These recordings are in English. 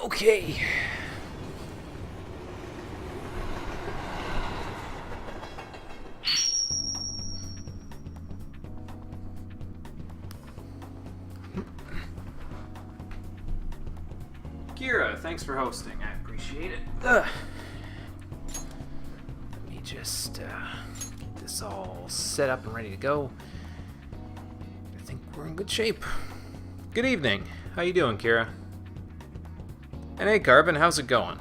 Okay. Kira, thanks for hosting. I appreciate it. Let me just get this all set up and ready to go. I think we're in good shape. Good evening. How you doing, Kira? And hey, Carbon, how's it going?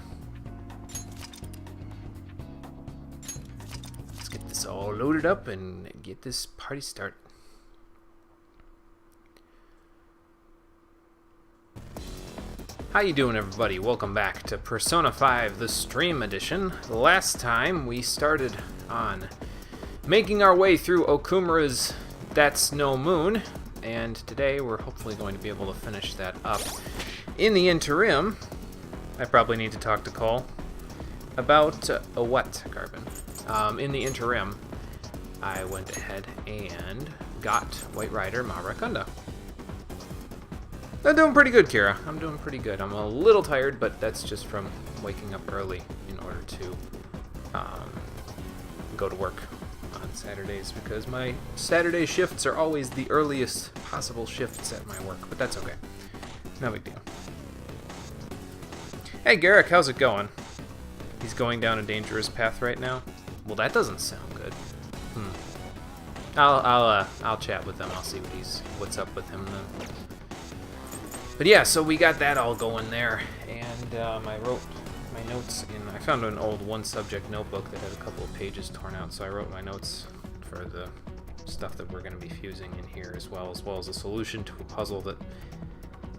Let's get this all loaded up and get this party started. How you doing, everybody? Welcome back to Persona 5, the Stream Edition. Last time we started on making our way through Okumura's That's No Moon, and today we're hopefully going to be able to finish that up. In the interim, I probably need to talk to Cole about a what, Carbon? In the interim, I went ahead and got White Rider Marakunda. I'm doing pretty good, Kira. I'm doing pretty good. I'm a little tired, but that's just from waking up early in order to go to work on Saturdays, because my Saturday shifts are always the earliest possible shifts at my work, but that's okay. No big deal. Hey, Garrick, how's it going? He's going down a dangerous path right now? Well, that doesn't sound good. I'll chat with him. I'll see what's up with him then. But yeah, so we got that all going there, and I wrote my notes I found an old one-subject notebook that had a couple of pages torn out, so I wrote my notes for the stuff that we're going to be fusing in here, as well as a solution to a puzzle that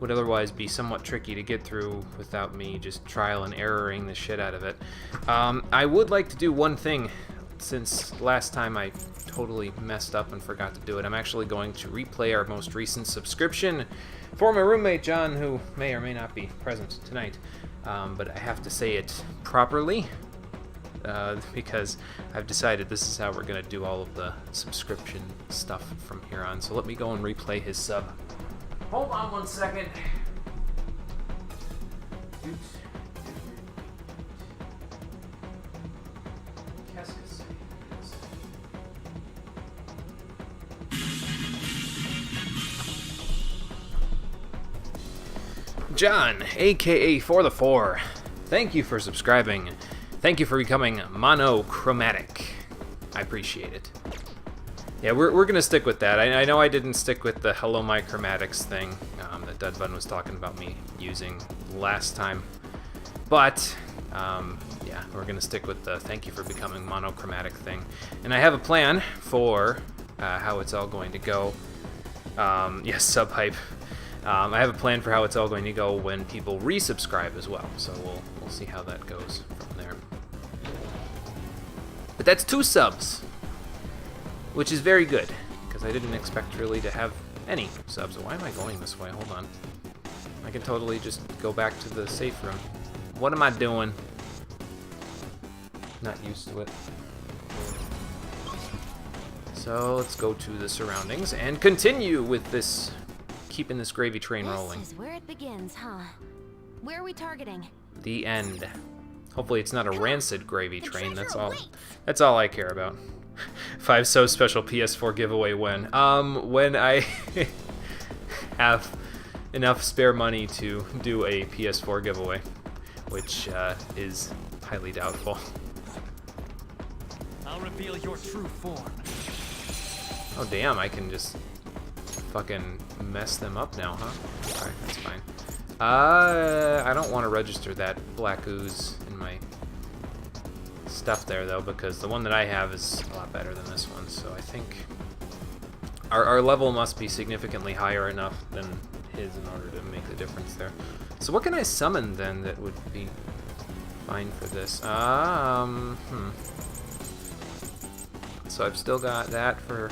would otherwise be somewhat tricky to get through without me just trial and erroring the shit out of it. I would like to do one thing, since last time I totally messed up and forgot to do it. I'm actually going to replay our most recent subscription for my roommate John, who may or may not be present tonight, but I have to say it properly because I've decided this is how we're going to do all of the subscription stuff from here on. So let me go and replay his sub. Hold on one second. John, aka For the Four, thank you for subscribing. Thank you for becoming monochromatic. I appreciate it. Yeah, we're gonna stick with that. I know I didn't stick with the Hello My Chromatics thing that Dudbun was talking about me using last time, but yeah, we're gonna stick with the thank you for becoming monochromatic thing. And I have a plan for how it's all going to go. Yes, sub hype. I have a plan for how it's all going to go when people resubscribe as well, so we'll see how that goes from there. But that's 2 subs, which is very good, because I didn't expect really to have any subs. Why am I going this way? Hold on. I can totally just go back to the safe room. What am I doing? Not used to it. So let's go to the surroundings and continue with this, keeping this gravy train rolling. This is where it begins, huh? Where are we targeting? The end. Hopefully it's not a rancid gravy train. That's all I care about. 5 so special PS4 giveaway when? When I have enough spare money to do a PS4 giveaway, which is highly doubtful. I'll reveal your true form. Oh damn, I can just fucking mess them up now, huh? Alright, that's fine. I don't want to register that black ooze in my stuff there, though, because the one that I have is a lot better than this one, so I think our level must be significantly higher enough than his in order to make the difference there. So what can I summon, then, that would be fine for this? So I've still got that for...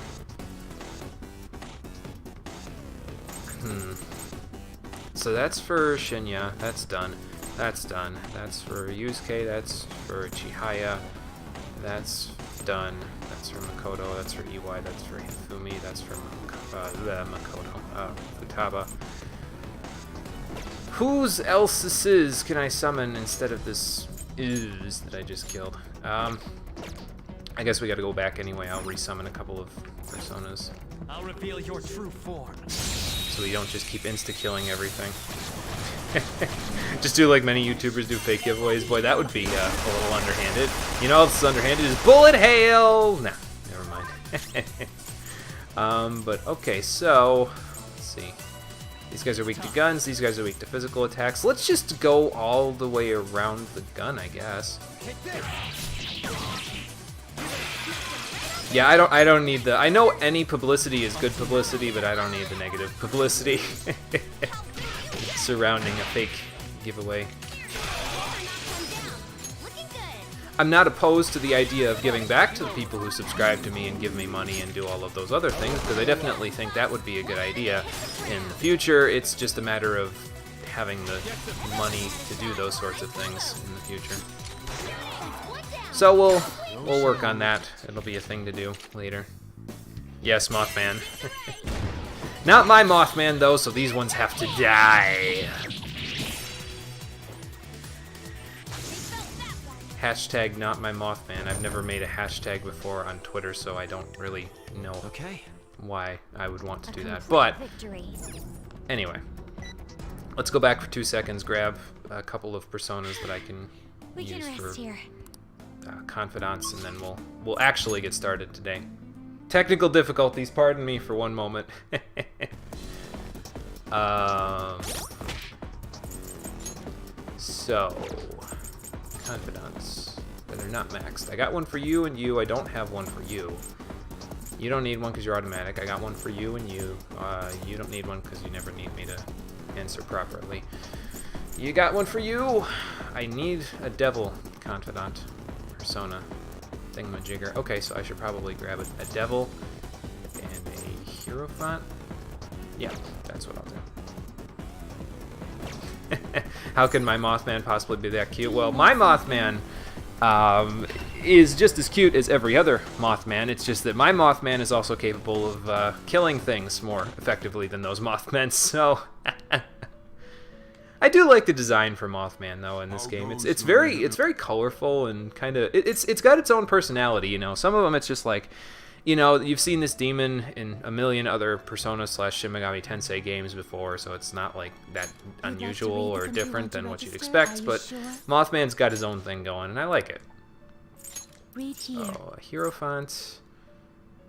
So that's for Shinya, that's done. That's done. That's for Yusuke, that's for Chihaya, that's done. That's for Makoto, that's for Iwai, that's for Hifumi, that's for Makoto, Futaba. Whose else's can I summon instead of this ooze that I just killed? I guess we gotta go back anyway. I'll resummon a couple of personas. I'll reveal your true form. So we don't just keep insta-killing everything. Just do like many YouTubers do, fake giveaways. Boy, that would be a little underhanded. You know, this is underhanded is bullet hail! Nah, never mind. But okay, so let's see. These guys are weak to guns, these guys are weak to physical attacks. Let's just go all the way around the gun, I guess. Yeah, I don't need the... I know any publicity is good publicity, but I don't need the negative publicity surrounding a fake giveaway. I'm not opposed to the idea of giving back to the people who subscribe to me and give me money and do all of those other things, because I definitely think that would be a good idea in the future. It's just a matter of having the money to do those sorts of things in the future. So we'll work on that. It'll be a thing to do later. Yes, Mothman. Not my Mothman, though, so these ones have to die. Hashtag not my Mothman. I've never made a hashtag before on Twitter, so I don't really know why I would want to do that. But anyway, let's go back for 2 seconds, grab a couple of personas that I can use for confidants, and then we'll actually get started today. Technical difficulties, pardon me for one moment. So, confidants that are not maxed. I got one for you and you. I don't have one for you. You don't need one because you're automatic. I got one for you and you. You don't need one because you never need me to answer properly. You got one for you. I need a devil confidant persona thingamajigger. Okay, so I should probably grab a devil and a hierophant. Yeah, that's what I'll do. How can my Mothman possibly be that cute? Well, my Mothman is just as cute as every other Mothman. It's just that my Mothman is also capable of killing things more effectively than those Mothmen, so... I do like the design for Mothman, though, in this game. It's very colorful and kind of... It's got its own personality, you know. Some of them, it's just like... You know, you've seen this demon in a million other Persona / Shin Megami Tensei games before, so it's not like that unusual or different than what you'd expect, but Mothman's got his own thing going, and I like it. Oh, a Hierophant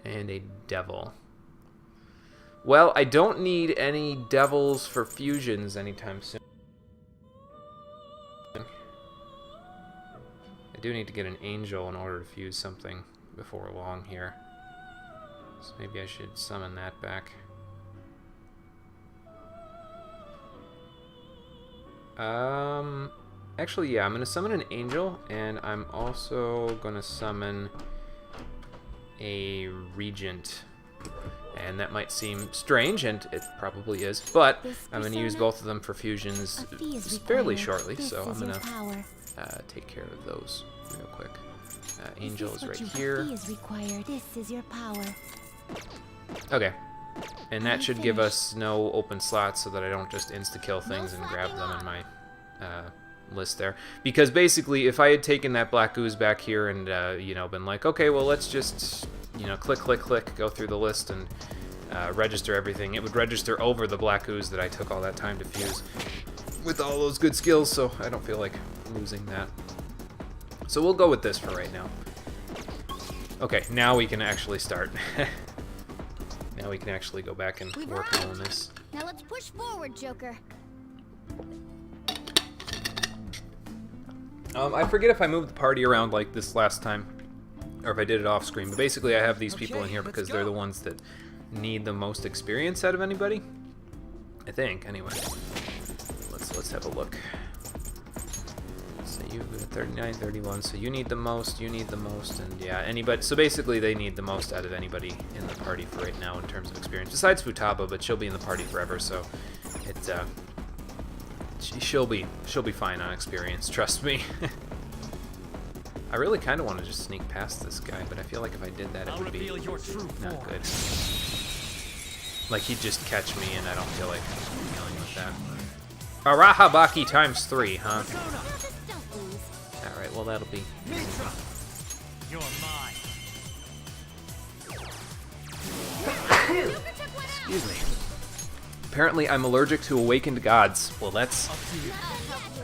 and a devil. Well, I don't need any devils for fusions anytime soon. I do need to get an angel in order to fuse something before long here. So maybe I should summon that back. Actually, yeah, I'm going to summon an angel, and I'm also going to summon a regent. And that might seem strange, and it probably is, but I'm going to use both of them for fusions fairly shortly, so I'm going to take care of those real quick. Angel is right here. Okay. And that should give us no open slots so that I don't just insta-kill things and grab them in my list there. Because basically, if I had taken that black ooze back here and, you know, been like, okay, well, let's just, you know, click, click, click, go through the list and register everything, it would register over the black ooze that I took all that time to fuse with all those good skills, so I don't feel like losing that. So we'll go with this for right now. Okay, now we can actually start. Now we can actually go back and work on this. Now let's push forward, Joker. I forget if I moved the party around like this last time, or if I did it off screen, but basically I have these people in here because they're the ones that need the most experience out of anybody. I think, anyway. Let's have a look. So you've got 39, 31, so you need the most, and yeah, anybody, so basically they need the most out of anybody in the party for right now in terms of experience, besides Futaba, but she'll be in the party forever, so she'll be fine on experience, trust me. I really kind of want to just sneak past this guy, but I feel like if I did that, it would be not good. Like, he'd just catch me, and I don't feel like dealing with that. Arahabaki times 3, huh? Just don't lose. Alright, well that'll be... Mitra, you're mine. Joker took one out. Excuse me. Apparently I'm allergic to awakened gods. Well, that's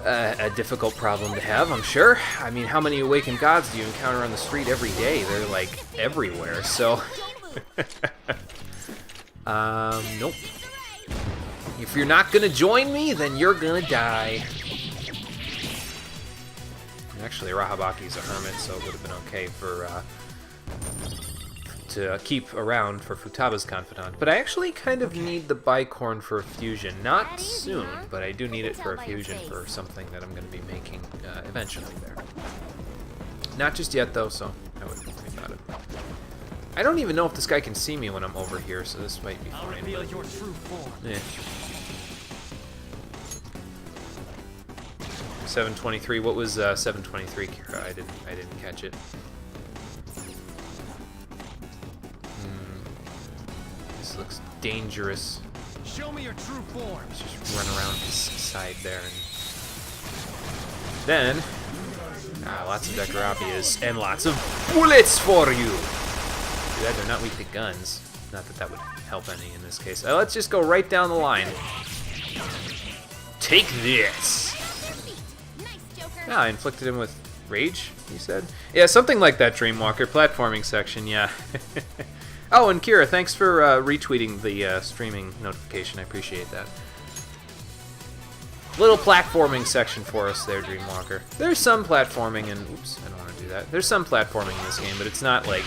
a difficult problem to have, I'm sure. I mean, how many awakened gods do you encounter on the street every day? They're, like, everywhere, so... Nope. If you're not gonna join me, then you're gonna die. And actually, Rahabaki's a hermit, so it would have been okay for, to keep around for Futaba's confidant. But I actually kind of need the bicorn for a fusion. Not That easy, soon, huh? but I do need I it can for tell a by your fusion face. for something that I'm going to be making eventually there. Not just yet, though, so I wouldn't worry about it. I don't even know if this guy can see me when I'm over here, so this might be I'll fine. reveal your true form. Yeah. 723. What was 723, Kira? I didn't catch it. This looks dangerous. Show me your true form. Let's just run around this side there and then lots of Dekarabias and lots of bullets for you. Too bad they're not weak to guns. Not that that would help any in this case. Let's just go right down the line. Take this. Nice, Joker. Yeah, I inflicted him with rage, he said. Yeah, something like that, Dreamwalker. Platforming section, yeah. Oh, and Kira, thanks for retweeting the streaming notification. I appreciate that. Little platforming section for us there, Dreamwalker. There's some platforming, and oops, I don't want to do that. There's some platforming in this game, but it's not like...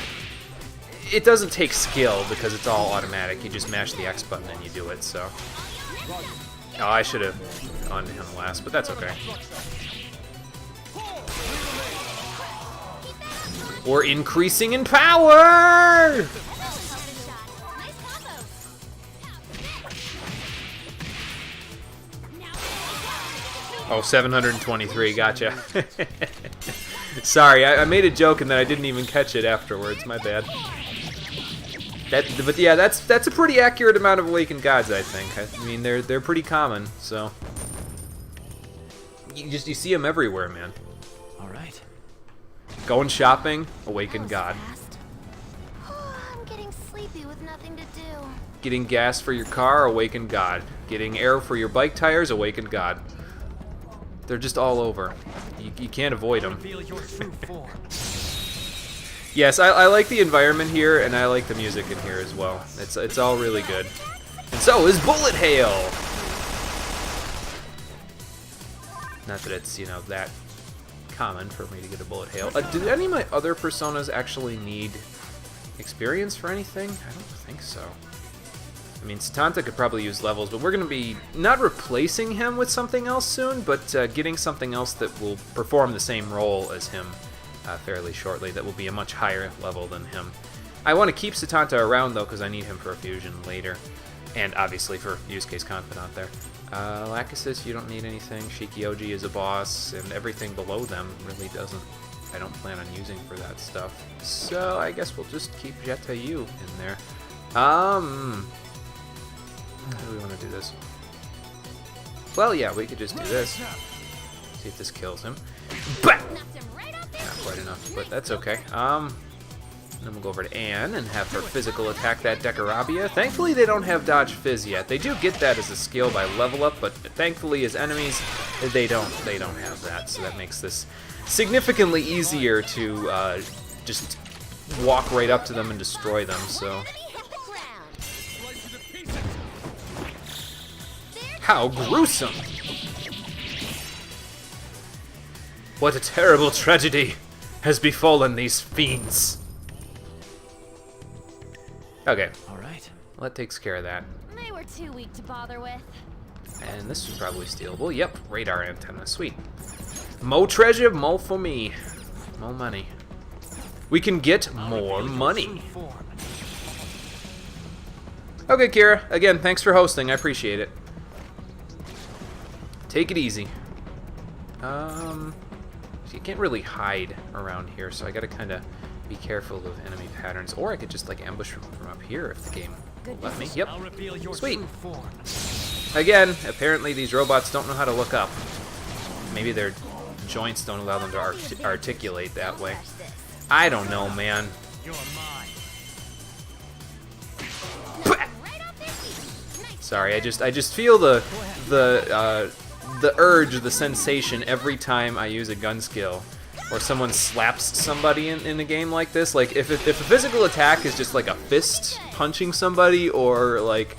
It doesn't take skill because it's all automatic. You just mash the X button and you do it, so... Oh, I should have gone to him last, but that's okay. We're increasing in power! Nice combo. Oh, 723, gotcha. Sorry, I made a joke and then I didn't even catch it afterwards, my bad. But yeah, that's a pretty accurate amount of awakened gods, I think. I mean, they're pretty common, so you see them everywhere, man. All right. Going shopping, That awakened was god. fast. I'm getting sleepy with nothing to do. Getting gas for your car, awakened god. Getting air for your bike tires, awakened god. They're just all over. You can't avoid them. Reveal your true form. Yes, I like the environment here, and I like the music in here as well. It's all really good. And so is Bullet Hail! Not that it's, you know, that common for me to get a Bullet Hail. Do any of my other personas actually need experience for anything? I don't think so. I mean, Satanta could probably use levels, but we're going to be not replacing him with something else soon, but getting something else that will perform the same role as him fairly shortly, that will be a much higher level than him. I want to keep Satanta around, though, because I need him for a fusion later, and obviously for use case Confidant there. Lachesis, you don't need anything. Shikioji is a boss, and everything below them really doesn't. I don't plan on using for that stuff. So I guess we'll just keep Jetayu in there. How do we want to do this? Well, yeah, we could just do this. See if this kills him. Bah! Knocked him right off their Not feet. quite enough, but that's okay. Then we'll go over to Anne and have her physical attack that Dekarabia. Thankfully, they don't have Dodge Fizz yet. They do get that as a skill by level up, but thankfully, as enemies, they don't have that. So that makes this significantly easier to just walk right up to them and destroy them. So Let me hit the ground. how gruesome! What a terrible tragedy has befallen these fiends. Okay, All right. well, that takes care of that. They were too weak to bother with. And this is probably stealable. Yep, radar antenna. Sweet. Mo treasure, mo for me. Mo money. We can get more Reveal your money. true form. Okay, Kira. Again, thanks for hosting. I appreciate it. Take it easy. So you can't really hide around here, so I gotta kind of be careful of enemy patterns. Or I could just like ambush from up here if the game will let me. Yep. I'll reveal your Sweet. true form. Again, apparently these robots don't know how to look up. Maybe their joints don't allow them to articulate that way. I don't know, man. You're mine. Right off their feet. Nice. Sorry, I just feel the urge, the sensation every time I use a gun skill, or someone slaps somebody in a game like this. Like if a physical attack is just like a fist punching somebody, or like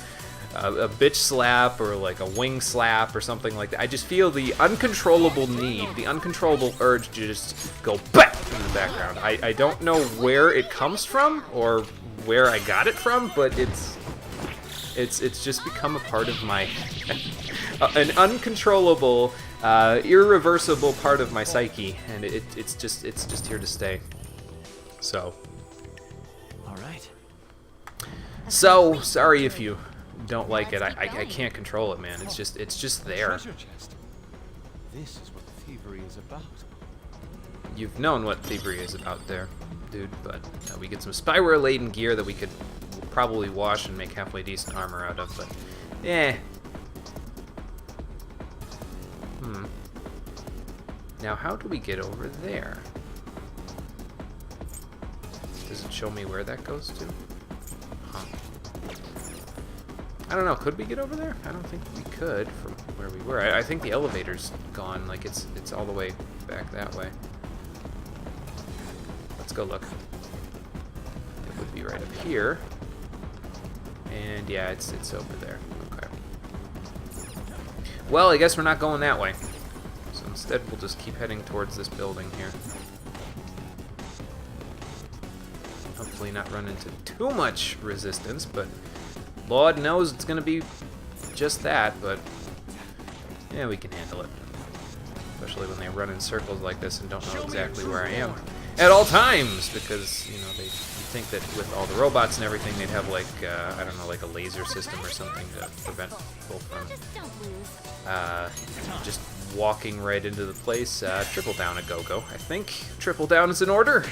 a bitch slap, or like a wing slap, or something like that, I just feel the uncontrollable need, the uncontrollable urge to just go BAP in the background. I don't know where it comes from or where I got it from, but it's just become a part of my an uncontrollable, irreversible part of my psyche, and it's just here to stay. So All right. sorry if you don't like it. I can't control it, man. It's just there. Treasure chest. This is what thievery is about. You've known what thievery is about there, dude, but we get some spyware-laden gear that we could probably wash and make halfway decent armor out of, but Now, how do we get over there? Does it show me where that goes to? Huh. I don't know, could we get over there? I don't think we could from where we were. I think the elevator's gone, like it's all the way back that way. Let's go look. It would be right up here. And yeah, it's over there. Okay. Well, I guess we're not going that way. So instead, we'll just keep heading towards this building here. Hopefully not run into too much resistance, but Lord knows it's gonna be just that, but yeah, we can handle it. Especially when they run in circles like this and don't know exactly where I am at all times, because, you know, you think that with all the robots and everything, they'd have, like, I don't know, like a laser system or something to prevent people from Just don't move. just walking right into the place. Triple down a go-go, I think. Triple down is in order.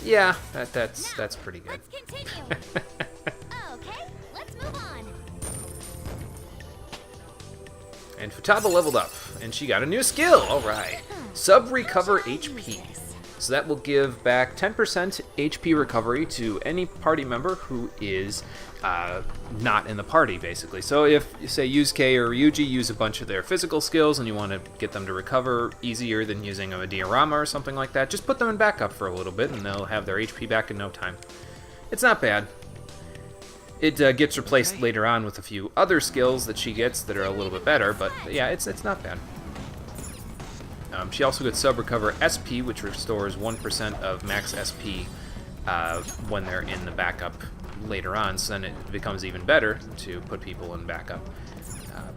Yeah, that's pretty good. Let's continue. Okay, let's move on. And Futaba leveled up, and she got a new skill. All right, sub-recover HP. So that will give back 10% HP recovery to any party member who is not in the party, basically. So if, say, Yusuke or Ryuji use a bunch of their physical skills and you want to get them to recover easier than using a diorama or something like that, just put them in backup for a little bit and they'll have their HP back in no time. It's not bad. It gets replaced later on with a few other skills that she gets that are a little bit better, but yeah, it's not bad. She also gets sub-recover SP, which restores 1% of max SP when they're in the backup later on, so then it becomes even better to put people in backup.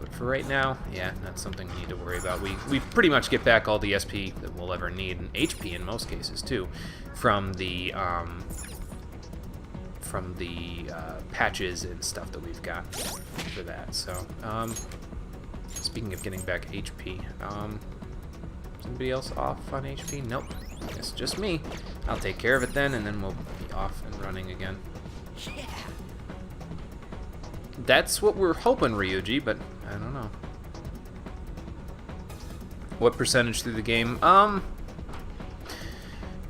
But for right now, yeah, not something we need to worry about. We pretty much get back all the SP that we'll ever need, and HP in most cases too, from the patches and stuff that we've got for that. So, speaking of getting back HP, somebody else off on HP? Nope. I guess just me. I'll take care of it then, and then we'll be off and running again. Yeah. That's what we're hoping, Ryuji, but I don't know. What percentage through the game? If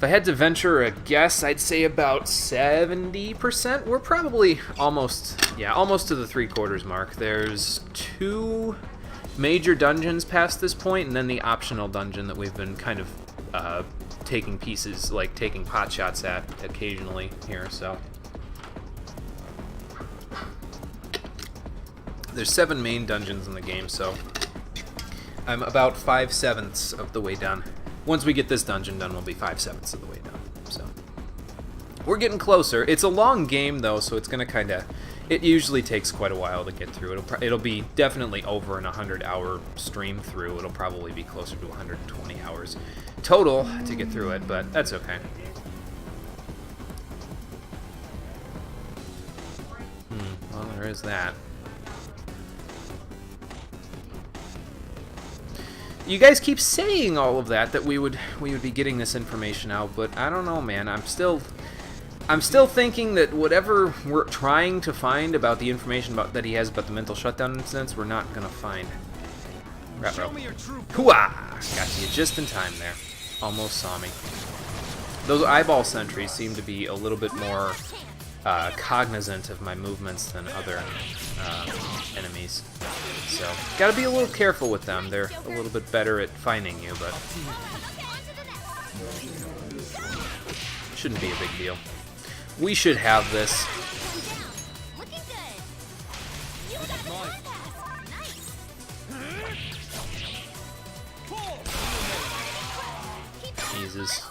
I had to venture a guess, I'd say about 70%. We're probably almost to the 3/4 mark. There's 2 major dungeons past this point, and then the optional dungeon that we've been kind of taking pieces, like taking pot shots at occasionally here, so. There's 7 main dungeons in the game, so I'm about 5/7 of the way done. Once we get this dungeon done, we'll be 5/7 of the way done, so. We're getting closer. It's a long game, though, so it's gonna kinda... It usually takes quite a while to get through. It'll be definitely over an 100-hour stream through. It'll probably be closer to 120 hours total to get through it, but that's okay. Well, there is that. You guys keep saying all of that we would be getting this information out, but I don't know, man. I'm still thinking that whatever we're trying to find about the information that he has about the mental shutdown incidents, we're not gonna find. Show me your true Hooah! Got you just in time there. Almost saw me. Those eyeball sentries seem to be a little bit more cognizant of my movements than other enemies. So, gotta be a little careful with them. They're a little bit better at finding you, but shouldn't be a big deal. We should have this. Looking good. You got the pass. Nice. Jesus.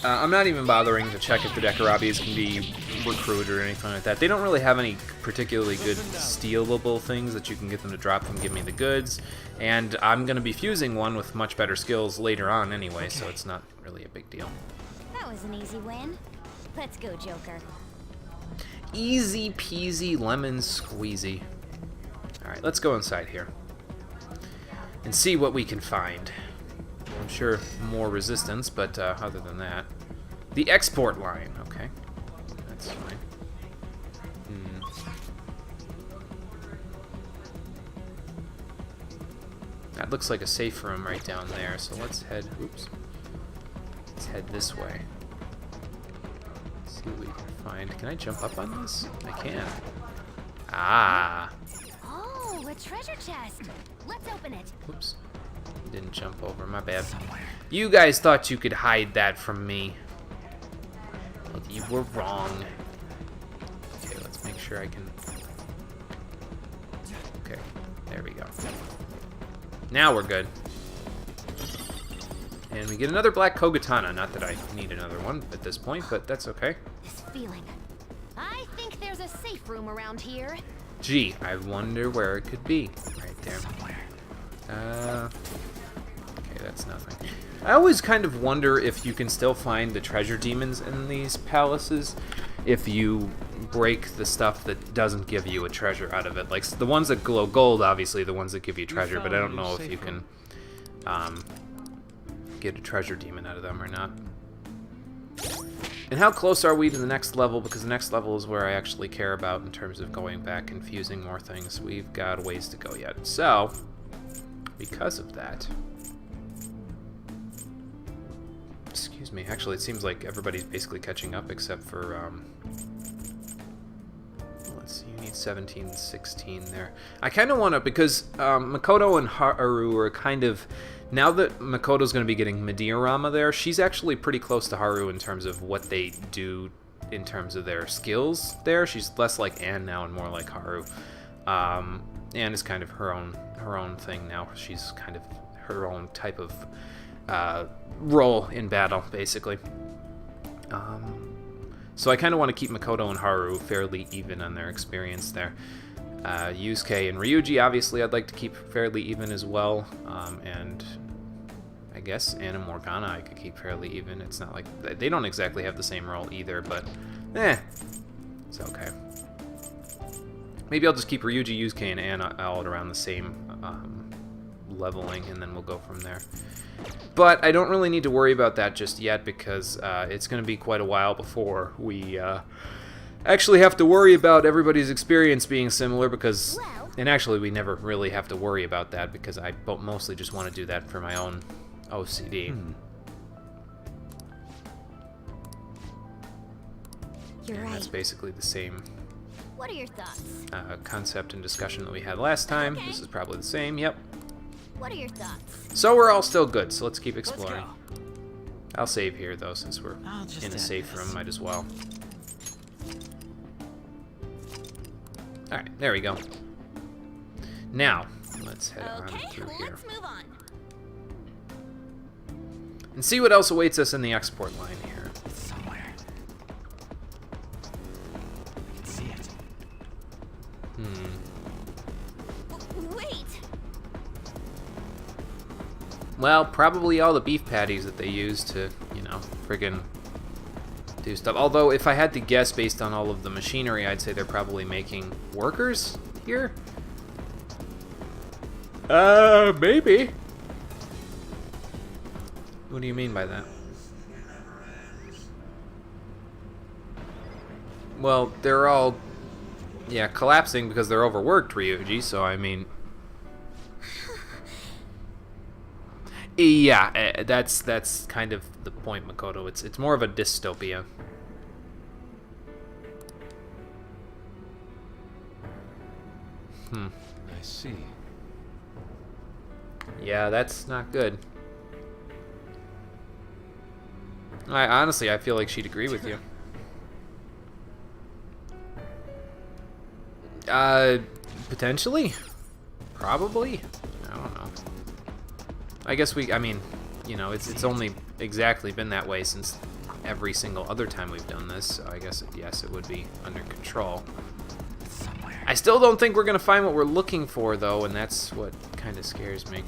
I'm not even bothering to check if the Dekarabis can be recruited or anything like that. They don't really have any particularly good stealable things that you can get them to drop from Give Me the Goods, and I'm going to be fusing one with much better skills later on anyway, so it's not really a big deal. That was an easy win. Let's go, Joker. Easy peasy lemon squeezy. Alright, let's go inside here and see what we can find. I'm sure more resistance, but other than that. The export line, okay. That's fine. That looks like a safe room right down there, so let's head, oops. Let's head this way. See what we can find. Can I jump up on this? I can. Ah. Oh, a treasure chest. Let's open it. Oops. Didn't jump over, my bad. You guys thought you could hide that from me. Well, you were wrong. Okay, let's make sure I can... Okay, there we go. Now we're good. And we get another Black Kogatana. Not that I need another one at this point, but that's okay. This feeling. I think there's a safe room around here. Gee, I wonder where it could be. Right there. Okay, that's nothing. I always kind of wonder if you can still find the treasure demons in these palaces if you break the stuff that doesn't give you a treasure out of it. Like, the ones that glow gold, obviously, the ones that give you treasure, but I don't know if you can get a treasure demon out of them or not. And how close are we to the next level? Because the next level is where I actually care about in terms of going back and fusing more things. We've got a ways to go yet. So, because of that... Excuse me. Actually, it seems like everybody's basically catching up except for... let's see, you need 17 and 16 there. I kind of want to... Because Makoto and Haru are kind of... Now that Makoto's going to be getting Mediarama there, she's actually pretty close to Haru in terms of what they do in terms of their skills there. She's less like Anne now and more like Haru. Anne is kind of her own thing now. She's kind of her own type of role in battle, basically. So I kind of want to keep Makoto and Haru fairly even on their experience there. Yusuke and Ryuji, obviously, I'd like to keep fairly even as well. And I guess Anna Morgana I could keep fairly even. It's not like... They don't exactly have the same role either, but... It's okay. Maybe I'll just keep Ryuji, Yusuke, and Anna all at around the same leveling, and then we'll go from there. But I don't really need to worry about that just yet, because it's going to be quite a while before we... actually have to worry about everybody's experience being similar, because... And actually, we never really have to worry about that, because I mostly just want to do that for my own OCD. You're right. That's basically the same What are your thoughts? concept and discussion that we had last time. Okay. This is probably the same, yep. What are your thoughts? So we're all still good, so let's keep exploring. I'll save here, though, since we're in a safe room, might as well. Alright, there we go. Now, let's head on through here. Let's move on. And see what else awaits us in the export line here. It's somewhere. I can see it. Wait. Well, probably all the beef patties that they use to, you know, friggin' do stuff. Although, if I had to guess based on all of the machinery, I'd say they're probably making workers here? Maybe. What do you mean by that? Well, they're all, yeah, collapsing because they're overworked, Ryuji, so I mean... Yeah, that's kind of the point, Makoto. It's more of a dystopia. I see. Yeah, that's not good. Honestly, I feel like she'd agree with you. Potentially? Probably? I don't know. I guess I mean, you know, it's only exactly been that way since every single other time we've done this, so I guess, yes, it would be under control. Somewhere. I still don't think we're gonna find what we're looking for, though, and that's what kind of scares me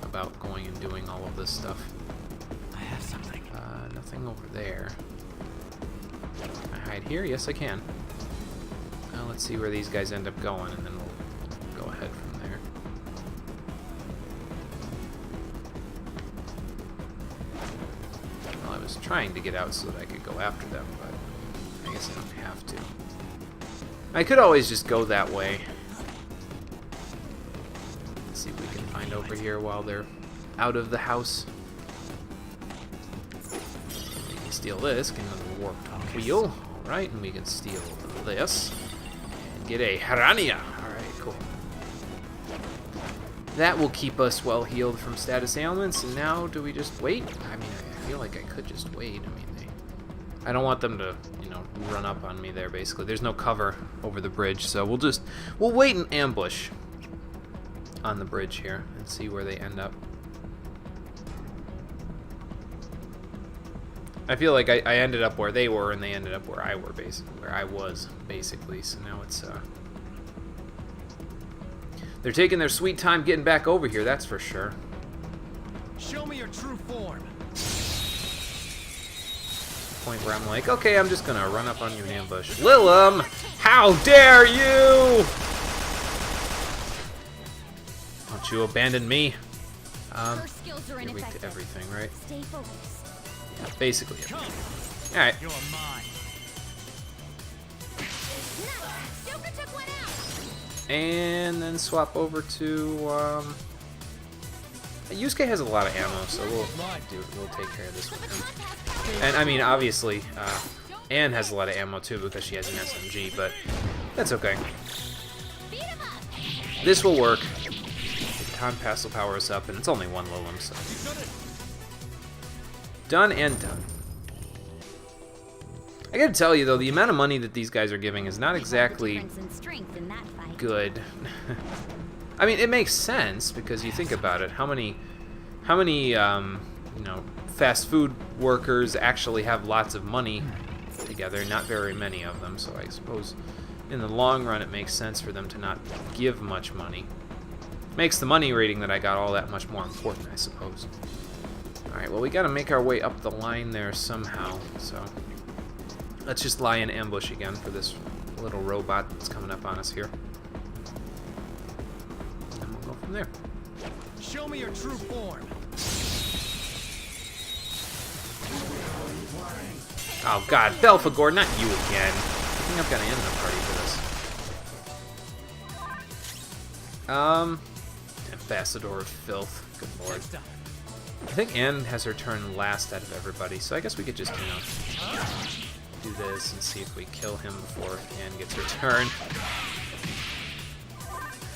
about going and doing all of this stuff. I have something. Nothing over there. Can I hide here? Yes, I can. Well, let's see where these guys end up going, and then we'll go ahead from there. Well, I was trying to get out so that I could go after them, but I guess I don't have to. I could always just go that way. Let's see if we can find over here while they're out of the house. We can steal this, get another warped wheel. Alright, and we can steal this. And get a Harania. Alright, cool. That will keep us well healed from status ailments, and now do we just wait? I mean, I feel like I could just wait. I mean, I don't want them to, you know, run up on me there, basically. There's no cover over the bridge, so we'll wait and ambush on the bridge here and see where they end up. I feel like I ended up where they were, and they ended up where I was, basically. So now it's, they're taking their sweet time getting back over here, that's for sure. Show me your true form. Point where I'm like, okay, I'm just gonna run up on you and ambush. Lilim, how dare you! Don't you abandon me? Your skills are You're weak to ineffective. everything, right? Stay focused. Yeah, basically. Alright. You're mine. Nice. Joker took one out. And then swap over to, Yusuke has a lot of ammo, so we'll take care of this with him. And I mean, obviously, Anne has a lot of ammo too because she has an SMG, but that's okay. Beat him up. This will work. The Time Pass will power us up, and it's only one Lilim, so. Done and done. I gotta tell you though, the amount of money that these guys are giving is not exactly good. I mean, it makes sense because you think about it. How many, you know, fast food workers actually have lots of money together? Not very many of them. So I suppose, in the long run, it makes sense for them to not give much money. Makes the money rating that I got all that much more important, I suppose. All right. Well, we got to make our way up the line there somehow. So let's just lie in ambush again for this little robot that's coming up on us here. From there. Show me your true form. Oh god, Belphegor, not you again. I think I've got to end the party for this. Ambassador of Filth. Good lord. I think Anne has her turn last out of everybody, so I guess we could just, you know, do this and see if we kill him before Anne gets her turn.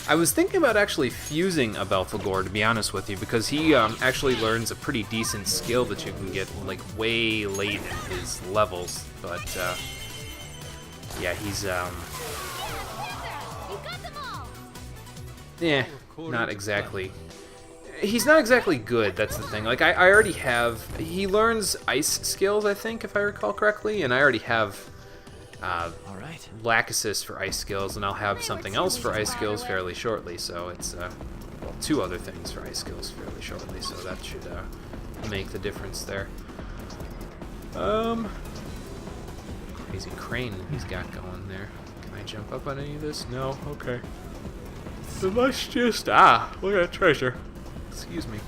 I was thinking about actually fusing a Belphegor, to be honest with you, because he actually learns a pretty decent skill that you can get like way late in his levels. But yeah, he's yeah, not exactly. He's not exactly good. That's the thing. Like I already have. He learns ice skills, I think, if I recall correctly, and I already have. Lack assist for ice skills, and I'll have something else for ice skills fairly shortly, so it's, well, two other things for ice skills fairly shortly, so that should, make the difference there. Crazy crane he's got going there. Can I jump up on any of this? No? Okay. So let's just, look at that treasure. Excuse me.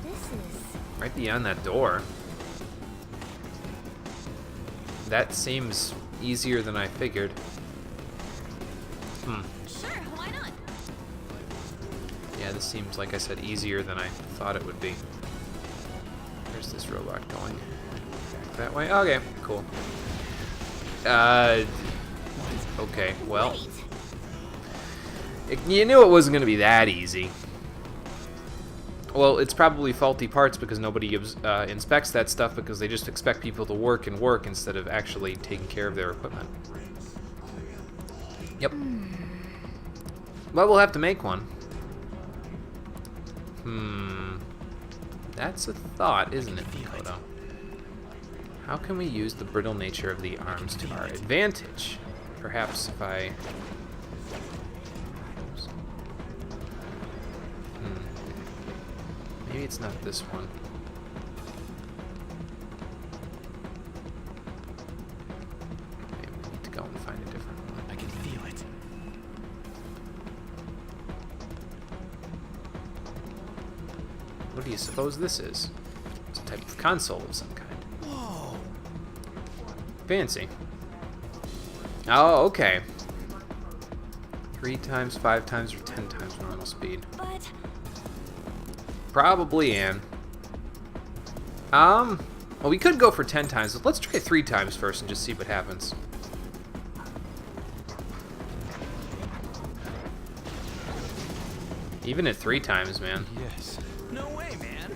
This is Right beyond that door. That seems easier than I figured. Sure, why not? Yeah, this seems, like I said, easier than I thought it would be. Where's this robot going? Back that way? Okay, cool. Okay, well. You knew it wasn't going to be that easy. Well, it's probably faulty parts because nobody inspects that stuff because they just expect people to work and work instead of actually taking care of their equipment. Yep. Well, we'll have to make one. That's a thought, isn't it, Makoto? How can we use the brittle nature of the arms to our advantage? Perhaps if I... Maybe it's not this one. Maybe we need to go and find a different one. I can feel it. What do you suppose this is? It's a type of console of some kind. Whoa! Fancy. Oh, okay. 3 times, 5 times, or 10 times normal speed. But Probably, Anne. Well, we could go for 10 times, but let's try 3 times first and just see what happens. Even at 3 times, man. Yes. No way, man.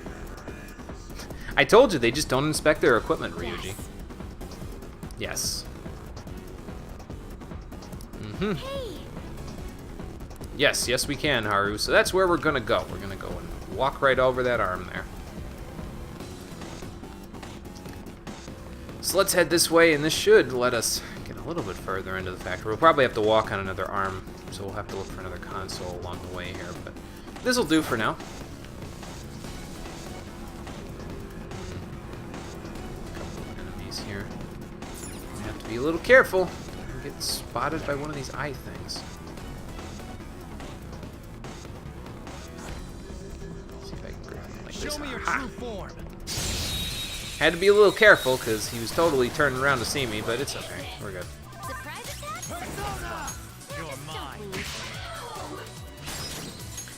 I told you, they just don't inspect their equipment, Ryuji. Yes. hey, Yes, yes we can, Haru. So that's where we're gonna go. We're gonna go and walk right over that arm there. So let's head this way, and this should let us get a little bit further into the factory. We'll probably have to walk on another arm, so we'll have to look for another console along the way here, but this'll do for now. A couple of enemies here. We have to be a little careful. Don't get spotted by one of these eye things. Show me your Aha. true form. Had to be a little careful because he was totally turning around to see me, but it's okay. We're good. surprise attack? Persona! You're mine.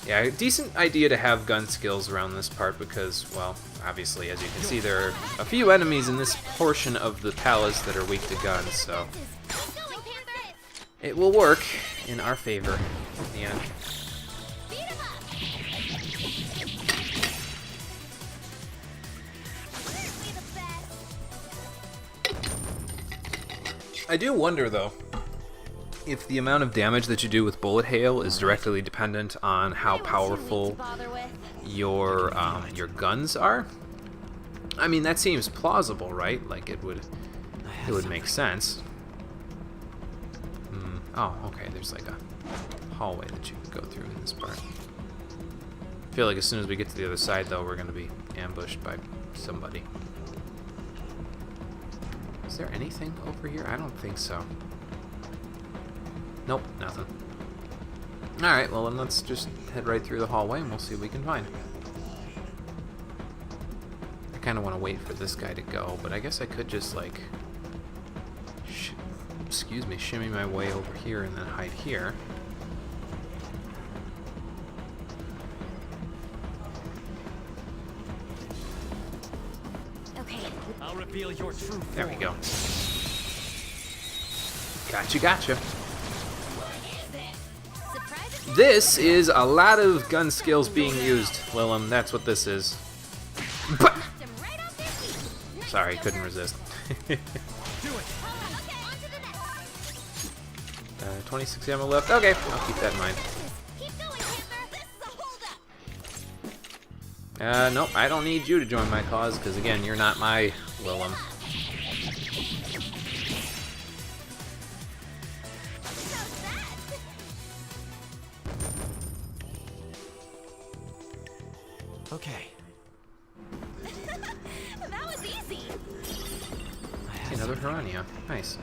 Yeah, a decent idea to have gun skills around this part because, well, obviously, as you can see, there are a few enemies in this portion of the palace that are weak to guns, so Keep going, Panther! it will work in our favor in the end. Beat him up! Seriously the best. I do wonder, though, if the amount of damage that you do with bullet hail is directly dependent on how They were too weak powerful to bother with. your guns are. I mean, that seems plausible, right? Like it would make sense. Oh, okay. There's like a hallway that you can go through in this part. I feel like as soon as we get to the other side, though, we're gonna be ambushed by somebody. Is there anything over here? I don't think so. Nope, nothing. Alright, well then let's just head right through the hallway and we'll see what we can find. I kind of want to wait for this guy to go, but I guess I could just like... shimmy my way over here and then hide here. Okay, I'll reveal your true form. There we go. Gotcha. surprise attack? This is a lot of gun skills being used, Willem. That's what this is. But Knocked him right off their feet. Nice, sorry, Joker. couldn't resist. Do it. Okay, on to the next. 26 ammo left. Okay, I'll keep that in mind. Keep going, Panther. This is a holdup. Nope, I don't need you to join my cause, because again, you're not my Willem. How's that? Okay. That was easy. Another Piranha. Nice.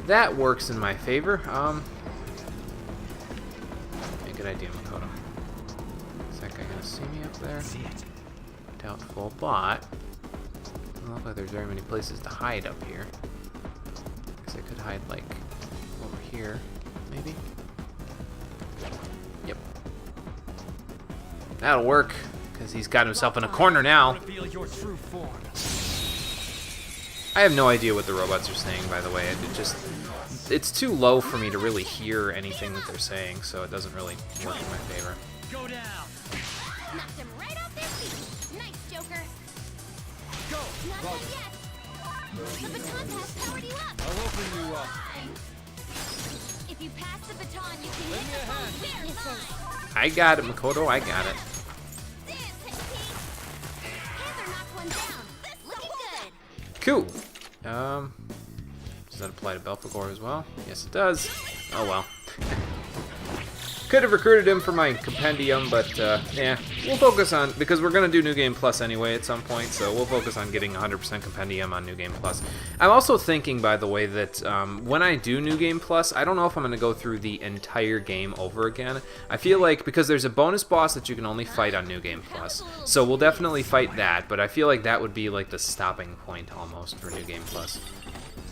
That works in my favor. Yeah, good idea, Makoto. Is that guy gonna see me up there? See it. Doubtful, but doesn't look like there's very many places to hide up here. Because I could hide, like, over here, maybe? Yep. That'll work, because he's got himself in a corner now. Reveal your true form. I have no idea what the robots are saying, by the way. It's too low for me to really hear anything that they're saying, so it doesn't really work in my favor. Go down. Knocked them right off their feet. Nice, Joker. Go. Not done yet. The baton pass powered you up. I'll open you up. If you pass the baton, you can Lend hit me a the hand. phone. Yes, sir. I got it, Makoto, I got it. Dance, Panther knocked one down. Looking good. Cool. Does that apply to Belphegor as well? Yes, it does. Oh well. Could have recruited him for my compendium, but yeah, we'll focus on, because we're going to do New Game Plus anyway at some point, so we'll focus on getting 100% compendium on New Game Plus. I'm also thinking, by the way, that when I do New Game Plus, I don't know if I'm going to go through the entire game over again. I feel like, because there's a bonus boss that you can only fight on New Game Plus, so we'll definitely fight that, but I feel like that would be like the stopping point almost for New Game Plus.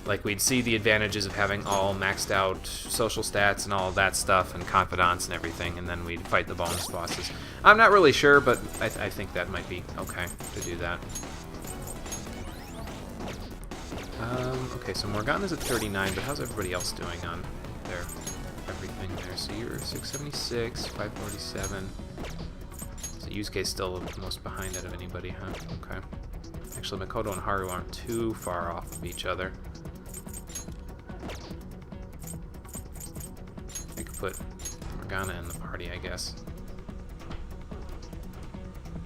Like, we'd see the advantages of having all maxed out social stats and all of that stuff, and confidants and everything, and then we'd fight the bonus bosses. I'm not really sure, but I think that might be okay to do that. Okay, so Morgana's at 39, but how's everybody else doing on their everything there? So you're 676, 547. So Yusuke's still the most behind out of anybody, huh? Okay. Actually, Makoto and Haru aren't too far off of each other. I could put Morgana in the party, I guess.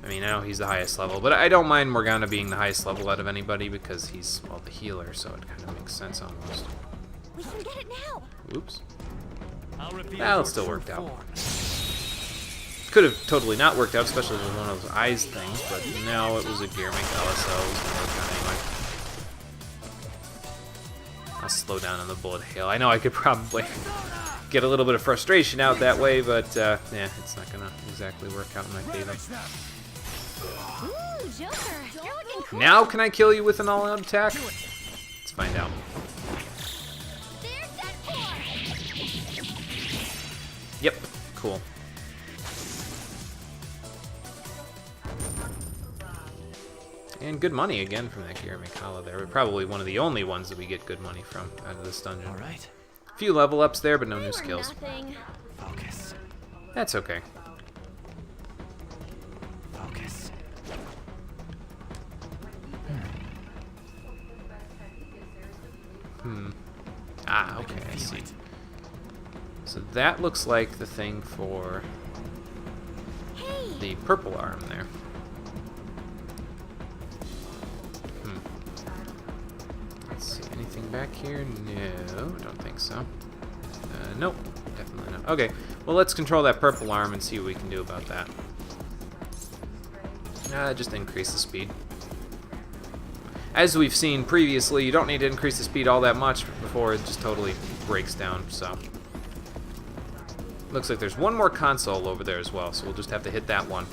I mean, I know he's the highest level, but I don't mind Morgana being the highest level out of anybody because he's, well, the healer, so it kind of makes sense almost. We can get it now. Oops. I'll Well, it still worked out. Could have totally not worked out, especially with one of those eyes things, but no, it was a gear LSO. It was gonna work out anyway. I'll slow down on the bullet hail. I know I could probably get a little bit of frustration out that way, but yeah, it's not gonna exactly work out in my favor. Ooh, Joker, you're looking cool. Now can I kill you with an all-out attack? Let's find out. There's that four. Yep, cool. And good money again from that Gear Mikala there. We're probably one of the only ones that we get good money from out of this dungeon. All right. A few level ups there, but no They new were skills. nothing. Focus. That's okay. Focus. Ah, okay, I see. So that looks like the thing for Hey, the purple arm there. Let's see, anything back here? No, don't think so. Nope, definitely not. Okay, well, let's control that purple arm and see what we can do about that. Just increase the speed. As we've seen previously, you don't need to increase the speed all that much before it just totally breaks down, so. Looks like there's one more console over there as well, so we'll just have to hit that one.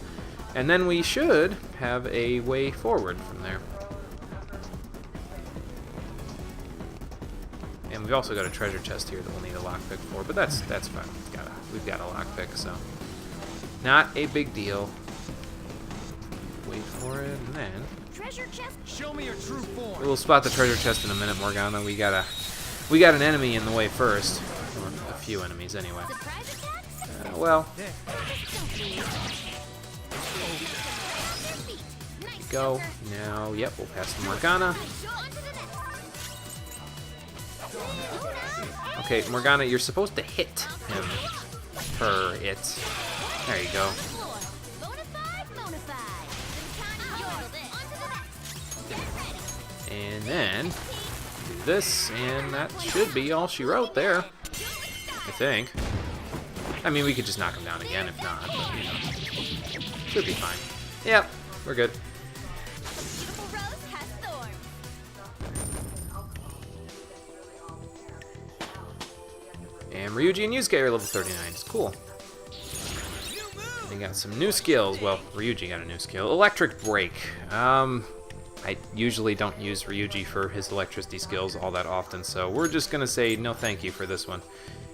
And then we should have a way forward from there. And we've also got a treasure chest here that we'll need a lockpick for, but that's fine. We've got a lockpick, so not a big deal. Wait for it, and then treasure chest. Show me your true form. we'll spot the treasure chest in a minute, Morgana. We got an enemy in the way first, or a few enemies anyway. Surprise attacks. Well, Nice, go Joker. now. Yep, we'll pass the Morgana. On to the next. Okay, Morgana, you're supposed to hit him. Her, it. There you go. Bonafide, bonafide. You're this. On to the next. Get ready. And then do this, and that should be all she wrote there. I think. I mean, we could just knock him down again if not, but you know, should be fine. Yep, we're good. Beautiful rose has thorns. And Ryuji and Yusuke are level 39. It's cool. They got some new skills. Well, Ryuji got a new skill. Electric Break. I usually don't use Ryuji for his electricity skills all that often, so we're just gonna say no thank you for this one.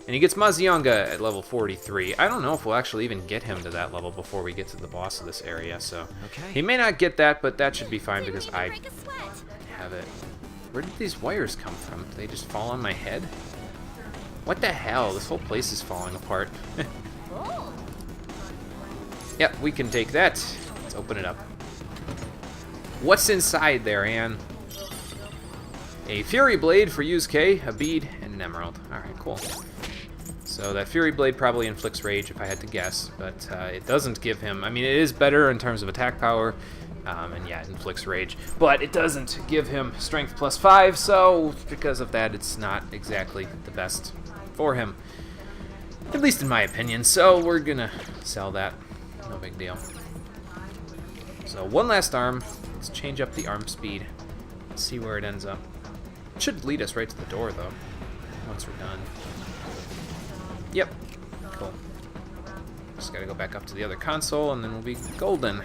And he gets Mazionga at level 43. I don't know if we'll actually even get him to that level before we get to the boss of this area, so... Okay. He may not get that, but that should be fine because I Break a sweat. have it. Where did these wires come from? Did they just fall on my head? What the hell? This whole place is falling apart. Oh. Yep, we can take that. Let's open it up. What's inside there, Anne? A Fury Blade for Yusuke, a bead, and an emerald. Alright, cool. So that Fury Blade probably inflicts rage if I had to guess, but it doesn't give him... I mean, it is better in terms of attack power, and yeah, it inflicts rage, but it doesn't give him strength +5, so because of that, it's not exactly the best for him. At least in my opinion, so we're gonna sell that. No big deal. So one last arm. Let's change up the arm speed. Let's see where it ends up. It should lead us right to the door, though, once we're done. Yep. Cool. Just gotta go back up to the other console, and then we'll be golden.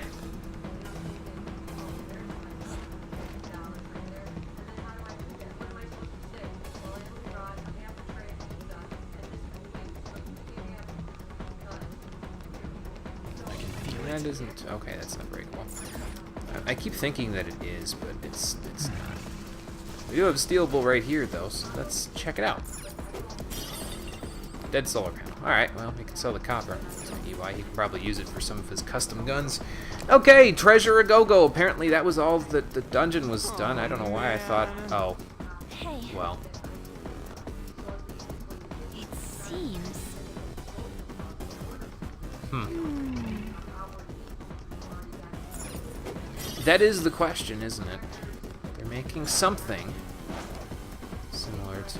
That isn't... Okay, that's not breakable. I keep thinking that it is, but it's not. We do have stealable right here, though, so let's check it out. Dead solar panel. Alright, well, we can sell the copper. EY, he can probably use it for some of his custom guns. Okay, Treasure a Go-Go. Apparently that was all that the dungeon was done. I don't know why I thought... Oh, Hey. well. It seems. That is the question, isn't it? They're making something similar to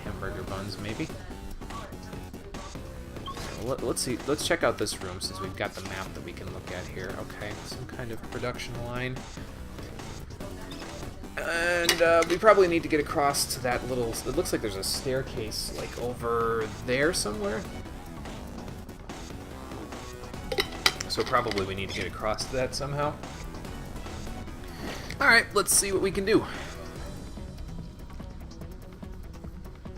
hamburger buns, maybe. So let's see. Let's check out this room since we've got the map that we can look at here. Okay, some kind of production line. And we probably need to get across to that little... It looks like there's a staircase, like, over there somewhere. So probably we need to get across to that somehow. Alright, let's see what we can do.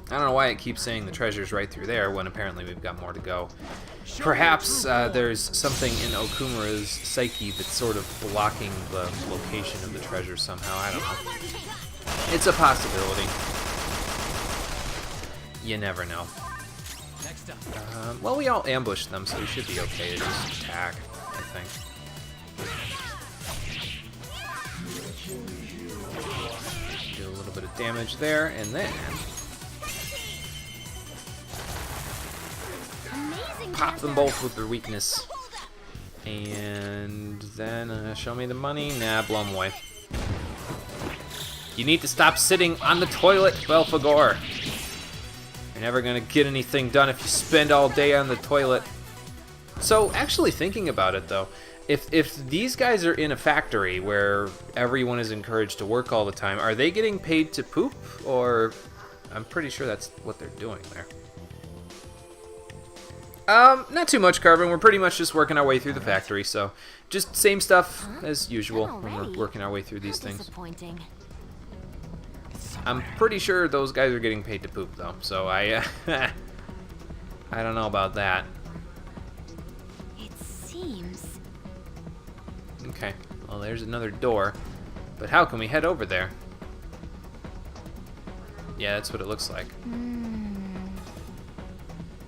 I don't know why it keeps saying the treasure's right through there when apparently we've got more to go. Perhaps there's something in Okumura's psyche that's sort of blocking the location of the treasure somehow. I don't know. It's a possibility. You never know. Well, we all ambushed them, so we should be okay to just attack, I think. Do a little bit of damage there, and then pop them both with their weakness. And then show me the money. Nah, blow them away. You need to stop sitting on the toilet, Belphegor. You're never gonna get anything done if you spend all day on the toilet. So, actually thinking about it though, if these guys are in a factory where everyone is encouraged to work all the time, are they getting paid to poop? Or, I'm pretty sure that's what they're doing there. Not too much, Carvin. We're pretty much just working our way through the factory, so just same stuff as usual when we're working our way through these things. I'm pretty sure those guys are getting paid to poop, though, so I don't know about that. It seems. Okay, well, there's another door, but how can we head over there? Yeah, that's what it looks like.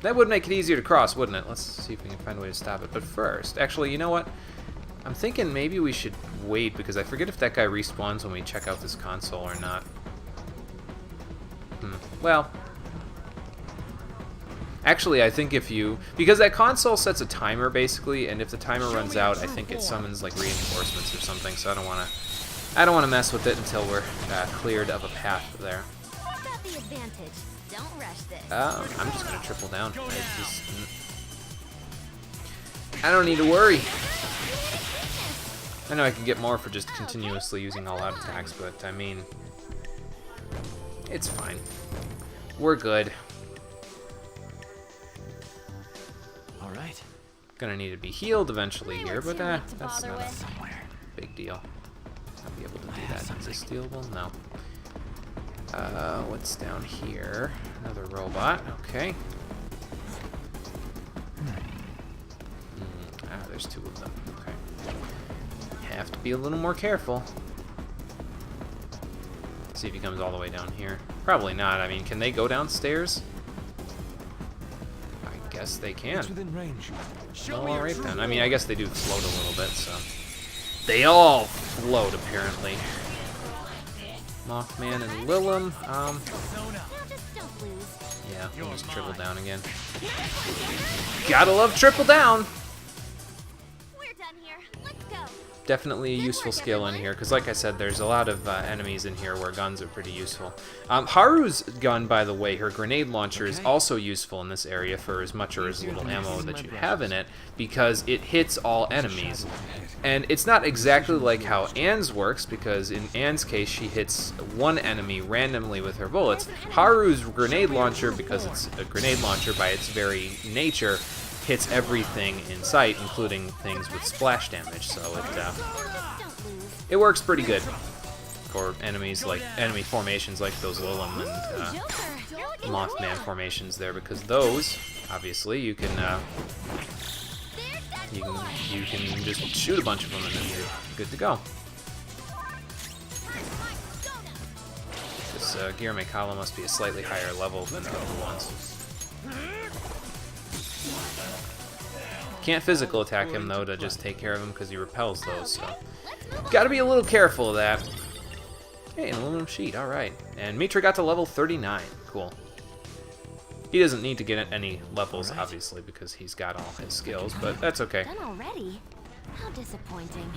That would make it easier to cross, wouldn't it? Let's see if we can find a way to stop it. But first, actually, you know what? I'm thinking maybe we should wait, because I forget if that guy respawns when we check out this console or not. Well, actually, I think if you... Because that console sets a timer, basically, and if the timer runs out, I think it summons, like, reinforcements or something, so I don't want to mess with it until we're cleared of a path there. What about the advantage? Don't rush this. I'm just gonna triple down. I don't need to worry. I know I can get more for just continuously using all-out attacks, but I mean, it's fine. We're good. All right. Gonna need to be healed eventually here, but that's not a big deal. I'll be able to do that. Is this stealable? No. What's down here? Another robot. Okay. There's two of them. Okay. Have to be a little more careful. See if he comes all the way down here. Probably not. I mean, can they go downstairs? I guess they can. It's within range. Well, all right then. I mean, I guess they do float a little bit, so they all float apparently. Mothman and Lilum. Now just don't lose. Yeah, we'll just triple down again. Gotta love triple down. We're done here. Let's go. Definitely a useful skill in here, because like I said, there's a lot of enemies in here where guns are pretty useful. Haru's gun, by the way, her grenade launcher is also useful in this area for as much or as little ammo that you have in it, because it hits all enemies. And it's not exactly like how Anne's works, because in Anne's case, she hits one enemy randomly with her bullets. Haru's grenade launcher, because it's a grenade launcher by its very nature, hits everything in sight, including things with splash damage, so it works pretty good for enemies like enemy formations like those Lilum and Mothman formations there, because those obviously you can just shoot a bunch of them and then you're good to go. This Guillermo Kala must be a slightly higher level than the other ones. Can't physical attack him though to just take care of him because he repels those, so gotta be a little careful of that. Hey, an aluminum sheet, alright. And Mitra got to level 39, cool. He doesn't need to get any levels, obviously, because he's got all his skills, but that's okay. Done already? How disappointing.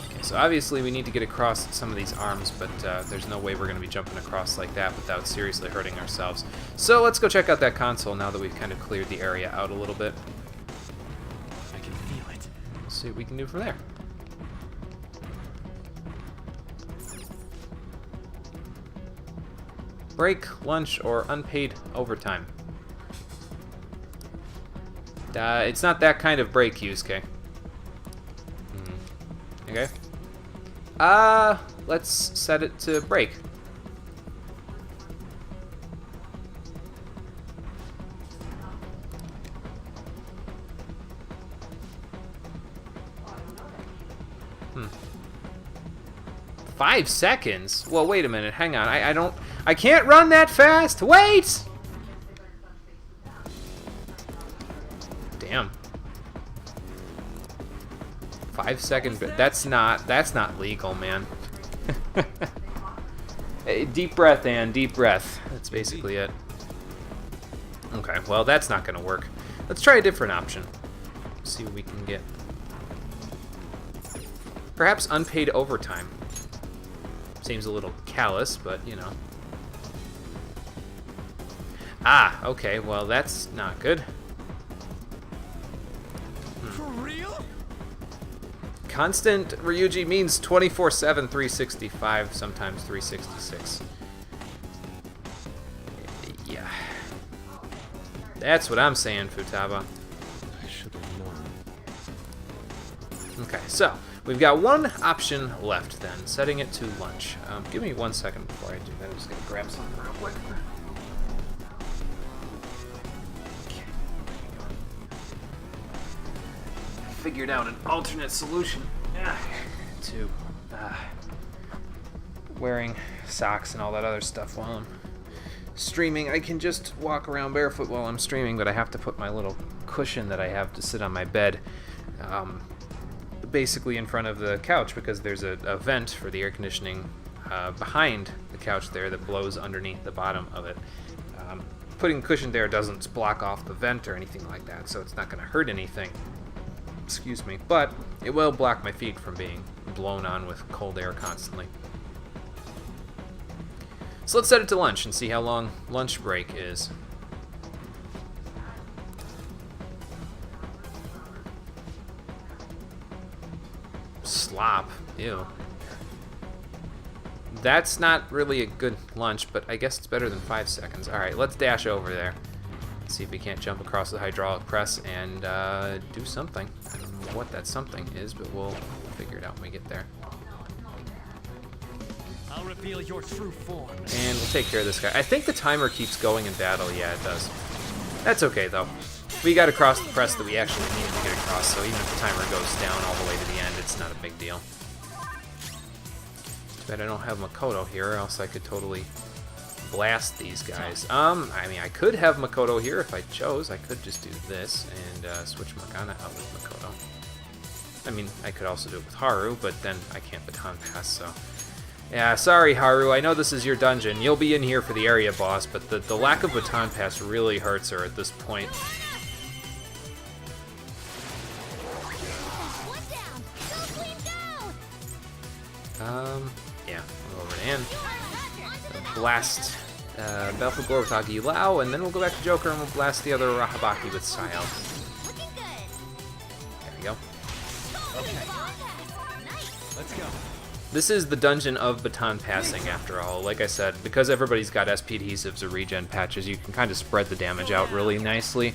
Okay, so obviously we need to get across some of these arms, but there's no way we're going to be jumping across like that without seriously hurting ourselves. So let's go check out that console now that we've kind of cleared the area out a little bit. I can feel it. Let's see what we can do from there. Break, lunch, or unpaid overtime. It's not that kind of break, Yusuke. Okay. Let's set it to break. Hmm. 5 seconds? Well, wait a minute. Hang on. I can't run that fast. Wait! Damn. 5 seconds. That's not legal, man. Hey, deep breath, Anne. Deep breath. That's basically it. Okay. Well, that's not gonna work. Let's try a different option. See what we can get. Perhaps unpaid overtime. Seems a little callous, but you know. Ah, okay, well that's not good. For real? Constant Ryuji means 24/7, 365, sometimes 366. Yeah. That's what I'm saying, Futaba. I should have known. Okay, so we've got one option left then, setting it to lunch. Give me 1 second before I do that. I'm just gonna grab something real quick. Figured out an alternate solution to wearing socks and all that other stuff while I'm streaming. I can just walk around barefoot while I'm streaming, but I have to put my little cushion that I have to sit on my bed basically in front of the couch, because there's a vent for the air conditioning behind the couch there that blows underneath the bottom of it. Putting cushion there doesn't block off the vent or anything like that, so it's not going to hurt anything. Excuse me, but it will block my feet from being blown on with cold air constantly. So let's set it to lunch and see how long lunch break is. Slop, ew. That's not really a good lunch, but I guess it's better than 5 seconds. Alright, let's dash over there. See if we can't jump across the hydraulic press and do something. I don't know what that something is, but we'll figure it out when we get there. I'll reveal your true form. And we'll take care of this guy. I think the timer keeps going in battle. Yeah, it does. That's okay, though. We got across the press that we actually needed to get across, so even if the timer goes down all the way to the end, it's not a big deal. Too bad I don't have Makoto here, or else I could totally blast these guys. I mean, I could have Makoto here if I chose. I could just do this and switch Morgana out with Makoto. I mean, I could also do it with Haru, but then I can't baton pass, so... Yeah, sorry, Haru. I know this is your dungeon. You'll be in here for the area boss, but the lack of baton pass really hurts her at this point. Yeah, I'll go over to Ann. Blast Belphegor with Agi Lao, and then we'll go back to Joker and we'll blast the other Rahabaki with Sayal. There we go. Okay. Let's go. This is the dungeon of baton passing, after all. Like I said, because everybody's got SP adhesives or regen patches, you can kind of spread the damage out really nicely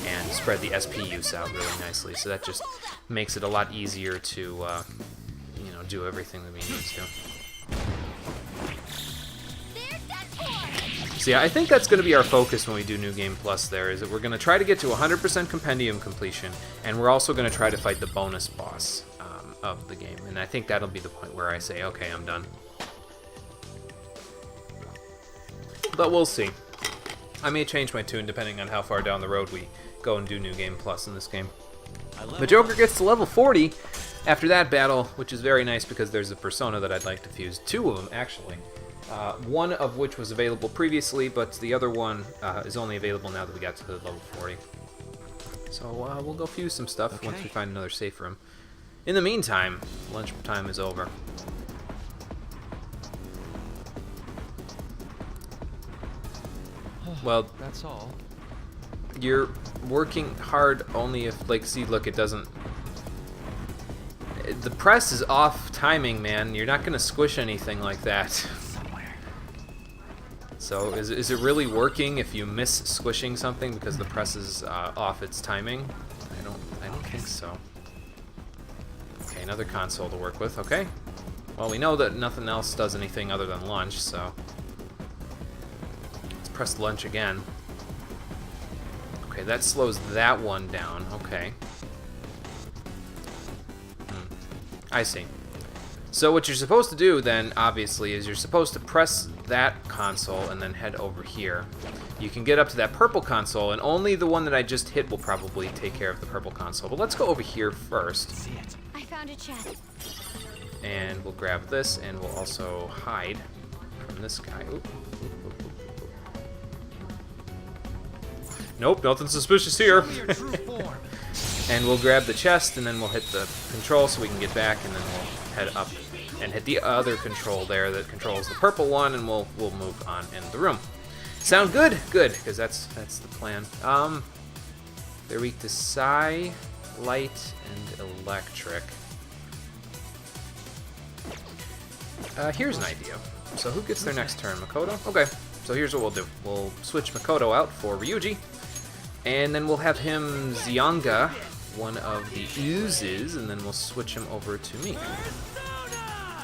and spread the SP use out really nicely. So that just makes it a lot easier to, you know, do everything that we need to. So yeah, I think that's going to be our focus when we do New Game Plus there, is that we're going to try to get to 100% Compendium completion, and we're also going to try to fight the bonus boss of the game. And I think that'll be the point where I say, okay, I'm done. But we'll see. I may change my tune depending on how far down the road we go and do New Game Plus in this game. The Joker gets to level 40 after that battle, which is very nice because there's a persona that I'd like to fuse. Two of them, actually. One of which was available previously, but the other one is only available now that we got to level 40. So we'll go fuse some stuff once we find another safe room. In the meantime, lunch time is over. Well, that's all. You're working hard only if, like, see, look, it doesn't... The press is off timing, man. You're not going to squish anything like that. So, is it really working if you miss squishing something because the press is off its timing? I don't think so. Okay, another console to work with, okay. Well, we know that nothing else does anything other than lunch, so... Let's press lunch again. Okay, that slows that one down, okay. I see. So what you're supposed to do then, obviously, is you're supposed to press that console and then head over here. You can get up to that purple console, and only the one that I just hit will probably take care of the purple console. But let's go over here first. See it. I found a chest. And we'll grab this, and we'll also hide from this guy. Oop, oop, oop, oop, oop. Nope, nothing suspicious here. And we'll grab the chest, and then we'll hit the control so we can get back, and then we'll head up and hit the other control there that controls the purple one, and we'll move on in the room. Sound good? Good, because that's the plan. They're weak to Psi, Light, and Electric. Here's an idea. So who gets their next turn? Makoto? Okay, so here's what we'll do. We'll switch Makoto out for Ryuji, and then we'll have him Zyanga, one of the oozes, and then we'll switch him over to me.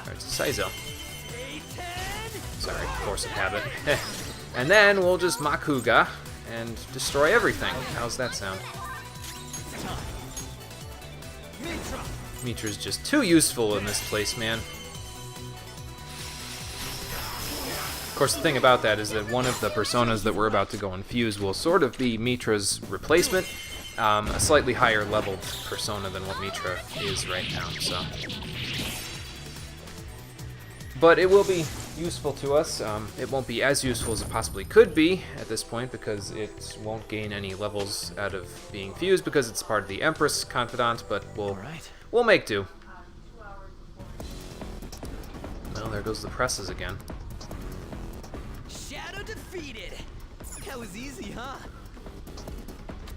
Alright, to Saizo. Sorry, force of habit. And then we'll just Makuga and destroy everything. How's that sound? Mitra's just too useful in this place, man. Of course, the thing about that is that one of the personas that we're about to go infuse will sort of be Mitra's replacement, a slightly higher leveled persona than what Mitra is right now, so. But it will be useful to us. It won't be as useful as it possibly could be at this point because it won't gain any levels out of being fused because it's part of the Empress Confidant, but we'll make do. Well, there goes the presses again. Shadow defeated. That was easy, huh?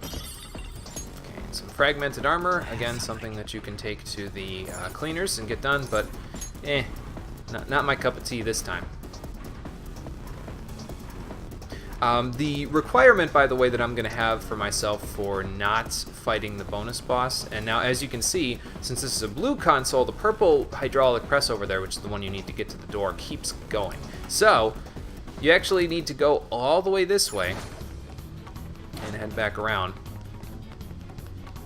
Okay, some fragmented armor. Again, something that you can take to the cleaners and get done, but not my cup of tea this time. The requirement, by the way, that I'm going to have for myself for not fighting the bonus boss, and now as you can see, since this is a blue console, the purple hydraulic press over there, which is the one you need to get to the door, keeps going. So, you actually need to go all the way this way and head back around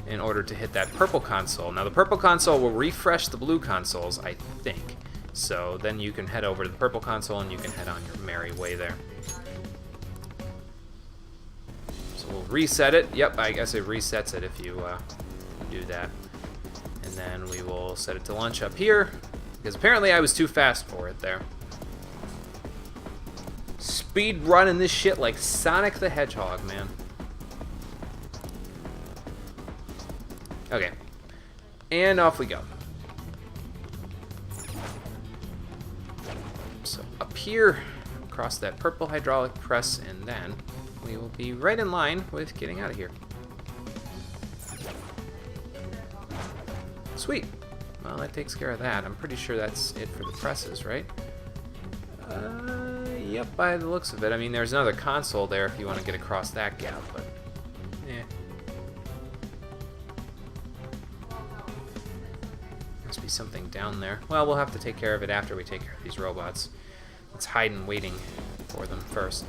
in order to hit that purple console. Now, the purple console will refresh the blue consoles, I think. So then you can head over to the purple console and you can head on your merry way there. So we'll reset it. Yep, I guess it resets it if you do that. And then we will set it to launch up here, because apparently I was too fast for it there. Speed running this shit like Sonic the Hedgehog, man. Okay. And off we go. So up here, across that purple hydraulic press, and then we will be right in line with getting out of here. Sweet. Well, that takes care of that. I'm pretty sure that's it for the presses, right? Yep, by the looks of it. I mean, there's another console there if you want to get across that gap, but eh. Must be something down there. Well, we'll have to take care of it after we take care of these robots. Let's hide and waiting for them first.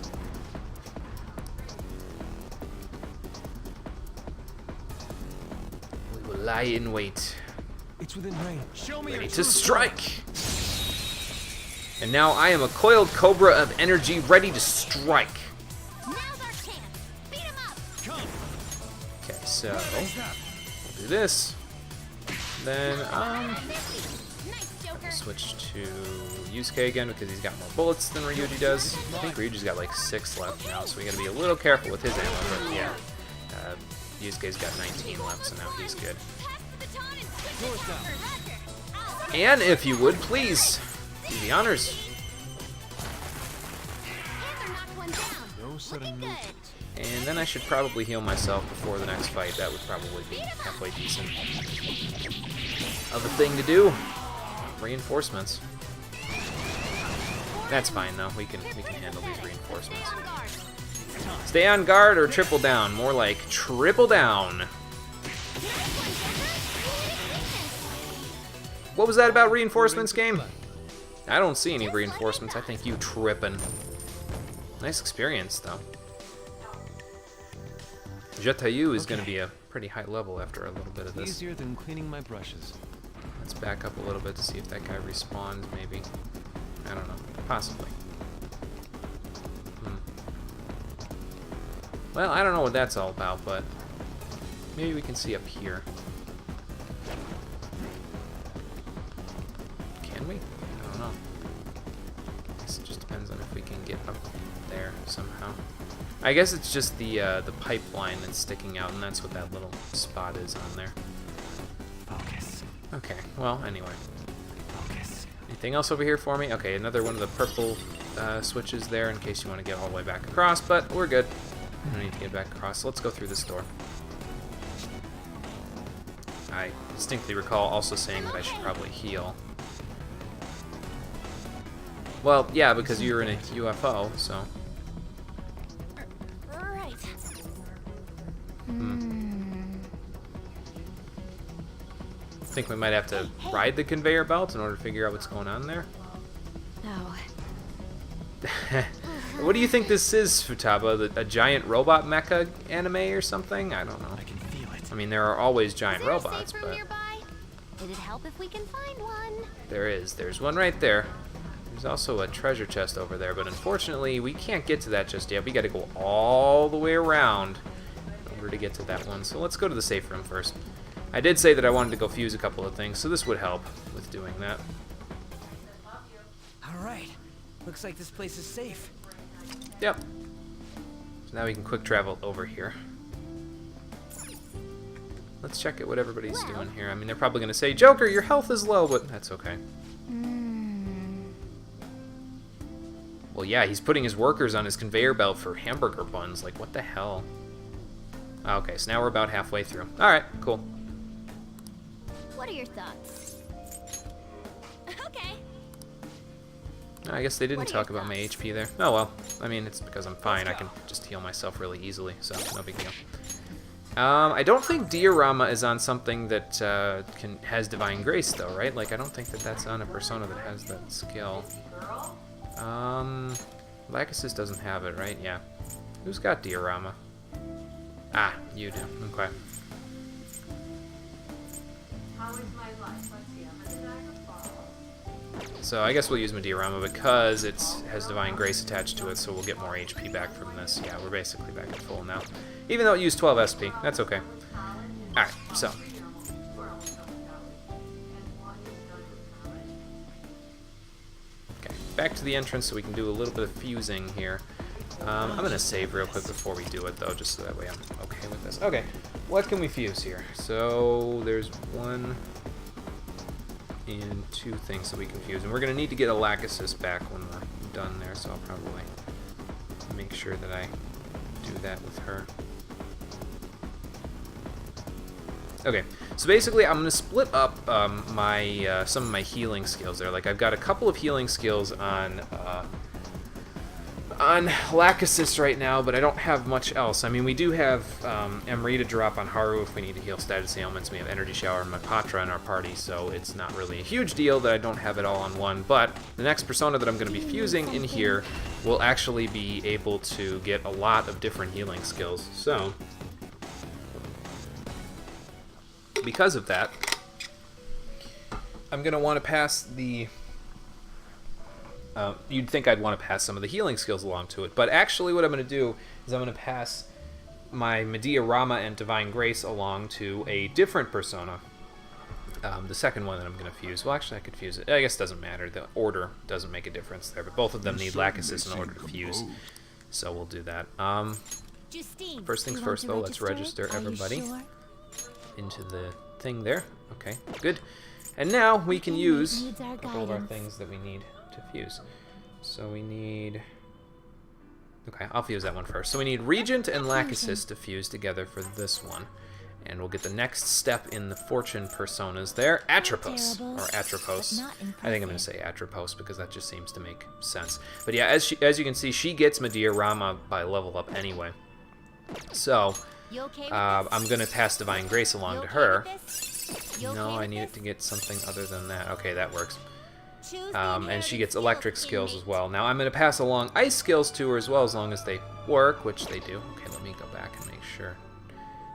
We will lie in wait. It's within range. Show me Ready your to true strike! And now I am a coiled cobra of energy ready to strike. Now's our chance. Beat 'em up. Come. Okay, so we'll do this. Then Nice, Joker. switch to Yusuke again because he's got more bullets than Ryuji does. I think Ryuji's got like 6 left now, so we gotta be a little careful with his ammo. But yeah, Yusuke's got 19 left, so now he's good. Pass the baton and switch it, Joker. Roger. And if you would, please do the honors. Panther knocked one down. No sudden Looking good. movement. And then I should probably heal myself before the next fight. That would probably be halfway decent. Other thing to do, reinforcements. That's fine though. We can handle these reinforcements. Stay on guard. Stay on guard or triple down. More like triple down. What was that about reinforcements, game? I don't see any reinforcements. I think you trippin'. Nice experience though. Jetayu is going to be a pretty high level after a little bit of this. Easier than cleaning my brushes. Let's back up a little bit to see if that guy respawns, maybe. I don't know. Possibly. Well, I don't know what that's all about, but maybe we can see up here. Can we? I don't know. I guess it just depends on if we can get up there somehow. I guess it's just the pipeline that's sticking out, and that's what that little spot is on there. Focus. Okay, well, anyway. Focus. Anything else over here for me? Okay, another one of the purple switches there in case you want to get all the way back across, but we're good. I don't need to get back across, so let's go through this door. I distinctly recall also saying that I should probably heal. Well, yeah, because you're in a UFO, so... Right. I think we might have to ride the conveyor belt in order to figure out what's going on there. No. What do you think this is, Futaba? A giant robot mecha anime or something? I don't know. I can feel it. I mean, there are always giant Is there a robots, safe room but nearby? It'd help if we can find one. there is. There's one right there. There's also a treasure chest over there, but unfortunately, we can't get to that just yet. We gotta go all the way around in order to get to that one. So let's go to the safe room first. I did say that I wanted to go fuse a couple of things, so this would help with doing that. All right. Looks like this place is safe. Yep. So now we can quick travel over here. Let's check out what everybody's doing here. I mean, they're probably gonna say, Joker, your health is low, but that's okay. Well, yeah, he's putting his workers on his conveyor belt for hamburger buns. Like, what the hell? Okay, so now we're about halfway through. Alright, cool. What are your thoughts? Okay. I guess they didn't talk about my HP there. Oh well. I mean, it's because I'm fine. I can just heal myself really easily, so no big deal. I don't think Diorama is on something that has Divine Grace, though, right? Like, I don't think that that's on a persona that has that skill. Lachesis doesn't have it, right? Yeah. Who's got Diorama? Ah, you do. Okay. So I guess we'll use Diorama because it has Divine Grace attached to it, so we'll get more HP back from this. Yeah, we're basically back at full now. Even though it used 12 SP, that's okay. Alright, so. Okay, back to the entrance so we can do a little bit of fusing here. I'm going to save real quick before we do it, though, just so that way I'm okay with this. Okay, what can we fuse here? So there's one and two things that we can fuse. And we're going to need to get a Lachesis back when we're done there, so I'll probably make sure that I do that with her. Okay, so basically I'm going to split up some of my healing skills there. Like, I've got a couple of healing skills on Lachesis right now, but I don't have much else. I mean, we do have Emery to drop on Haru if we need to heal status ailments. We have Energy Shower and Mapatra in our party, so it's not really a huge deal that I don't have it all on one. But the next persona that I'm going to be fusing in here will actually be able to get a lot of different healing skills. So, because of that, I'm going to want to pass the... you'd think I'd want to pass some of the healing skills along to it, but actually what I'm going to do is I'm going to pass my Medea Rama and Divine Grace along to a different persona. The second one that I'm going to fuse. Well, actually, I could fuse it. I guess it doesn't matter. The order doesn't make a difference there, but both of them need Lachesis in order to fuse. So we'll do that. Justine, First things you first, want though, to let's register register it? Are you everybody sure? into the thing there. Okay, good. And now we can use needs our a couple of our guidance. things that we need to fuse. So we need... Okay, I'll fuse that one first. So we need Regent and Lachesis to fuse together for this one. And we'll get the next step in the Fortune personas there. Atropos, or Atropos. I think I'm going to say Atropos because that just seems to make sense. But yeah, as you can see, she gets Medea Rama by level up anyway. So, You okay with I'm going to pass Divine Grace along You to okay her. with this? You okay No, I with need it this? to get something other than that. Okay, that works. Choose the And she inherited gets electric skills innate. as well. Now I'm going to pass along ice skills to her as well, as long as they work, which they do. Okay, let me go back and make sure.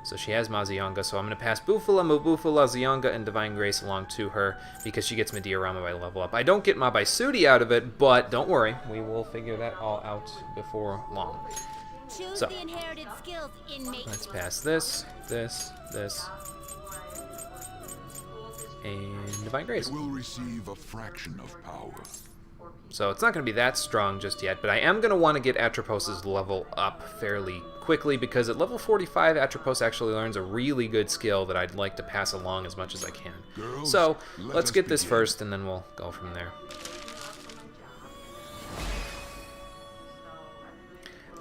So she has Mazionga, so I'm going to pass Bufula, Mabufula, Zionga, and Divine Grace along to her because she gets Medea Rama by level up. I don't get Mabaisudi out of it, but don't worry. We will figure that all out before long. Choose So, the inherited skills innate. let's pass this, this, and Divine Grace. It will receive a fraction of power. So it's not going to be that strong just yet, but I am going to want to get Atropos' level up fairly quickly because at level 45, Atropos actually learns a really good skill that I'd like to pass along as much as I can. Girls, So let let's us get this begin. first and then we'll go from there.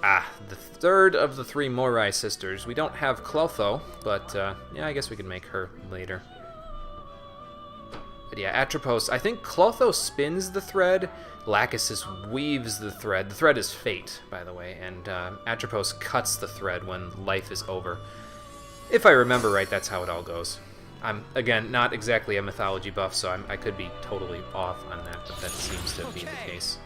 Ah, the third of the three Morai sisters. We don't have Clotho, but yeah, I guess we can make her later. But yeah, Atropos, I think Clotho spins the thread, Lachesis weaves the thread. The thread is fate, by the way, and Atropos cuts the thread when life is over. If I remember right, that's how it all goes. I'm, again, not exactly a mythology buff, so I could be totally off on that, but that seems to be the case.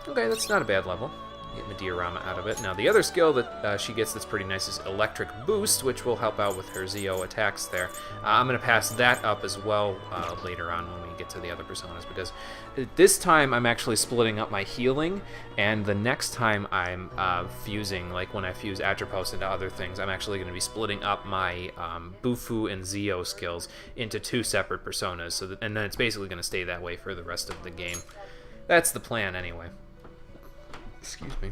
Okay, that's not a bad level. Get Medea Rama out of it. Now, the other skill that she gets that's pretty nice is Electric Boost, which will help out with her Zeo attacks there. I'm going to pass that up as well later on when we get to the other personas, because this time I'm actually splitting up my healing, and the next time I'm fusing, like when I fuse Atropos into other things, I'm actually going to be splitting up my Bufu and Zeo skills into two separate personas, so that, and then it's basically going to stay that way for the rest of the game. That's the plan anyway. Excuse me.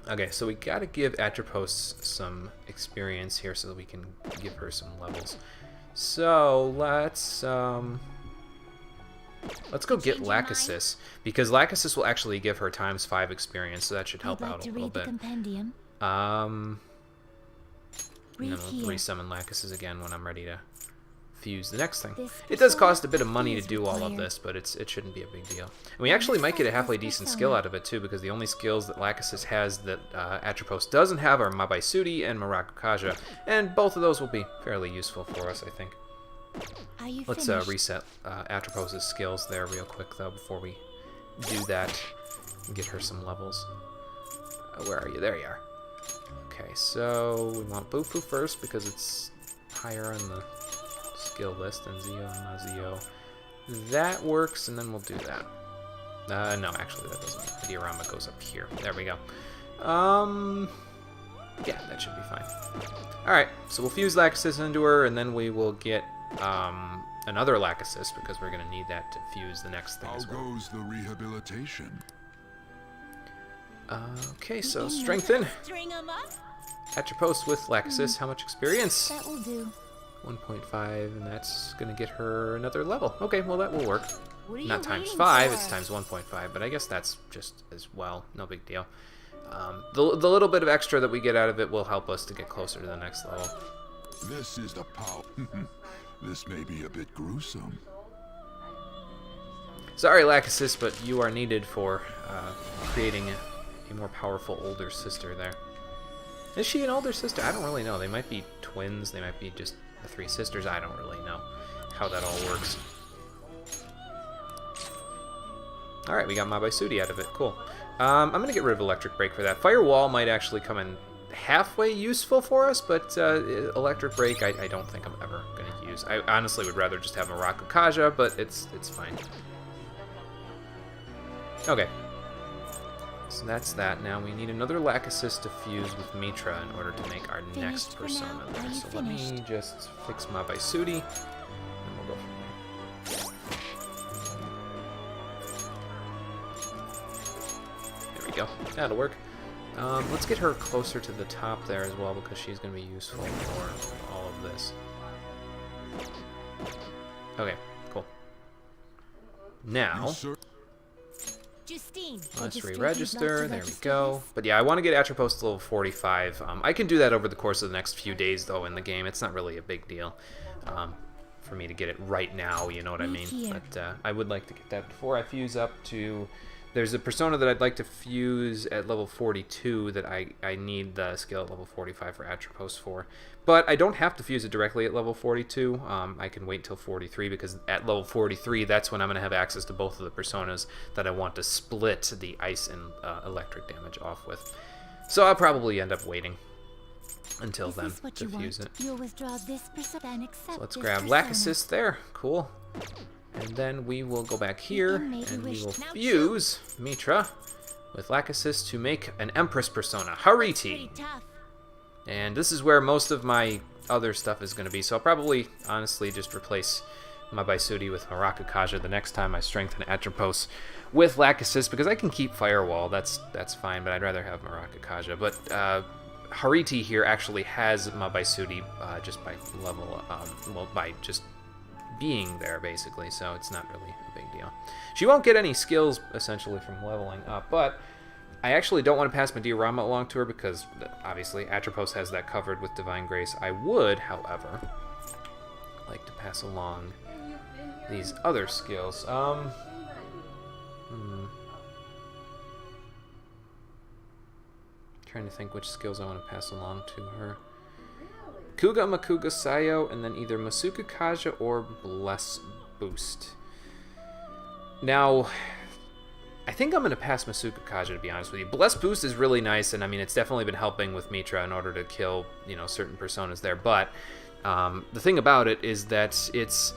Okay, so we gotta give Atropos some experience here so that we can give her some levels. So let's go get Change your mind? Lachesis, because Lachesis will actually give her ×5 experience, so that should help You'd like out a to little read the bit. compendium? And Read then we'll here. resummon Lachesis again when I'm ready to fuse the next thing. This It does persona cost a bit of money to is do all of required. this, but it shouldn't be a big deal. And we actually might get a halfway decent skill out of it too, because the only skills that Lachesis has that Atropos doesn't have are Mabaisuri and Marakukaja, and both of those will be fairly useful for us, I think. Are you Let's finished? reset Atropos' skills there real quick, though, before we do that and get her some levels. Where are you? There you are. Okay, so we want Bufu first because it's higher on the skill list than Zio and Mazio. That works, and then we'll do that. No, actually that doesn't. The diorama goes up here. There we go. Yeah, that should be fine. Alright, so we'll fuse Lachesis into her, and then we will get another Lachesis, because we're going to need that to fuse the next thing How as well. goes the rehabilitation? Okay, so strengthen. String 'em up. Atropos with Lachesis. How much experience? That will do. 1.5, and that's going to get her another level. Okay, well that will work. What are you Not times waiting 5, for? it's times 1.5, but I guess that's just as well. No big deal. The little bit of extra that we get out of it will help us to get closer to the next level. This is the power. This may be a bit gruesome. Sorry, Lachesis, but you are needed for creating a more powerful older sister there. Is she an older sister? I don't really know. They might be twins. They might be just the 3 sisters. I don't really know how that all works. Alright, we got Mabaisuri out of it. Cool. I'm going to get rid of Electric Break for that. Firewall might actually come in halfway useful for us, but Electric Break I don't think I'm ever going to use. I honestly would rather just have Marakukaja, but it's fine. Okay. So that's that. Now we need another Lachesis to fuse with Mitra in order to make our next Finished for persona now? there. Are you So let me finished? just fix Mabaisuri, and we'll go from there. There we go. That'll work. Let's get her closer to the top there as well, because she's going to be useful for all of this. Okay, cool. Now, Sir, Justine. let's Register re-register. who'd There like we to go. register But yeah, I want to get Atropos to level 45. I can do that over the course of the next few days, though, in the game. It's not really a big deal for me to get it right now, you know what I mean? Here. But I would like to get that before I fuse up to... There's a persona that I'd like to fuse at level 42 that I need the skill at level 45 for Atropos for. But I don't have to fuse it directly at level 42. I can wait till 43, because at level 43, that's when I'm going to have access to both of the personas that I want to split the ice and electric damage off with. So I'll probably end up waiting until Is then this what to you fuse want? it. You'll withdraw this persona and accept So let's this grab persona. Lachesis there. Cool. And then we will go back here, Begin may and we wish. will Now fuse Mitra with Lachesis to make an Empress persona, Hariti. Pretty tough. And this is where most of my other stuff is going to be, so I'll probably, honestly, just replace Mabaisuri with Marakukaja the next time I strengthen Atropos with Lachesis, because I can keep Firewall, that's fine, but I'd rather have Marakukaja. But Hariti here actually has Mabaisuri just by level, well, by just being there, basically, so it's not really a big deal. She won't get any skills, essentially, from leveling up, but I actually don't want to pass my diorama along to her, because, obviously, Atropos has that covered with Divine Grace. I would, however, like to pass along these other skills. Trying to think which skills I want to pass along to her. Kuga Makuga Sayo, and then either Masuka Kaja or Bless Boost. Now, I think I'm going to pass Masuka Kaja, to be honest with you. Bless Boost is really nice, and I mean, it's definitely been helping with Mitra in order to kill, you know, certain personas there, but the thing about it is that it's,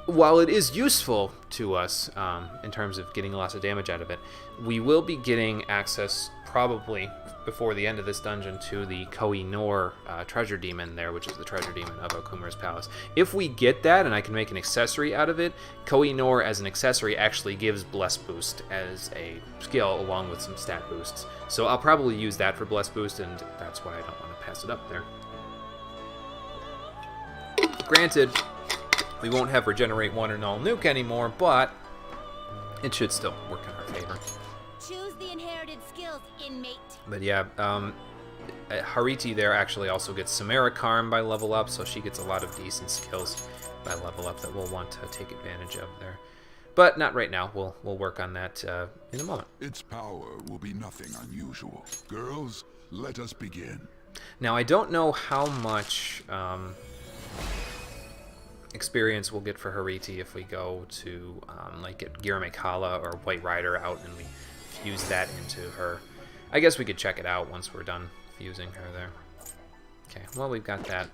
while it is useful to us in terms of getting lots of damage out of it, we will be getting access, probably before the end of this dungeon, to the Koh-i-Noor treasure demon there, which is the treasure demon of Okumura's palace. If we get that and I can make an accessory out of it, Koh-i-Noor as an accessory actually gives Bless Boost as a skill along with some stat boosts. So I'll probably use that for Bless Boost, and that's why I don't want to pass it up there. Granted, we won't have Regenerate 1 or Null Nuke anymore, but it should still work in our favor. Choose the inherited skills, inmate. But yeah, Hariti there actually also gets Samara Karm by level up, so she gets a lot of decent skills by level up that we'll want to take advantage of there. But not right now. We'll work on that in a moment. Its power will be nothing unusual. Girls, let us begin. Now, I don't know how much experience we'll get for Hariti if we go to like get Giramekhala or White Rider out and we fuse that into her. I guess we could check it out once we're done fusing her there. Okay, well, we've got that.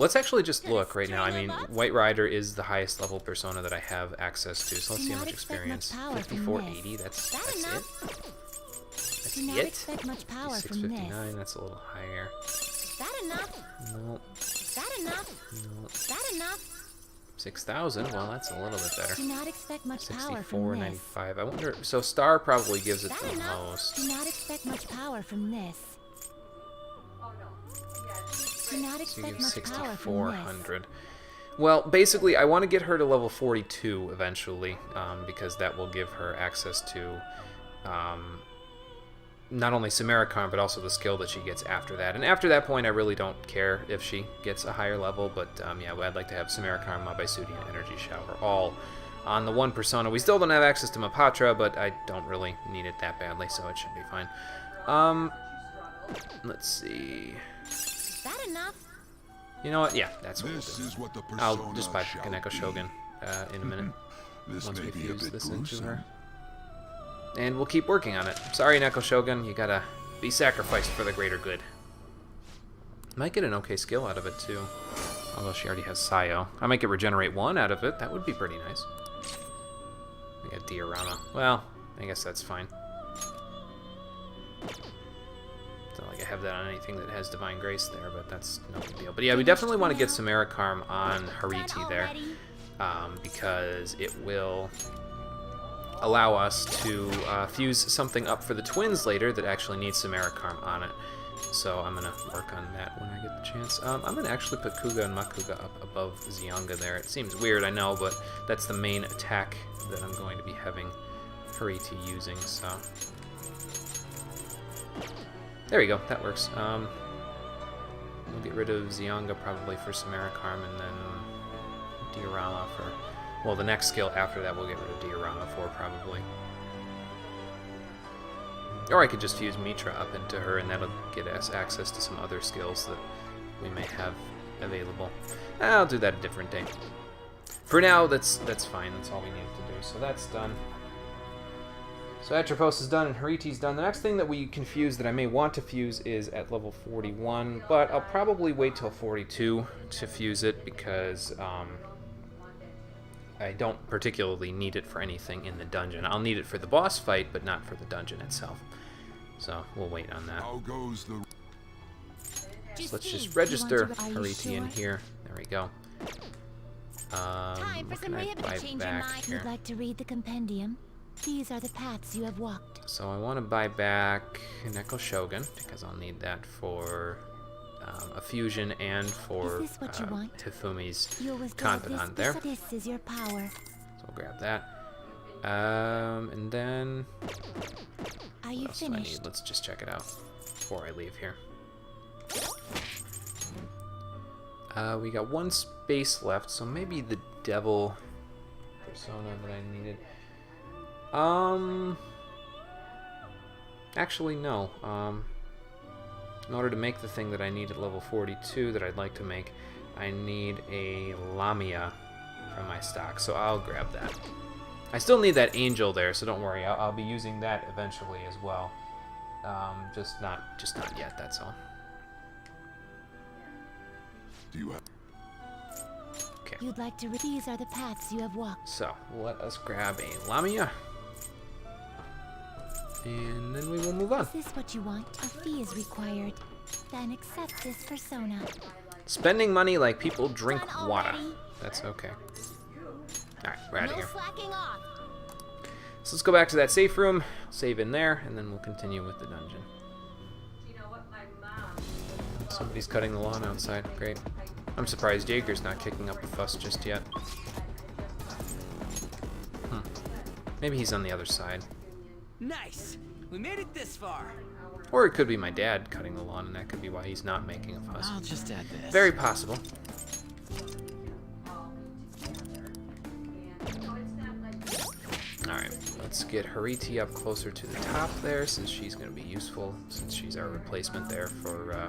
Let's actually just look right now. I mean, White Rider is the highest level persona that I have access to, so let's see how much experience. 5480, that's it? That's Do not it? expect much power from 659, that's a little higher. That enough? No, That enough? no. That enough? 6,000, well, that's a little bit better. Do not expect much power from this. 6495. I wonder, so Star probably gives it That the enough? most. Do not expect much power from this. Do not So you expect give much power from this. 6,400. Well, basically, I want to get her to level 42 eventually, because that will give her access to not only Samarikarm, but also the skill that she gets after that. And after that point, I really don't care if she gets a higher level, but yeah, I'd like to have Samarikarm, Mabaisudi, and Energy Shower all on the one persona. We still don't have access to Mapatra, but I don't really need it that badly, so it should be fine. Let's see. That enough? You know what? Yeah, that's what This we'll do. is what the persona I'll just buy shall Kaneko be. Shogun in a minute. This Once may we be a fuse bit this into gruesome. her. And we'll keep working on it. Sorry, Neko Shogun, you gotta be sacrificed for the greater good. Might get an okay skill out of it, too. Although she already has Sayo. I might get Regenerate 1 out of it. That would be pretty nice. We got Diorama. Well, I guess that's fine. It's not like I have that on anything that has Divine Grace there, but that's no big deal. But yeah, we definitely want to get Samarikarm on Hariti there. Because it will allow us to fuse something up for the twins later that actually needs Samarikarm on it. So I'm going to work on that when I get the chance. I'm going to actually put Kuga and Makuga up above Zyanga there. It seems weird, I know, but that's the main attack that I'm going to be having Hariti using, so... There we go, that works. We'll get rid of Zyanga probably for Samarikarm, and then Diorama for... Well, the next skill after that we'll get rid of Diorama for, probably. Or I could just fuse Mitra up into her, and that'll get us access to some other skills that we may have available. I'll do that a different day. For now, that's fine. That's all we needed to do. So that's done. So Atropos is done and Hariti's done. The next thing that we can fuse that I may want to fuse is at level 41, but I'll probably wait till 42 to fuse it because I don't particularly need it for anything in the dungeon. I'll need it for the boss fight, but not for the dungeon itself. So we'll wait on that. How goes the... So let's just register Hariti in here. There we go. Time for What some can I ribbon buy to change your back mind. here? You'd like to read the compendium? These are the paths you have walked. So I want to buy back Neko Shogun because I'll need that for a fusion and for Is this what you want? Hifumi's You always confidant there. This is your power. So I'll grab that. And then Are you what else do I finished? need? Let's just check it out before I leave here. We got one space left, so maybe the devil persona that I needed. Actually, no. In order to make the thing that I need at level 42 that I'd like to make, I need a Lamia from my stock, so I'll grab that. I still need that angel there, so don't worry. I'll be using that eventually as well. Just not yet. That's all. Do you have... Okay. You'd like to read. These are the paths you have walked. So let us grab a Lamia, and then we will move on. Is this what you want? A fee is required. Then accept this persona. Spending money like people drink Done water. already? That's okay. All right, we're out of No here. slacking off. So let's go back to that safe room, save in there, and then we'll continue with the dungeon. Somebody's cutting the lawn outside. Great. I'm surprised Jaeger's not kicking up a fuss just yet. Maybe he's on the other side. Nice. We made it this far. Or it could be my dad cutting the lawn, and that could be why he's not making a fuss. I'll just add this. Very possible. let's get Hariti up closer to the top there, since she's going to be useful, since she's our replacement there for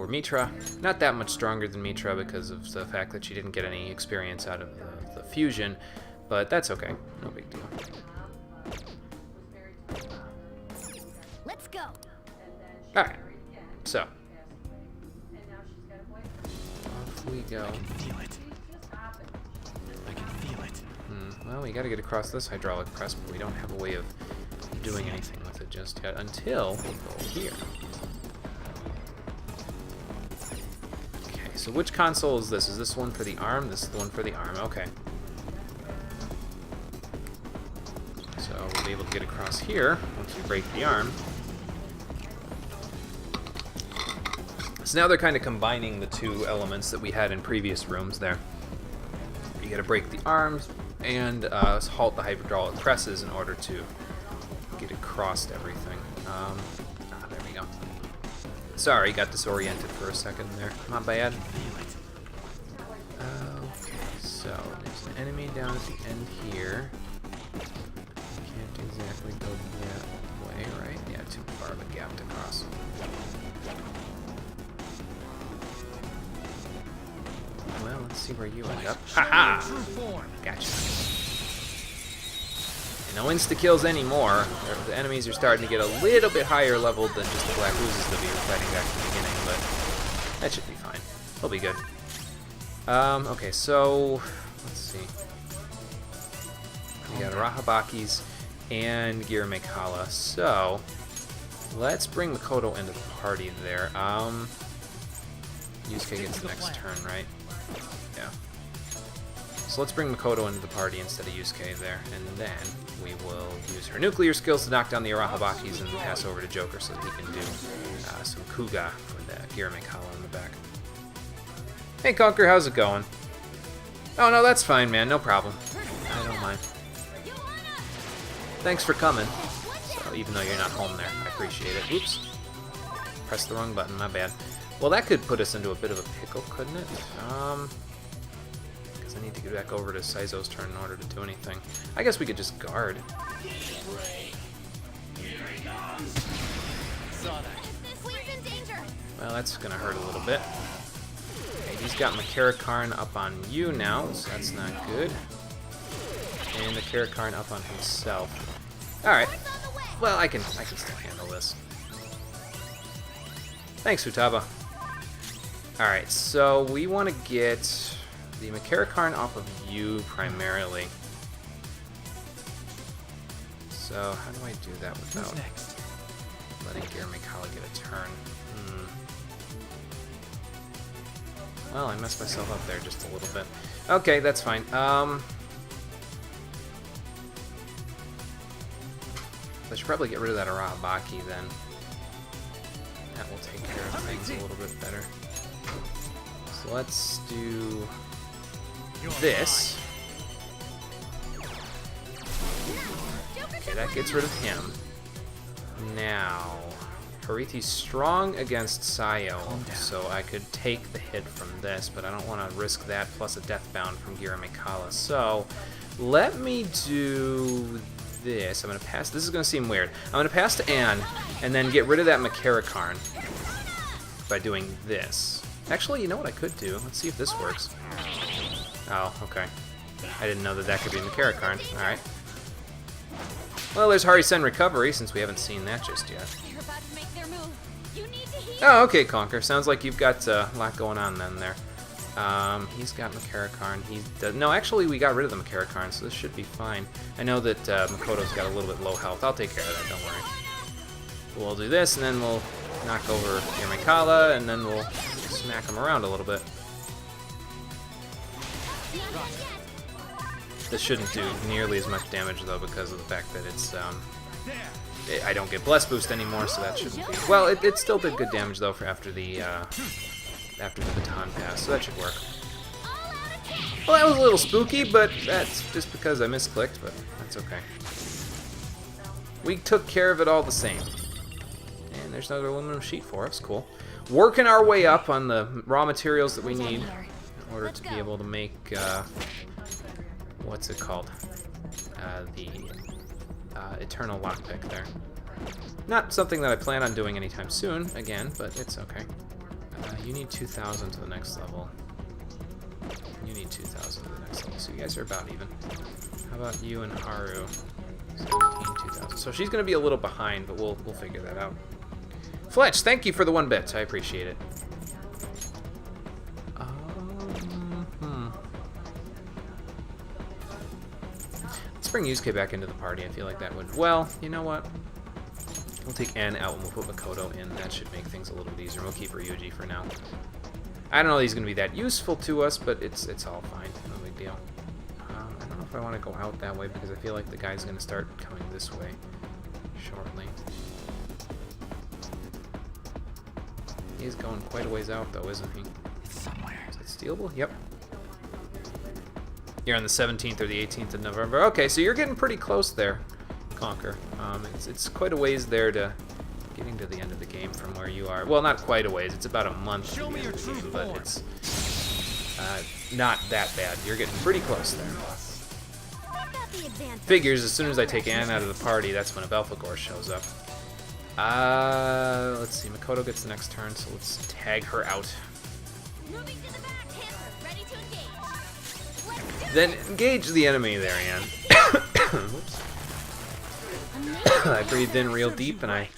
Mitra. Not that much stronger than Mitra because of the fact that she didn't get any experience out of the fusion, but that's okay. No big deal. Let's go. Alright, so off we go. Feel it. I can feel it. Well, we gotta get across this hydraulic press, but we don't have a way of doing anything with it just yet until we go here. Okay, so which console is this? Is this one for the arm? This is the one for the arm. Okay. So we'll be able to get across here once we break the arm. So now they're kind of combining the two elements that we had in previous rooms there. You gotta break the arms and halt the hydraulic presses in order to get across everything. There we go. Sorry, got disoriented for a second there. My bad. Okay, so there's an enemy down at the end here. Can't exactly go that way, right? Yeah, too far of a gap to cross. Well, let's see where you end up. Haha! Gotcha. And no insta-kills anymore. The enemies are starting to get a little bit higher level than just the Black Oozes that we were fighting back at the beginning, but that should be fine. They'll be good. Okay, so let's see. We got Rahabakis and Giramekhala. So let's bring Makoto into the party there. Yusuke gets the next turn, right? Yeah. So let's bring Makoto into the party instead of Yusuke there, and then we will use her nuclear skills to knock down the Arahabakis and pass over to Joker so that he can do some Kuga for the Giramekhala in the back. Hey Conker, how's it going? Oh no, that's fine, man, no problem. I don't mind. Thanks for coming. So even though you're not home there, I appreciate it. Oops. Pressed the wrong button, my bad. Well, that could put us into a bit of a pickle, couldn't it? Because I need to get back over to Saizo's turn in order to do anything. I guess we could just guard. Well, that's gonna hurt a little bit. Okay, he's got Makarakarn up on you now, so that's not good. And Makarakarn up on himself. Alright. Well, I can still handle this. Thanks, Futaba. Alright, so we want to get the Makarakarn off of you primarily. So how do I do that without letting Giramekhala get a turn? Well, I messed myself up there just a little bit. Okay, that's fine. I should probably get rid of that Arahabaki then. That will take care of things a little bit better. So let's do this. Okay, that gets rid of him. Now, Hariti's strong against Sayo, so I could take the hit from this, but I don't want to risk that plus a Deathbound from Giramekhala. So let me do this. I'm going to pass. This is going to seem weird. I'm going to pass to Anne and then get rid of that Makarakarn by doing this. Actually, you know what I could do? Let's see if this works. Oh, okay. I didn't know that that could be Makarakarn. Alright. Well, there's Harisen Recovery, since we haven't seen that just yet. They're about to make their move. You need to heal. Oh, okay, Conker. Sounds like you've got a lot going on then there. He's got Makarakarn. No, actually, we got rid of the Makarakarn, so this should be fine. I know that Makoto's got a little bit low health. I'll take care of that, don't worry. We'll do this, and then we'll knock over Giramekhala, and then we'll smack him around a little bit. This shouldn't do nearly as much damage, though, because of the fact that it's, I don't get Bless Boost anymore, so that shouldn't be... Well, it still did good damage, though, for after the baton pass, so that should work. Well, that was a little spooky, but that's just because I misclicked, but that's okay. We took care of it all the same. And there's another aluminum sheet for us, cool. Working our way up on the raw materials that we need in order to be able to make, what's it called? the Eternal Lockpick there. Not something that I plan on doing anytime soon, again, but it's okay. You need 2,000 to the next level. You need 2,000 to the next level, so you guys are about even. How about you and Haru? 17, 2,000. So she's going to be a little behind, but we'll figure that out. Fletch, thank you for the 1 bit. I appreciate it. Let's bring Yusuke back into the party. I feel like that would... Well, you know what? We'll take N out and we'll put Makoto in. That should make things a little bit easier. We'll keep Ryuji for now. I don't know if he's going to be that useful to us, but it's all fine. No big deal. I don't know if I want to go out that way because I feel like the guy's going to start coming this way shortly. He's going quite a ways out, though, isn't he? It's somewhere. Is it stealable? Yep. You're on the 17th or the 18th of November. Okay, so you're getting pretty close there, Conquer. It's quite a ways there to getting to the end of the game from where you are. Well, not quite a ways. It's about a month to the end of the game, but it's not that bad. You're getting pretty close there. Figures, as soon as I take Anne out of the party, that's when a Belphegor shows up. Let's see. Makoto gets the next turn, so let's tag her out. Moving to the back, Hammer, ready to engage. Let's do Then engage the enemy there, Anne. Whoops. I breathed in real deep and I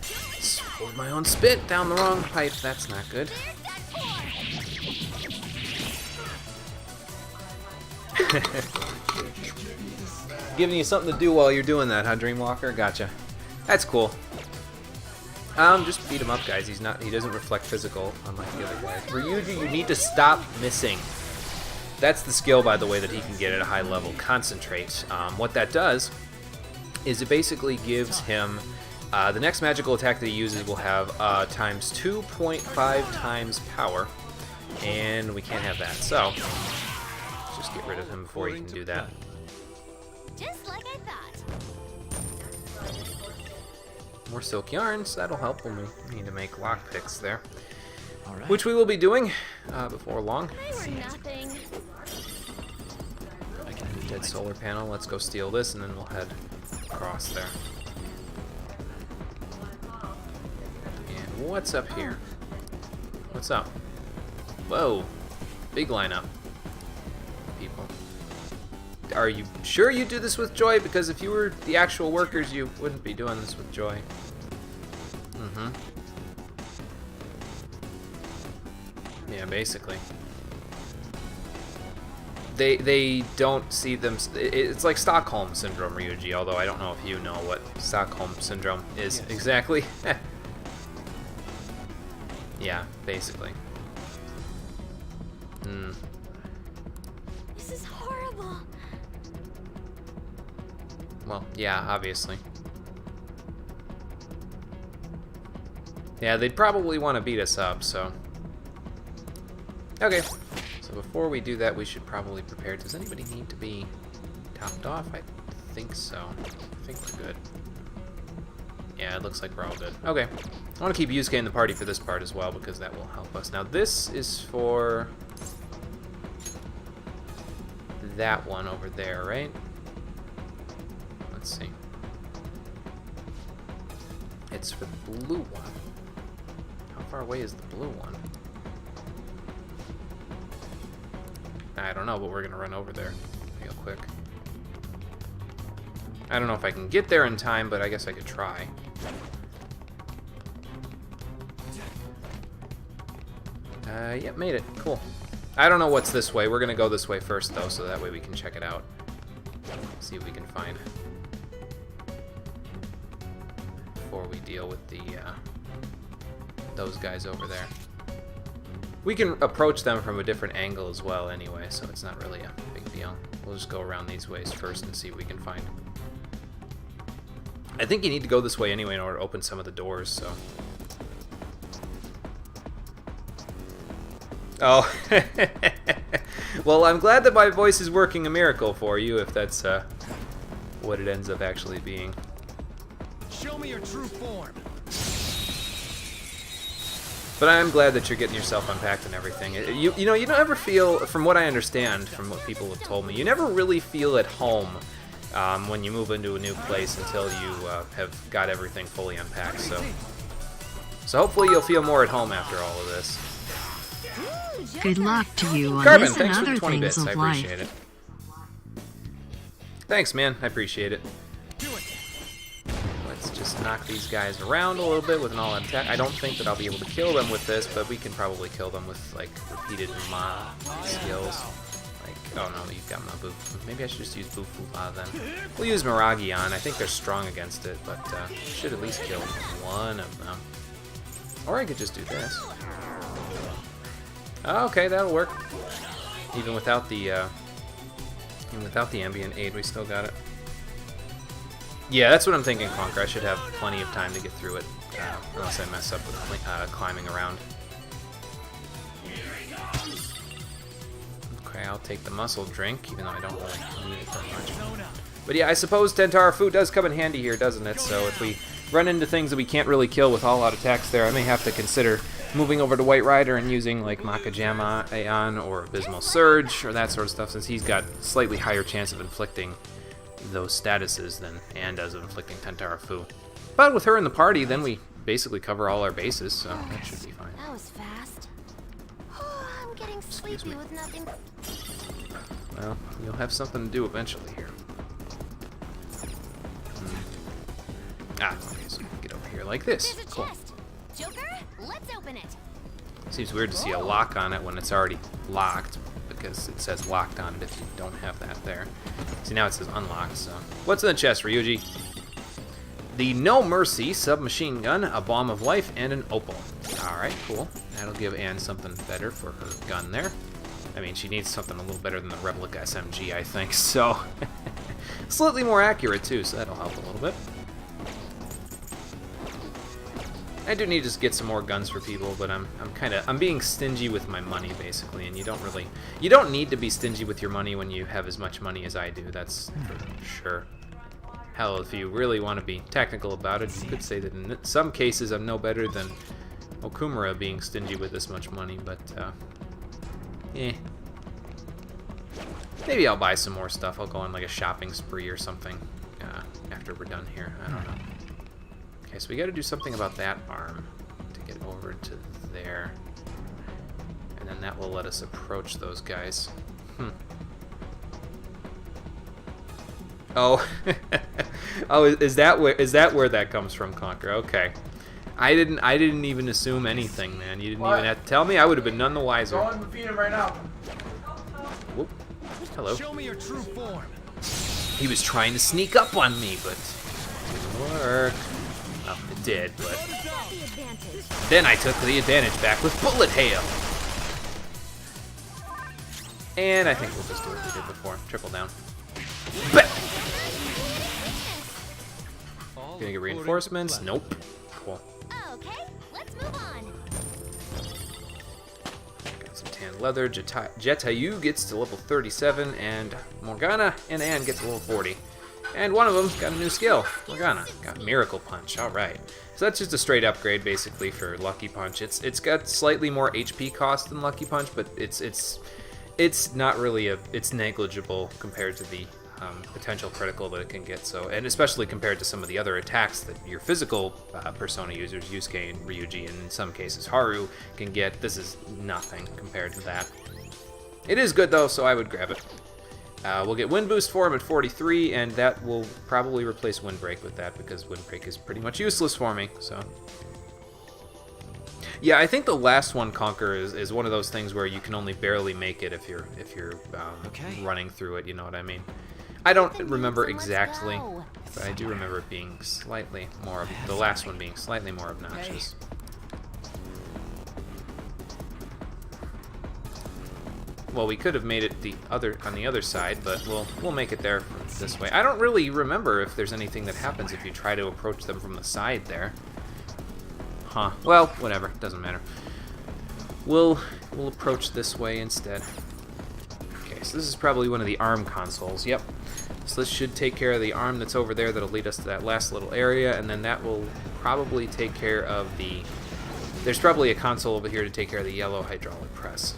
swallowed my own spit down the wrong pipe. That's not good. Giving you something to do while you're doing that, huh, Dreamwalker? Gotcha. That's cool. Just beat him up, guys. He doesn't reflect physical, unlike the other guys. Ryuji, you need to stop missing. That's the skill, by the way, that he can get at a high level. Concentrate. What that does is it basically gives him the next magical attack that he uses will have times 2.5 times power, and we can't have that. So let's just get rid of him before he can do that. just like I thought. More silk yarns, that'll help when we need to make lockpicks there. All right. Which we will be doing before long. They were nothing. I can do dead solar panel. Let's go steal this, and then we'll head across there. And what's up here? What's up? Whoa, big lineup. People. Are you sure you do this with joy? Because if you were the actual workers, you wouldn't be doing this with joy. Mm-hmm. Yeah, basically. They don't see them. It's like Stockholm Syndrome, Ryuji, although I don't know if you know what Stockholm Syndrome is exactly. Yeah, basically. This is horrible. Well, yeah, obviously. Yeah, they'd probably want to beat us up, so... Okay, so before we do that, we should probably prepare. Does anybody need to be topped off? I think so. I think we're good. Yeah, it looks like we're all good. Okay, I want to keep Yusuke in the party for this part as well, because that will help us. Now, this is for that one over there, right? Let's see. It's for the blue one. How far away is the blue one? I don't know, but we're gonna run over there real quick. I don't know if I can get there in time, but I guess I could try. Yep, made it. Cool. I don't know what's this way. We're gonna go this way first, though, so that way we can check it out. See what we can find before we deal with the those guys over there. We can approach them from a different angle as well anyway, so it's not really a big deal. We'll just go around these ways first and see what we can find. I think you need to go this way anyway in order to open some of the doors, so... Oh. Well, I'm glad that my voice is working a miracle for you, if that's what it ends up actually being. Show me your true form. But I'm glad that you're getting yourself unpacked and everything. You know, you don't ever feel, from what I understand, from what people have told me, you never really feel at home when you move into a new place until you have got everything fully unpacked. So hopefully you'll feel more at home after all of this. Good luck to you on Carbon, this and thanks for other the 20 things bits. I of life. appreciate it. Thanks, man. I appreciate it. Let's just knock these guys around a little bit with an all-out attack. I don't think that I'll be able to kill them with this, but we can probably kill them with, like, repeated Ma skills. Like, oh no, you've got Mabu. Maybe I should just use Bufu Ma then. We'll use Miragion. I think they're strong against it, but should at least kill one of them. Or I could just do this. Oh, okay, that'll work. Even without the ambient aid, we still got it. Yeah, that's what I'm thinking, Conquer. I should have plenty of time to get through it, unless I mess up with climbing around. Okay, I'll take the muscle drink, even though I don't really need it very much. But yeah, I suppose Tentara food does come in handy here, doesn't it? So if we run into things that we can't really kill with all-out attacks there, I may have to consider moving over to White Rider and using like Makajama Aeon or Abysmal Surge or that sort of stuff, since he's got slightly higher chance of inflicting those statuses than Anne does of inflicting Tentara Fu. But with her in the party, then we basically cover all our bases, so that should be fine. That was fast. I'm getting sleepy with nothing. Well, you'll have something to do eventually here. Ah, okay, so we can get over here like this. There's a Cool. chest. Joker, let's open it. Seems weird to see a lock on it when it's already locked, because it says locked on it if you don't have that there. See, now it says unlocked, so. What's in the chest, Ryuji? The No Mercy submachine gun, a bomb of life, and an opal. Alright, cool. That'll give Anne something better for her gun there. I mean, she needs something a little better than the Replica SMG, I think, so. Slightly more accurate, too, so that'll help a little bit. I do need to get some more guns for people, but I'm being stingy with my money basically, and you don't need to be stingy with your money when you have as much money as I do. That's for sure. Hell, if you really want to be technical about it, you could say that in some cases I'm no better than Okumura being stingy with this much money, but maybe I'll buy some more stuff. I'll go on like a shopping spree or something after we're done here. I don't know. Okay, so we got to do something about that arm to get over to there. And then that will let us approach those guys. Oh, oh, is that where that comes from, Conquer? Okay, I didn't even assume anything, man. You didn't even have to tell me. I would have been none the wiser. Go and feed him right now. Whoop. Hello. Show me your true form. He was trying to sneak up on me, but it didn't work. Well, it did, but Got the advantage. then I took the advantage back with Bullet Hail. And I think we'll just do what we did before. Triple down. Bah! Gonna get reinforcements? Nope. Cool. Okay, let's move on. Got some tan leather. Jetayu gets to level 37, and Morgana and Anne get to level 40. And one of them got a new skill. Morgana got Miracle Punch. All right. So that's just a straight upgrade, basically, for Lucky Punch. It's got slightly more HP cost than Lucky Punch, but it's not really it's negligible compared to the potential critical that it can get. So, and especially compared to some of the other attacks that your physical Persona users, Yusuke and Ryuji, and in some cases Haru, can get. This is nothing compared to that. It is good though, so I would grab it. We'll get Wind Boost for him at 43, and that will probably replace Windbreak with that, because Windbreak is pretty much useless for me, so. Yeah, I think the last one, Conquer, is one of those things where you can only barely make it if you're running through it, you know what I mean? I don't remember exactly, but I do remember it being slightly more, the last one being slightly more obnoxious. Well, we could have made it on the other side, but we'll make it there from this way. I don't really remember if there's anything that happens if you try to approach them from the side there. Huh. Well, whatever. Doesn't matter. We'll approach this way instead. Okay, so this is probably one of the arm consoles. Yep. So this should take care of the arm that's over there. That'll lead us to that last little area, and then that will probably take care of the... There's probably a console over here to take care of the yellow hydraulic press.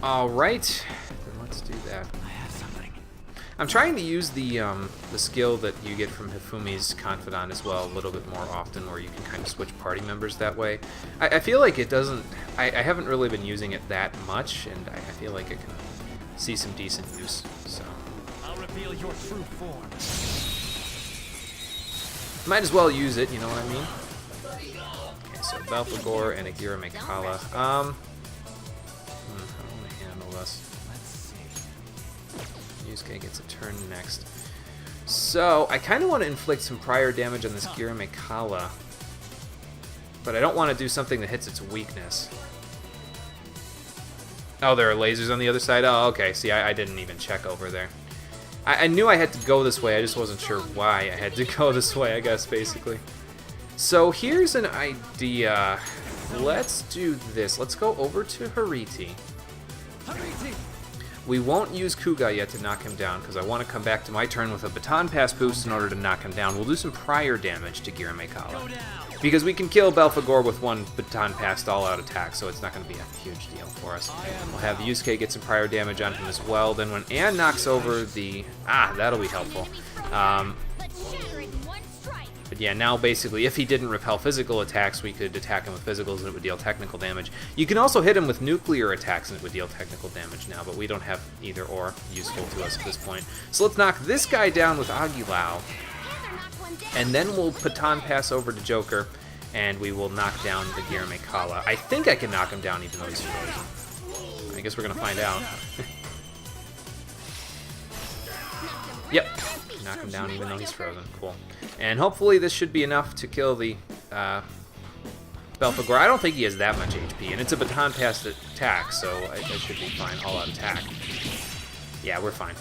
Alright, let's do that. I have something. I'm trying to use the skill that you get from Hifumi's Confidant as well a little bit more often, where you can kind of switch party members that way. I feel like it doesn't... I haven't really been using it that much, and I feel like it can see some decent use, so... I'll reveal your true form. Might as well use it, you know what I mean? Okay, so Belphegor and Agira Mekala. How do I handle this? Let's see. Yusuke gets a turn next. So, I kind of want to inflict some prior damage on this Gira Mekala, but I don't want to do something that hits its weakness. Oh, there are lasers on the other side? Oh, okay. See, I didn't even check over there. I knew I had to go this way, I just wasn't sure why I had to go this way, I guess, basically. So here's an idea. Let's do this. Let's go over to Hariti. We won't use Kuga yet to knock him down, because I want to come back to my turn with a Baton Pass boost in order to knock him down. We'll do some prior damage to Gira Mekala, because we can kill Belphegor with one Baton Pass all-out attack, so it's not going to be a huge deal for us. We'll have Yusuke get some prior damage on him as well. Then when Anne knocks over the... that'll be helpful. Let's shatter it in one strike. But yeah, now basically, if he didn't repel physical attacks, we could attack him with physicals and it would deal technical damage. You can also hit him with nuclear attacks and it would deal technical damage now, but we don't have either or useful to us at this point. So let's knock this guy down with Agilao, Panther knocked one down. and then we'll Baton Pass over to Joker, and we will knock down the Gira Mekala. I think I can knock him down even though he's frozen. I guess we're going to find out. Yep. Knock him down even though he's frozen. Cool. And hopefully this should be enough to kill the Belphegor. I don't think he has that much HP, and it's a Baton Pass attack, so I should be fine. All-out attack. Yeah, we're fine.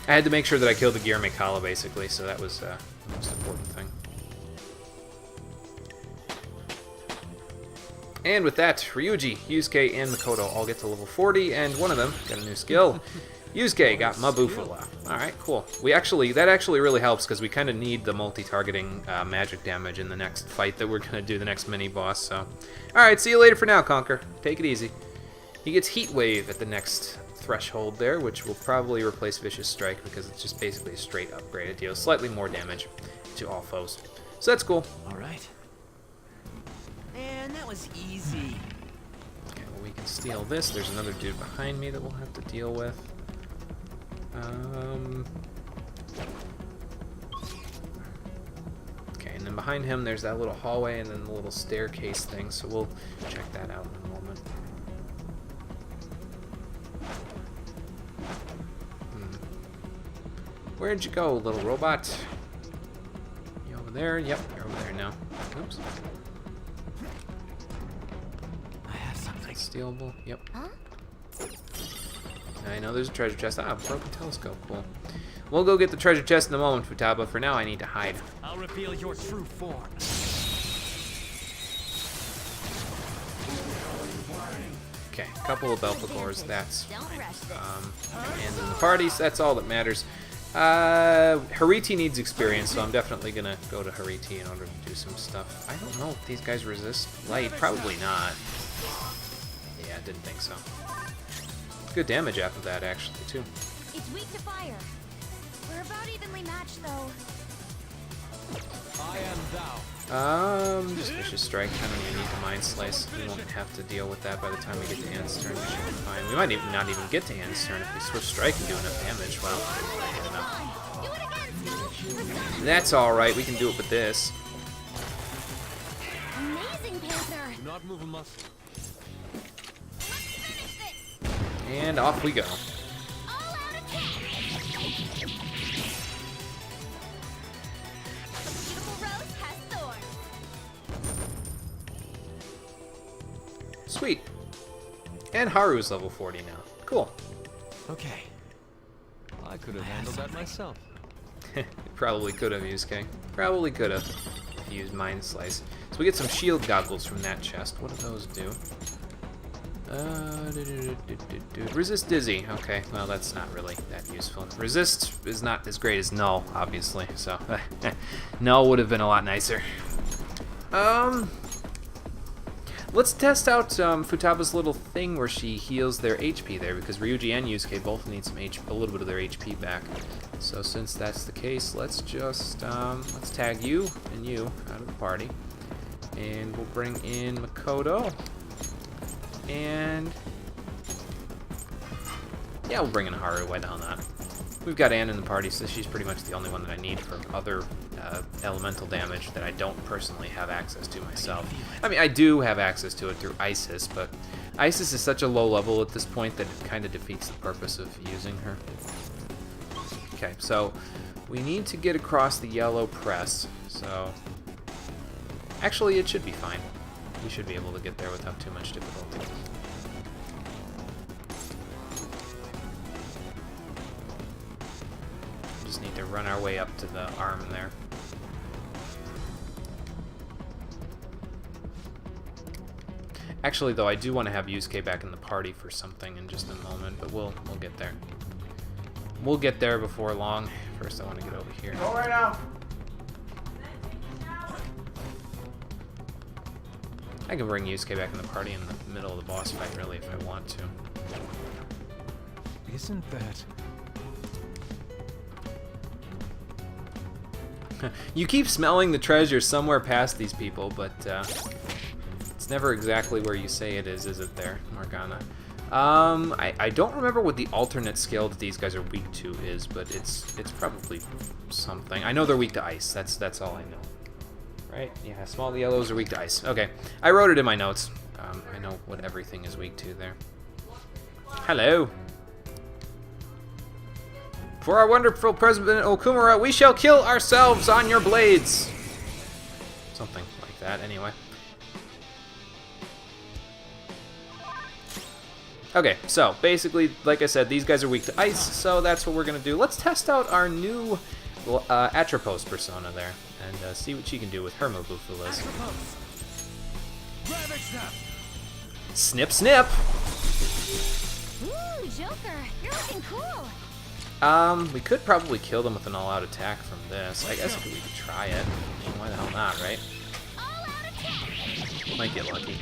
I had to make sure that I killed the Gira Mekala, basically, so that was the most important thing. And with that, Ryuji, Yusuke, and Makoto all get to level 40, and one of them got a new skill. Yusuke got Mabufula. Alright, cool. That actually really helps, because we kind of need the multi-targeting magic damage in the next fight that we're going to do, the next mini-boss, so... Alright, see you later for now, Conker. Take it easy. He gets Heat Wave at the next threshold there, which will probably replace Vicious Strike, because it's just basically a straight upgrade. It deals slightly more damage to all foes. So that's cool. Alright. Man, that was easy. Okay, well, we can steal this. There's another dude behind me that we'll have to deal with. Okay, and then behind him there's that little hallway and then the little staircase thing, so we'll check that out in a moment. Where'd you go, little robot? You over there? Yep, you're over there now. Oops. I have something. Stealable? Yep. Huh? I know there's a treasure chest. Broken telescope. Cool. We'll go get the treasure chest in a moment, Futaba. For now, I need to hide. I'll reveal your true form. Okay, a couple of Belphegors. That's Don't rush this. and in the parties. That's all that matters. Hariti needs experience, so I'm definitely gonna go to Hariti in order to do some stuff. I don't know if these guys resist light. Probably not. Yeah, didn't think so. Good damage after that, actually, too. It's weak to fire. We're about evenly matched, though. I am thou. Just Vicious Strike. I don't even need to Mind Slice. We won't have to deal with that by the time we get to Anne's turn. We should be fine. We might even not even get to Anne's turn if we switch Strike and do enough damage. Well, Do it again, Snoop. that's alright. We can do it with this. Amazing, Panther. Do not move a muscle. Let's finish this. And off we go. All out attack. The beautiful rose has thorns. Sweet. And Haru's level 40 now. Cool. Okay. I could have handled that myself. Probably could have, Yusuke. Probably could have. If you used Mind Slice. So we get some shield goggles from that chest. What do those do? Resist Dizzy. Okay, well that's not really that useful. Resist is not as great as Null, obviously, so Null would have been a lot nicer. Let's test out Futaba's little thing where she heals their HP there, because Ryuji and Yusuke both need some a little bit of their HP back. So since that's the case, let's just let's tag you and you out of the party, and we'll bring in Makoto, and yeah, we'll bring in Haru. Why not that? We've got Anne in the party, so she's pretty much the only one that I need for other elemental damage that I don't personally have access to myself. I mean, I do have access to it through Isis, but Isis is such a low level at this point that it kind of defeats the purpose of using her. Okay, so we need to get across the yellow press, so actually it should be fine. We should be able to get there without too much difficulty. Just need to run our way up to the arm there. Actually, though, I do want to have Yusuke back in the party for something in just a moment, but we'll get there. We'll get there before long. First, I want to get over here. Go right now. I can bring Yusuke back in the party in the middle of the boss fight, really, if I want to. Isn't that... You keep smelling the treasure somewhere past these people, but it's never exactly where you say it is it there, Morgana? I don't remember what the alternate skill that these guys are weak to is, but it's probably something. I know they're weak to ice. That's all I know. Right? Yeah, small yellows are weak to ice. Okay, I wrote it in my notes. I know what everything is weak to there. Hello. For our wonderful President Okumura, we shall kill ourselves on your blades. Something like that, anyway. Okay, so basically, like I said, these guys are weak to ice, so that's what we're going to do. Let's test out our new Atropos persona there, and see what she can do with her Mabufulas. Snip, snip! Ooh, Joker, you're looking cool. We could probably kill them with an all-out attack from this. I guess we could try it. Why the hell not, right? All-out attack. Might get lucky.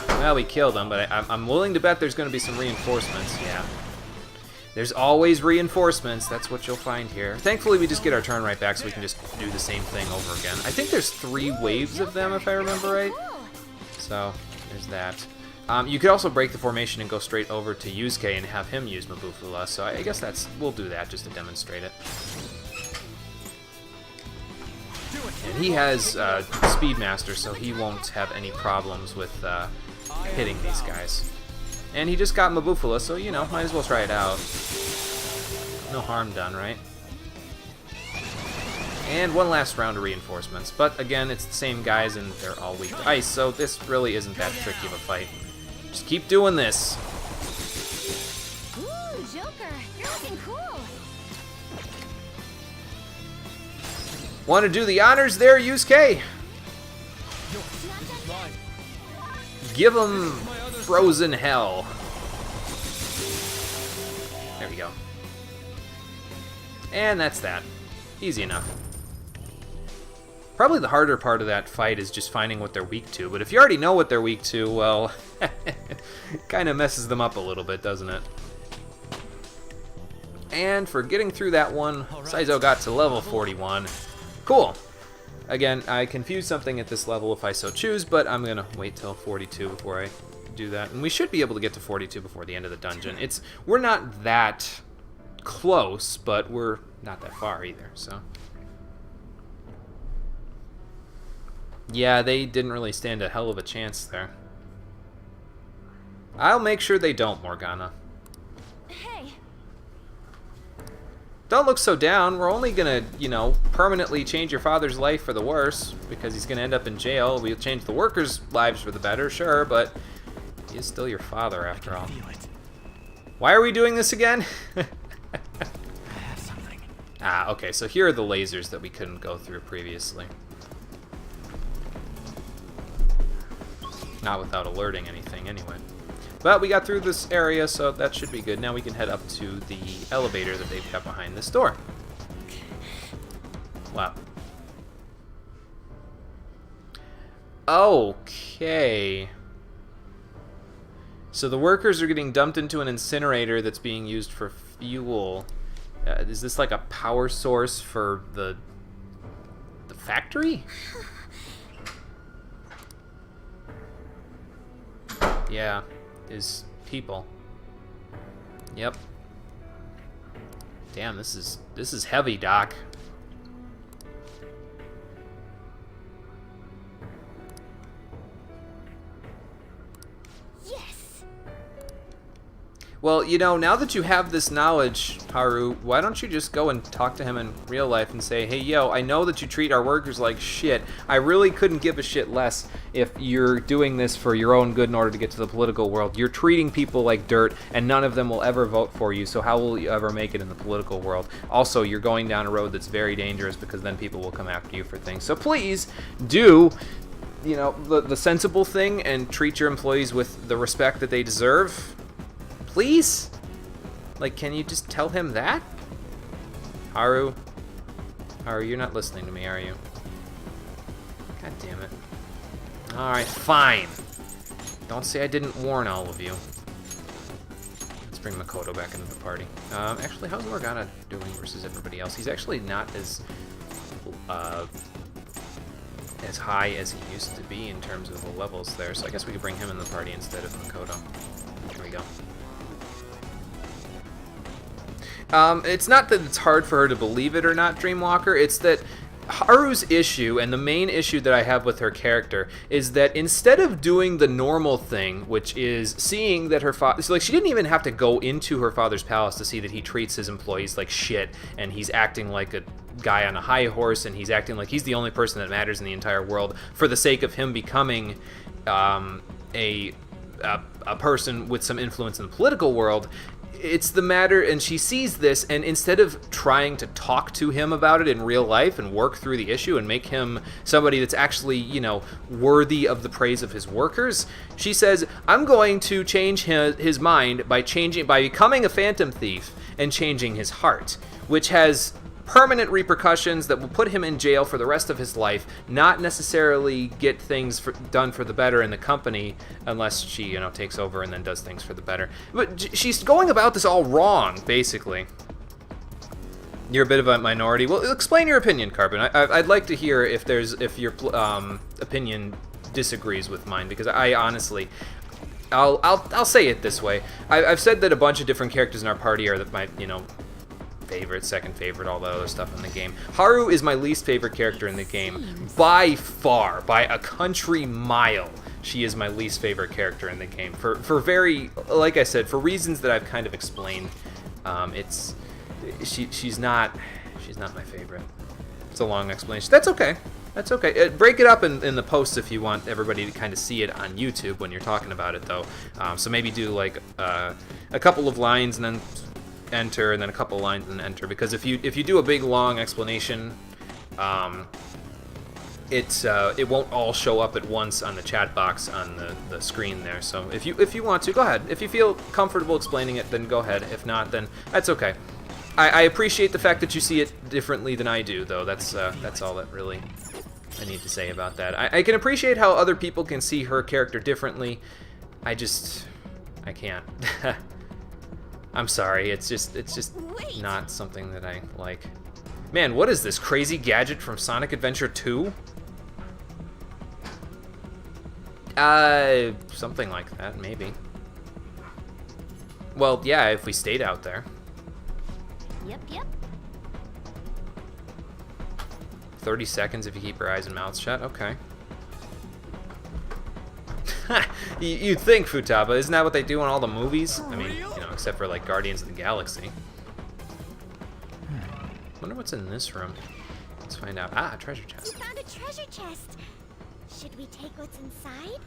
Well, we killed them, but I'm willing to bet there's going to be some reinforcements. Yeah. There's always reinforcements. That's what you'll find here. Thankfully, we just get our turn right back, so we can just do the same thing over again. I think there's 3 waves of them, if I remember right. So, there's that. You could also break the formation and go straight over to Yusuke and have him use Mabufula, so I guess we'll do that just to demonstrate it. And he has Speedmaster, so he won't have any problems with hitting these guys. And he just got Mabufula, so, you know, might as well try it out. No harm done, right? And one last round of reinforcements. But, again, it's the same guys, and they're all weak to ice, so this really isn't that tricky of a fight. Just keep doing this. Ooh, Joker, you're looking cool. Want to do the honors there, Yusuke? Give him frozen hell. There we go. And that's that. Easy enough. Probably the harder part of that fight is just finding what they're weak to, but if you already know what they're weak to, well, kind of messes them up a little bit, doesn't it? And for getting through that one, Saizo got to level 41. Cool. Again, I confused something at this level if I so choose, but I'm going to wait till 42 before I do that. And we should be able to get to 42 before the end of the dungeon. We're not that close, but we're not that far either, so... Yeah, they didn't really stand a hell of a chance there. I'll make sure they don't, Morgana. Hey. Don't look so down. We're only gonna, you know, permanently change your father's life for the worse, because he's gonna end up in jail. We'll change the workers' lives for the better, sure, but he is still your father after all. Why are we doing this again? I have something. Ah, okay, so here are the lasers that we couldn't go through previously. Not without alerting anything, anyway. But we got through this area, so that should be good. Now we can head up to the elevator that they've got behind this door. Wow. Okay. So the workers are getting dumped into an incinerator that's being used for fuel. Is this like a power source for the factory? Yeah, is people. Yep. Damn, this is heavy, Doc. Yes. Well, you know, now that you have this knowledge, Haru, why don't you just go and talk to him in real life and say, hey, yo, I know that you treat our workers like shit. I really couldn't give a shit less if you're doing this for your own good in order to get to the political world. You're treating people like dirt, and none of them will ever vote for you, so how will you ever make it in the political world? Also, you're going down a road that's very dangerous because then people will come after you for things. So please do, you know, the sensible thing and treat your employees with the respect that they deserve. Please? Like, can you just tell him that? Haru? Haru, you're not listening to me, are you? God damn it. Alright, fine. Don't say I didn't warn all of you. Let's bring Makoto back into the party. Actually, how's Morgana doing versus everybody else? He's actually not as high as he used to be in terms of the levels there, so I guess we could bring him in the party instead of Makoto. Here we go. It's not that it's hard for her to believe it or not, Dreamwalker. It's that Haru's issue, and the main issue that I have with her character, is that instead of doing the normal thing, which is seeing that her father... So, like, she didn't even have to go into her father's palace to see that he treats his employees like shit, and he's acting like a guy on a high horse, and he's acting like he's the only person that matters in the entire world for the sake of him becoming a person with some influence in the political world. It's the matter, and she sees this, and instead of trying to talk to him about it in real life and work through the issue and make him somebody that's actually, you know, worthy of the praise of his workers, she says, I'm going to change his mind by becoming a phantom thief and changing his heart, which has permanent repercussions that will put him in jail for the rest of his life, not necessarily get things done for the better in the company unless she, you know, takes over and then does things for the better. But she's going about this all wrong, basically. You're a bit of a minority. Well, explain your opinion, Carbon. I'd like to hear if your opinion disagrees with mine, because I honestly... I'll say it this way. I've said that a bunch of different characters in our party are my, you know, favorite, second favorite, all the other stuff in the game. Haru is my least favorite character in the game. By far, by a country mile, she is my least favorite character in the game. For very, like I said, for reasons that I've kind of explained. She's not my favorite. It's a long explanation. That's okay. That's okay. Break it up in the posts if you want everybody to kind of see it on YouTube when you're talking about it, though. So maybe do like a couple of lines and then enter, and then a couple lines and enter, because if you do a big long explanation, it won't all show up at once on the chat box on the screen there. So if you want to, go ahead. If you feel comfortable explaining it, then go ahead. If not, then that's okay. I appreciate the fact that you see it differently than I do, though. That's all that really I need to say about that. I can appreciate how other people can see her character differently. I can't. I'm sorry, it's just not something that I like. Man, what is this crazy gadget from Sonic Adventure 2? Something like that, maybe. Well, yeah, if we stayed out there. Yep. 30 seconds if you keep your eyes and mouths shut, okay. You'd think, Futaba, isn't that what they do in all the movies? I mean, you know, except for like Guardians of the Galaxy. Wonder what's in this room. Let's find out. Ah, a treasure chest. We found a treasure chest. Should we take what's inside?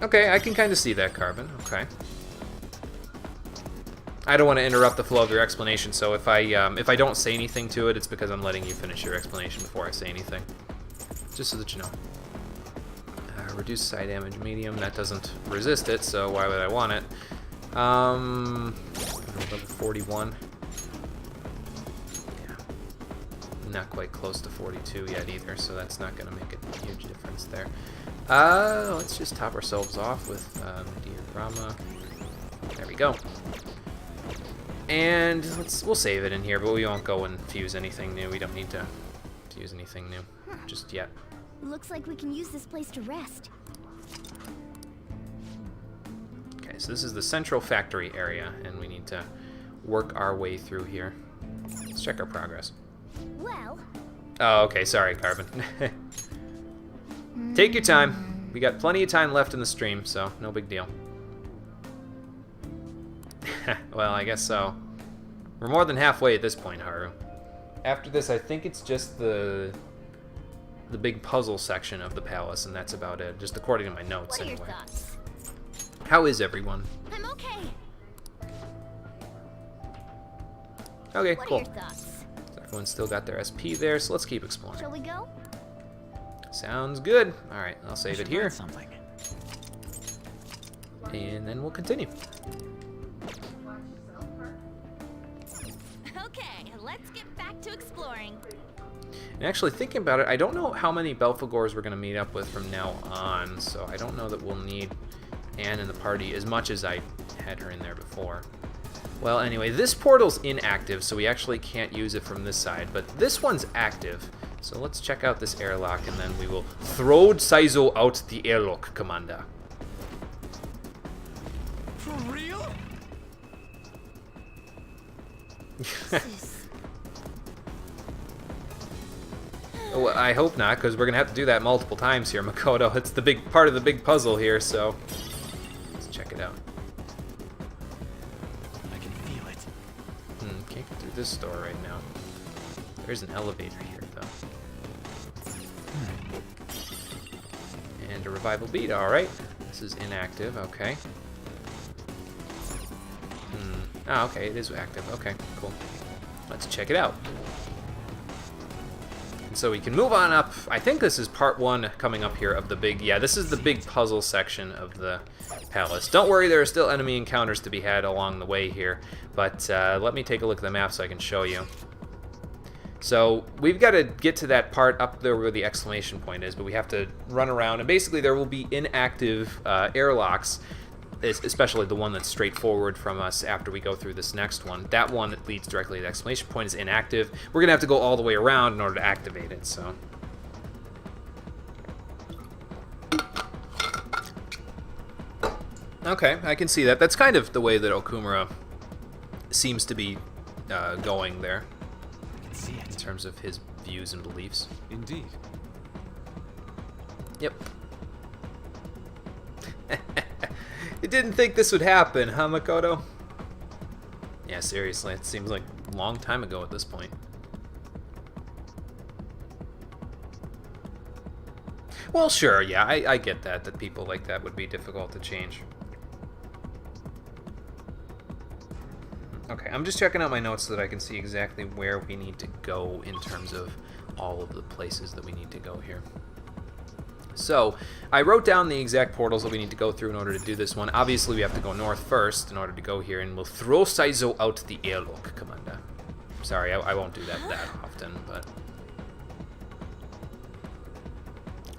Okay, I can kind of see that, Carbon. Okay. I don't want to interrupt the flow of your explanation, so if I don't say anything to it, it's because I'm letting you finish your explanation before I say anything. Just so that you know. Reduce side damage medium. That doesn't resist it, so why would I want it? Level 41. Yeah. not quite close to 42 yet either, so that's not going to make a huge difference there. Let's just top ourselves off with diorama. There we go. And we'll save it in here, but we won't go and fuse anything new. We don't need to use anything new just yet. Looks like we can use this place to rest. Okay, so this is the central factory area, and we need to work our way through here. Let's check our progress. Well, Oh, okay, sorry, Carbon. Take your time. We got plenty of time left in the stream, so no big deal. Well, I guess so. We're more than halfway at this point, Haru. After this, I think it's just the big puzzle section of the palace, and that's about it, just according to my notes what are anyway. your thoughts? How is everyone? I'm okay. Okay, What cool. are your thoughts? So everyone's still got their SP there, so let's keep exploring. Shall we go? Sounds good. All right, I'll save it here, Something. and then we'll continue. Okay, let's get back to exploring. And actually, thinking about it, I don't know how many Belphegors we're going to meet up with from now on, so I don't know that we'll need Anne in the party as much as I had her in there before. Well, anyway, this portal's inactive, so we actually can't use it from this side, but this one's active. So let's check out this airlock, and then we will throw Saizo out the airlock, Commander. For real? Well, I hope not, because we're going to have to do that multiple times here, Makoto. It's the big part of the big puzzle here, so let's check it out. I can feel it. Can't get through this door right now. There's an elevator here, though. And a revival bead, alright. This is inactive, okay. Ah, okay, it is active. Okay, cool. Let's check it out. And so we can move on up. I think this is part one coming up here of the big... Yeah, this is the big puzzle section of the palace. Don't worry, there are still enemy encounters to be had along the way here. But let me take a look at the map so I can show you. So we've got to get to that part up there where the exclamation point is, but we have to run around. And basically there will be inactive airlocks, especially the one that's straightforward from us after we go through this next one. That one that leads directly to the exclamation point is inactive. We're going to have to go all the way around in order to activate it, so... Okay, I can see that. That's kind of the way that Okumura seems to be going there, I can see in it. terms of his views and beliefs. Indeed. Yep. You didn't think this would happen, huh, Makoto? Yeah, seriously, it seems like a long time ago at this point. Well, sure, yeah, I get that people like that would be difficult to change. Okay, I'm just checking out my notes so that I can see exactly where we need to go in terms of all of the places that we need to go here. So, I wrote down the exact portals that we need to go through in order to do this one. Obviously, we have to go north first in order to go here, and we'll throw Saizo out the airlock, Commander. Sorry, I won't do that often, but...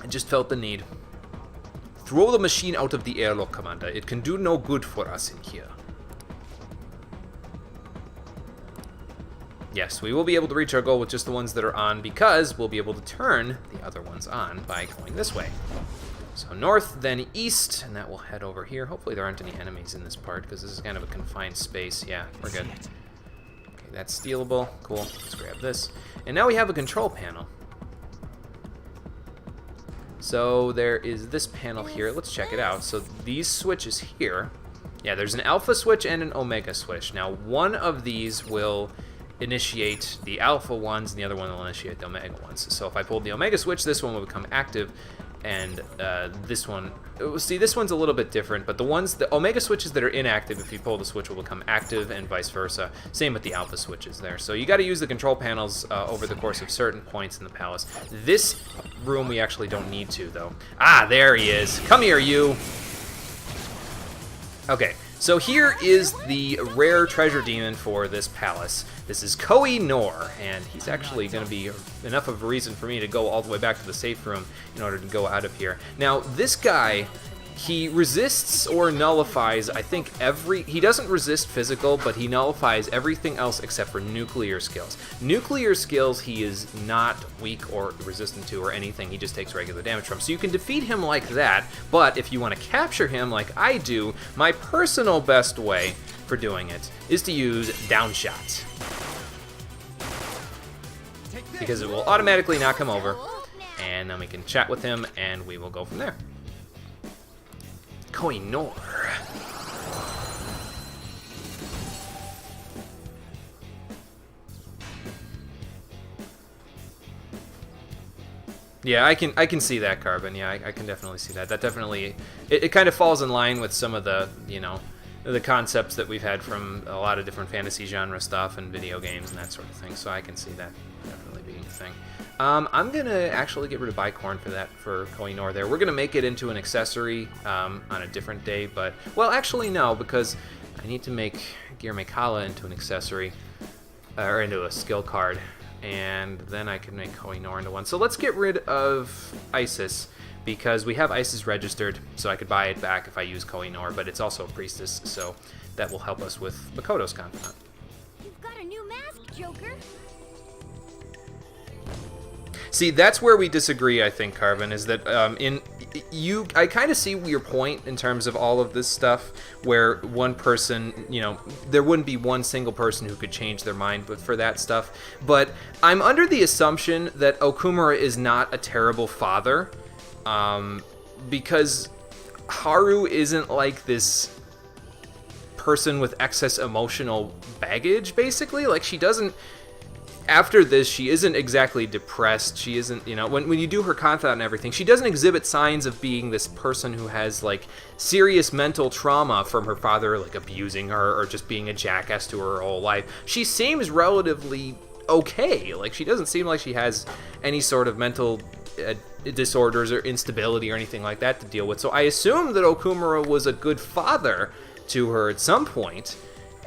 I just felt the need. Throw the machine out of the airlock, Commander. It can do no good for us in here. Yes, we will be able to reach our goal with just the ones that are on because we'll be able to turn the other ones on by going this way. So north, then east, and that will head over here. Hopefully there aren't any enemies in this part because this is kind of a confined space. Yeah, we're good. Okay, that's stealable. Cool. Let's grab this. And now we have a control panel. So there is this panel here. Let's check it out. So these switches here. Yeah, there's an alpha switch and an omega switch. Now one of these will initiate the alpha ones, and the other one will initiate the omega ones. So if I pulled the omega switch, this one will become active, and this one... See, this one's a little bit different, but the omega switches that are inactive, if you pull the switch, will become active, and vice versa. Same with the alpha switches there. So you got to use the control panels over the course of certain points in the palace. This room we actually don't need to, though. Ah, there he is. Come here, you! Okay. So here is the rare treasure demon for this palace. This is Koh-i-Noor, and he's actually going to be enough of a reason for me to go all the way back to the safe room in order to go out of here. Now, this guy, he resists or nullifies, I think, he doesn't resist physical, but he nullifies everything else except for nuclear skills. Nuclear skills he is not weak or resistant to or anything, he just takes regular damage from. So you can defeat him like that, but if you want to capture him like I do, my personal best way for doing it is to use Downshot. Because it will automatically knock him over, and then we can chat with him, and we will go from there. Koh-i-Noor. Yeah, I can see that, Carbon. Yeah, I can definitely see that. That definitely, it kind of falls in line with some of the, you know, the concepts that we've had from a lot of different fantasy genre stuff and video games and that sort of thing. So I can see that definitely being a thing. I'm going to actually get rid of Bicorn for that, for Koh-i-Noor there. We're going to make it into an accessory on a different day, but, well, actually no, because I need to make Gear-Maykala into an accessory, or into a skill card, and then I can make Koh-i-Noor into one. So let's get rid of Isis, because we have Isis registered, so I could buy it back if I use Koh-i-Noor, but it's also a priestess, so that will help us with Makoto's Confidant. You've got a new mask, Joker. See, that's where we disagree, I think, Carbon, is that I kind of see your point in terms of all of this stuff, where one person, you know, there wouldn't be one single person who could change their mind for that stuff, but I'm under the assumption that Okumura is not a terrible father, because Haru isn't like this person with excess emotional baggage, basically. Like, she doesn't... After this, she isn't exactly depressed. She isn't, you know, when you do her confidant and everything, she doesn't exhibit signs of being this person who has, like, serious mental trauma from her father, like, abusing her or just being a jackass to her whole life. She seems relatively okay. Like, she doesn't seem like she has any sort of mental disorders or instability or anything like that to deal with. So I assume that Okumura was a good father to her at some point,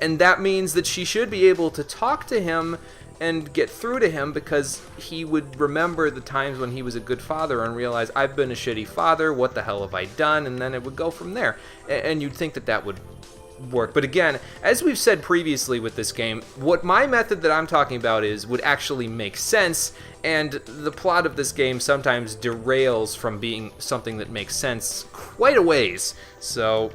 and that means that she should be able to talk to him and get through to him, because he would remember the times when he was a good father and realize, I've been a shitty father, what the hell have I done? And then it would go from there. And you'd think that that would work. But again, as we've said previously with this game, what my method that I'm talking about would actually make sense, and the plot of this game sometimes derails from being something that makes sense quite a ways. So,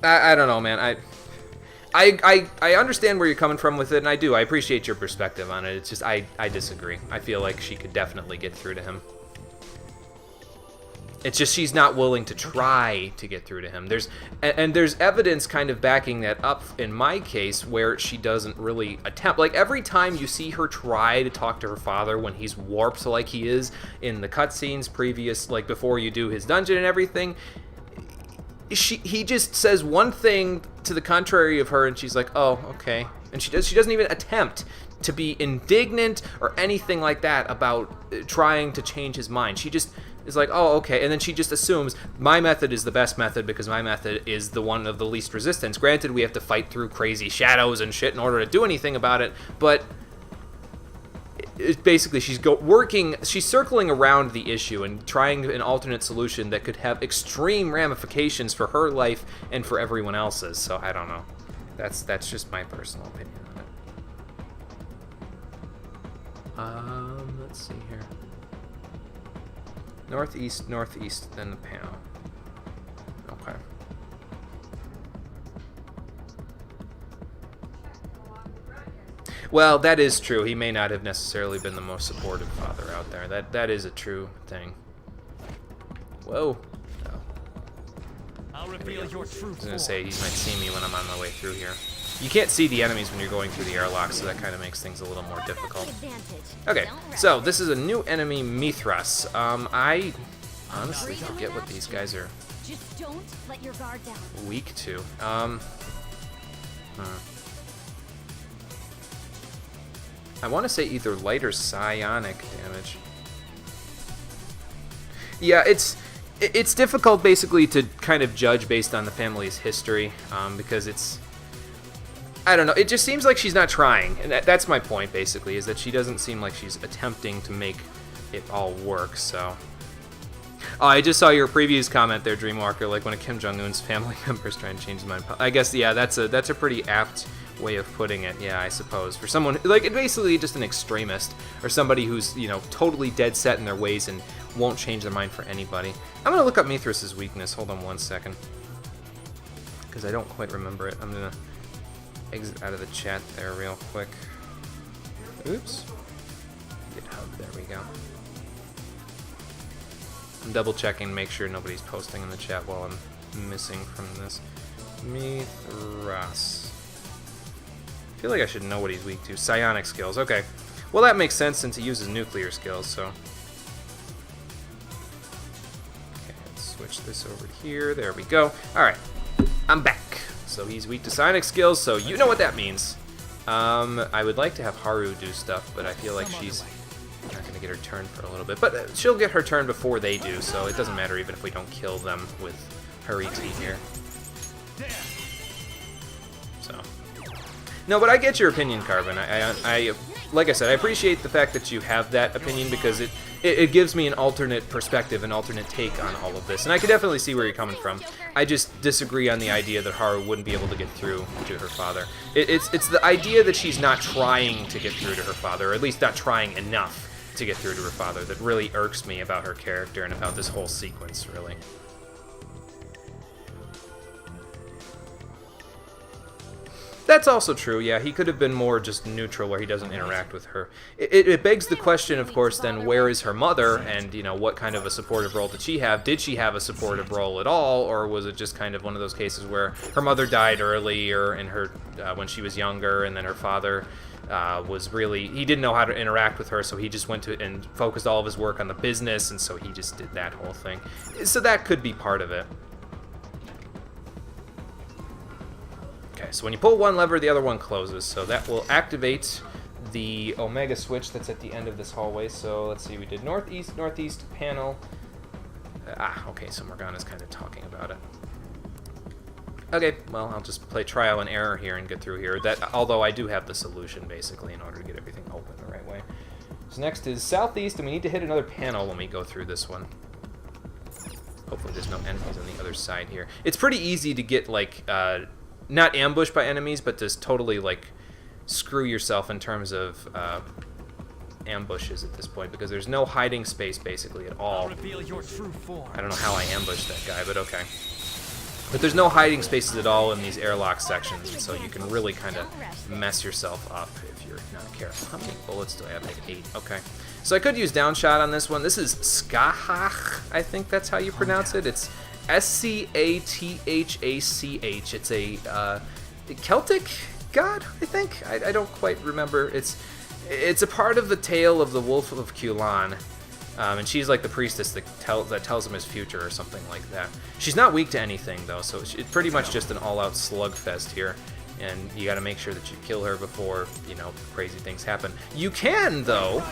I don't know, man. I understand where you're coming from with it, and I do. I appreciate your perspective on it. It's just, I disagree. I feel like she could definitely get through to him. It's just she's not willing to try to get through to him. There's evidence kind of backing that up in my case, where she doesn't really attempt. Like, every time you see her try to talk to her father when he's warped like he is in the cutscenes previous, like before you do his dungeon and everything, he just says one thing to the contrary of her, and she's like, oh, okay. And she doesn't even attempt to be indignant or anything like that about trying to change his mind. She just is like, oh, okay. And then she just assumes my method is the best method because my method is the one of the least resistance. Granted, we have to fight through crazy shadows and shit in order to do anything about it, but basically she's circling around the issue and trying an alternate solution that could have extreme ramifications for her life and for everyone else's. So I don't know. That's just my personal opinion on it. Let's see here. Northeast, then the panel. Okay. Well, that is true. He may not have necessarily been the most supportive father out there. That is a true thing. Whoa. Oh. I'll reveal your true I was gonna say, he might see me when I'm on my way through here. You can't see the enemies when you're going through the airlock, so that kind of makes things a little more difficult. Okay, so this is a new enemy, Mithras. I honestly forget what these guys are Just don't let your guard down. weak to. I want to say either light or psionic damage. Yeah, it's difficult basically to kind of judge based on the family's history, because it's, I don't know, it just seems like she's not trying, and that's my point basically, is that she doesn't seem like she's attempting to make it all work. So oh, I just saw your previous comment there, Dreamwalker, like when a Kim Jong-un's family member's trying to change his mind. I guess, yeah, that's a pretty apt way of putting it, yeah, I suppose. For someone, like, basically just an extremist, or somebody who's, you know, totally dead set in their ways and won't change their mind for anybody. I'm gonna look up Mithras' weakness, hold on one second, because I don't quite remember it. I'm gonna exit out of the chat there real quick. Oops. GitHub, there we go. I'm double checking, make sure nobody's posting in the chat while I'm missing from this. Mithras. I feel like I should know what he's weak to. Psionic skills, okay. Well, that makes sense since he uses nuclear skills, so. Okay, let's switch this over to here. There we go. Alright, I'm back. So he's weak to psionic skills, so you know what that means. I would like to have Haru do stuff, but I feel like she's not going to get her turn for a little bit. But she'll get her turn before they do, so it doesn't matter even if we don't kill them with Hariti here. So. No, but I get your opinion, Carbon. I like I said, I appreciate the fact that you have that opinion, because it gives me an alternate perspective, an alternate take on all of this. And I can definitely see where you're coming from. I just disagree on the idea that Haru wouldn't be able to get through to her father. It's the idea that she's not trying to get through to her father, or at least not trying enough to get through to her father, that really irks me about her character and about this whole sequence, really. That's also true, yeah. He could have been more just neutral, where he doesn't interact with her. It begs the question, of course, then, where is her mother, and, you know, what kind of a supportive role did she have? Did she have a supportive role at all, or was it just kind of one of those cases where her mother died early, or in her when she was younger, and then her father was really, he didn't know how to interact with her, so he just went to and focused all of his work on the business, and so he just did that whole thing. So that could be part of it. Okay, so when you pull one lever, the other one closes, so that will activate the Omega switch that's at the end of this hallway. So let's see, we did northeast panel. Okay, so Morgana's kind of talking about it. Okay, well, I'll just play trial and error here and get through here. That, although I do have the solution, basically, in order to get everything open the right way. So next is southeast, and we need to hit another panel when we go through this one. Hopefully there's no enemies on the other side here. It's pretty easy to get, like, not ambushed by enemies, but just totally, like, screw yourself in terms of ambushes at this point, because there's no hiding space, basically, at all. I don't know how I ambushed that guy, but okay. But there's no hiding spaces at all in these airlock sections, and so you can really kind of mess yourself up if you're not careful. How many bullets do I have? Like 8. Okay. So I could use downshot on this one. This is Skahach, I think that's how you pronounce it. It's Skathach. It's a Celtic god, I think. I don't quite remember. It's a part of the tale of the Wolf of Kulan. And she's like the priestess that tells him his future or something like that. She's not weak to anything, though, so it's pretty much just an all-out slugfest here. And you got to make sure that you kill her before, you know, crazy things happen. You can, though,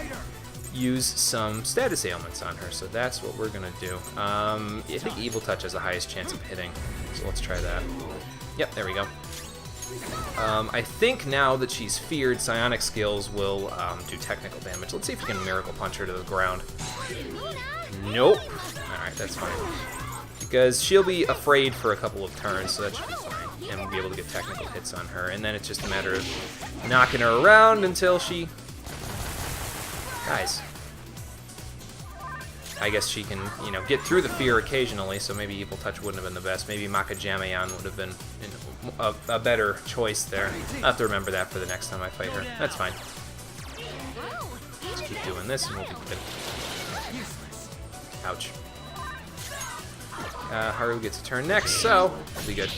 use some status ailments on her, so that's what we're going to do. I think Evil Touch has the highest chance of hitting, so let's try that. Yep, there we go. I think now that she's feared, psionic skills will do technical damage. Let's see if we can Miracle Punch her to the ground. Nope. Alright, that's fine. Because she'll be afraid for a couple of turns, so that should be fine. And we'll be able to get technical hits on her. And then it's just a matter of knocking her around until she dies. I guess she can, you know, get through the fear occasionally, so maybe Evil Touch wouldn't have been the best. Maybe Makajamayan would have been a better choice there. I'll have to remember that for the next time I fight her. That's fine. Just keep doing this and we'll be good. Ouch. Haru gets a turn next, so we'll be good.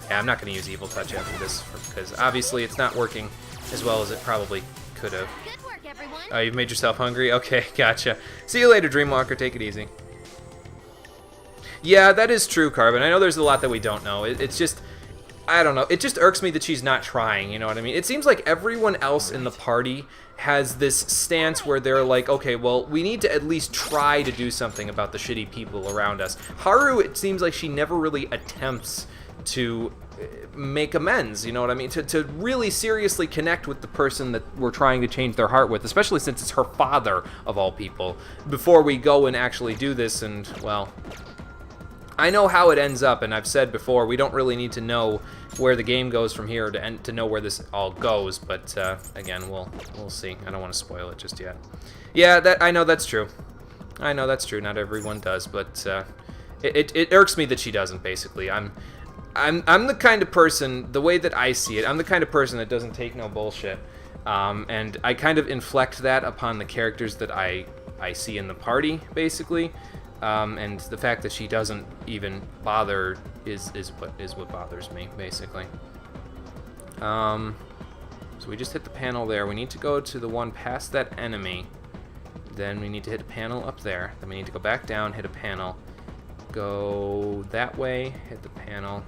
Yeah, I'm not going to use Evil Touch after this, because obviously it's not working as well as it probably could have. Oh, you've made yourself hungry? Okay, gotcha. See you later, Dreamwalker. Take it easy. Yeah, that is true, Carbon. I know there's a lot that we don't know. It's just, I don't know. It just irks me that she's not trying, you know what I mean? It seems like everyone else in the party has this stance where they're like, okay, well, we need to at least try to do something about the shitty people around us. Haru, it seems like she never really attempts to make amends, you know what I mean? To really seriously connect with the person that we're trying to change their heart with, especially since it's her father, of all people, before we go and actually do this. And, well, I know how it ends up, and I've said before, we don't really need to know where the game goes from here to know where this all goes, but again, we'll see. I don't want to spoil it just yet. Yeah, I know that's true. I know that's true. Not everyone does, but it irks me that she doesn't, basically. I'm the kind of person, the way that I see it, I'm the kind of person that doesn't take no bullshit. And I kind of inflect that upon the characters that I see in the party, basically. And the fact that she doesn't even bother is what bothers me, basically. So we just hit the panel there. We need to go to the one past that enemy. Then we need to hit a panel up there. Then we need to go back down, hit a panel. Go that way, hit the panel,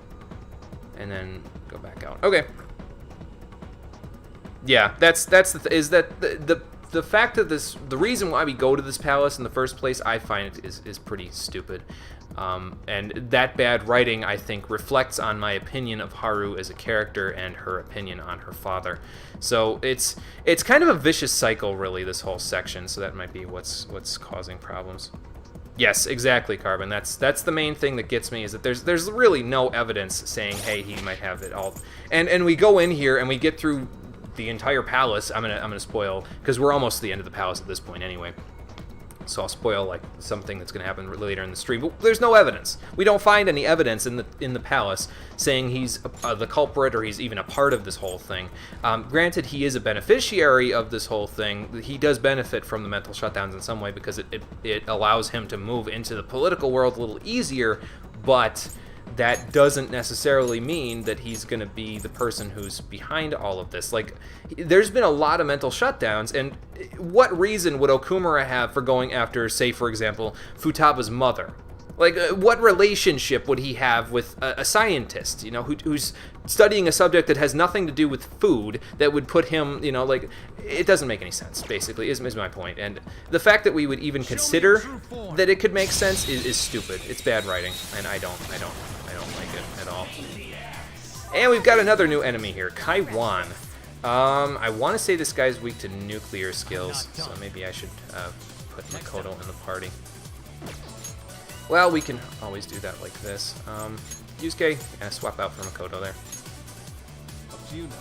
and then go back out. Okay. Yeah, the fact that the reason why we go to this palace in the first place, I find it is pretty stupid. And that bad writing, I think, reflects on my opinion of Haru as a character and her opinion on her father. So it's kind of a vicious cycle, really, this whole section. So that might be what's causing problems. Yes, exactly, Carbon. That's the main thing that gets me, is that there's really no evidence saying, hey, he might have it all. And we go in here and we get through the entire palace. I'm gonna spoil, because we're almost to the end of the palace at this point anyway. So I'll spoil like something that's gonna happen later in the stream. But there's no evidence. We don't find any evidence in the palace saying he's the culprit or he's even a part of this whole thing. Granted, he is a beneficiary of this whole thing. He does benefit from the mental shutdowns in some way because it allows him to move into the political world a little easier, but that doesn't necessarily mean that he's going to be the person who's behind all of this. Like, there's been a lot of mental shutdowns, and what reason would Okumura have for going after, say, for example, Futaba's mother? Like, what relationship would he have with a scientist, you know, who's studying a subject that has nothing to do with food, that would put him, you know, like, it doesn't make any sense, basically, is my point. And the fact that we would even consider that it could make sense is stupid. It's bad writing, and I don't like it at all. And we've got another new enemy here, Kaiwan. I want to say this guy's weak to nuclear skills, so maybe I should put Makoto in the party. Well, we can always do that like this. Yusuke, swap out for Makoto there. Up to you now.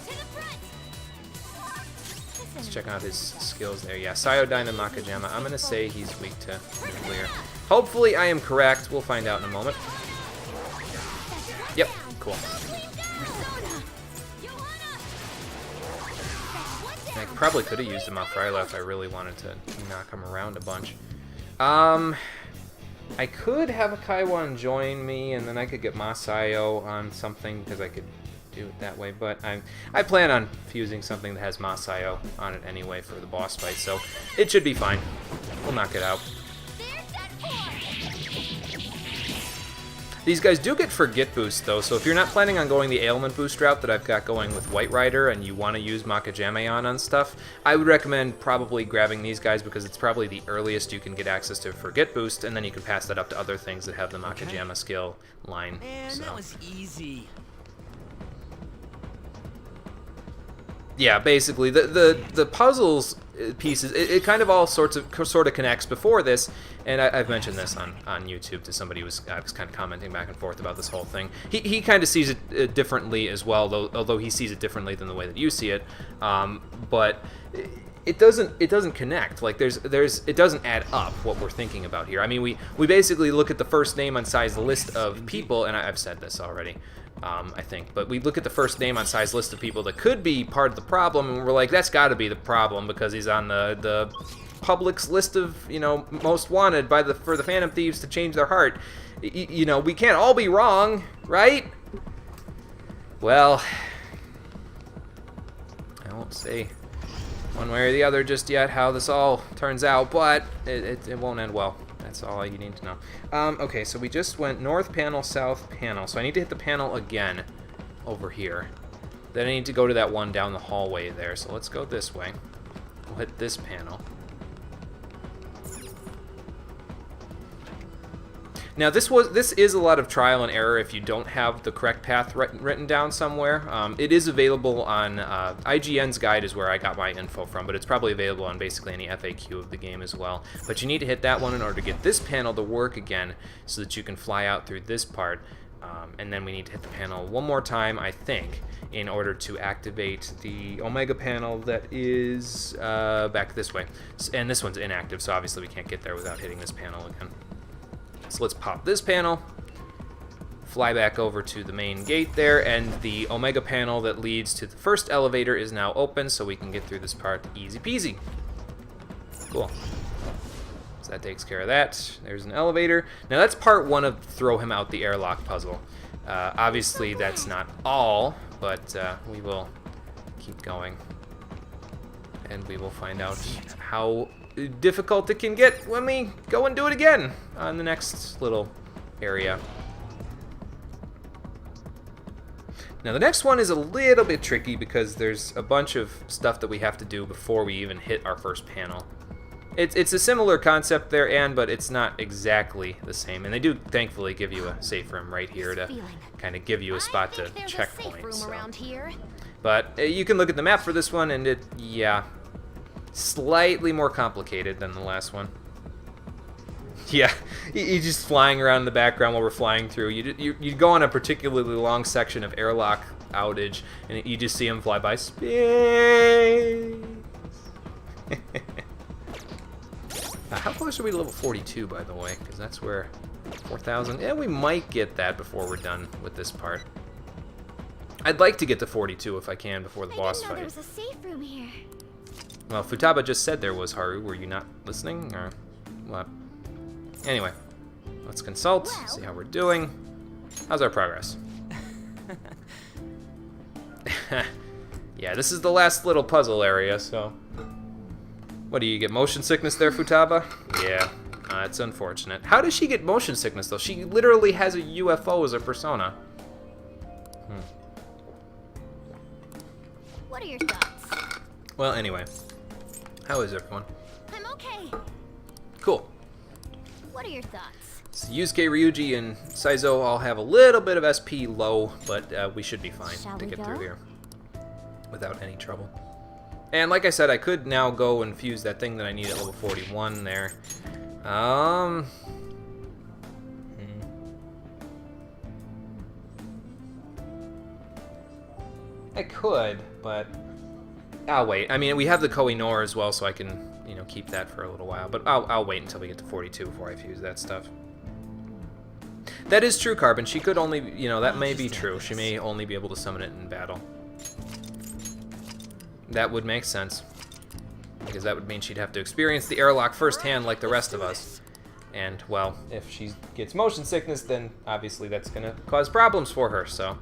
Let's check out his skills there. Yeah, Syodyne and Makajama. I'm going to say he's weak to nuclear. Hopefully I am correct. We'll find out in a moment. Yep, cool. I probably could have used him off Ryla if I really wanted to knock him around a bunch. I could have a Kaiwan join me, and then I could get Masayo on something, because I could do it that way, but I plan on fusing something that has Masayo on it anyway for the boss fight, so it should be fine. We'll knock it out. These guys do get Forget Boost, though, so if you're not planning on going the Ailment Boost route that I've got going with White Rider, and you want to use Makajame on stuff, I would recommend probably grabbing these guys, because it's probably the earliest you can get access to Forget Boost, and then you can pass that up to other things that have the Makajama skill line. Man, so. that was easy. Yeah, basically, the puzzles pieces, it kind of all sort of connects before this, and I've mentioned this on YouTube to somebody I was kind of commenting back and forth about this whole thing. He kind of sees it differently as well, although he sees it differently than the way that you see it, but it doesn't connect. Like it doesn't add up what we're thinking about here. I mean, we basically look at the first name on Sai's list of people, and I've said this already. I think, but we look at the first name on Sai's list of people that could be part of the problem, and we're like, that's got to be the problem because he's on the public's list of, you know, most wanted for the Phantom Thieves to change their heart. You know, we can't all be wrong, right? Well, I won't say one way or the other just yet how this all turns out, but it won't end well. That's all you need to know. Okay, so we just went north panel, south panel. So I need to hit the panel again. over here. Then I need to go to that one down the hallway there. So let's go this way. We'll hit this panel. Now this is a lot of trial and error if you don't have the correct path written down somewhere. It is available on IGN's guide is where I got my info from, but it's probably available on basically any FAQ of the game as well. But you need to hit that one in order to get this panel to work again so that you can fly out through this part. And then we need to hit the panel one more time, I think, in order to activate the Omega panel that is back this way. And this one's inactive, so obviously we can't get there without hitting this panel again. So let's pop this panel, fly back over to the main gate there, and the Omega panel that leads to the first elevator is now open, so we can get through this part easy peasy. Cool. So that takes care of that. There's an elevator. Now that's part one of throw him out the airlock puzzle. Obviously that's not all, but we will keep going. And we will find out how difficult it can get when we go and do it again on the next little area. Now the next one is a little bit tricky because there's a bunch of stuff that we have to do before we even hit our first panel. It's a similar concept there, Anne, but it's not exactly the same. And they do thankfully give you a safe room right here to kind of give you a spot to checkpoint. So. But you can look at the map for this one, and yeah, slightly more complicated than the last one. Yeah, he's just flying around in the background while we're flying through. You go on a particularly long section of airlock outage, and you just see him fly by space. How close are we to level 42, by the way? Because that's where 4,000... Yeah, we might get that before we're done with this part. I'd like to get to 42 if I can before the boss fight. There was a safe room here. Well, Futaba just said there was, Haru. Were you not listening, or what? Anyway, let's consult, see how we're doing. How's our progress? Yeah, this is the last little puzzle area, so... What, do you get motion sickness there, Futaba? Yeah, it's unfortunate. How does she get motion sickness, though? She literally has a UFO as a persona. What are your thoughts? Well, anyway. How is everyone? I'm okay. Cool. What are your thoughts? So Yusuke, Ryuji, and Saizo all have a little bit of SP low, but we should be fine to get through here without any trouble. And like I said, I could now go and fuse that thing that I need at level 41 there. I could, but I'll wait. I mean, we have the Koh-i-Noor as well, so I can, you know, keep that for a little while. But I'll wait until we get to 42 before I fuse that stuff. That is true, Carbon. She could only, you know, that may be true. She may only be able to summon it in battle. That would make sense, because that would mean she'd have to experience the airlock firsthand like the rest of us. And, well, if she gets motion sickness, then obviously that's going to cause problems for her, so...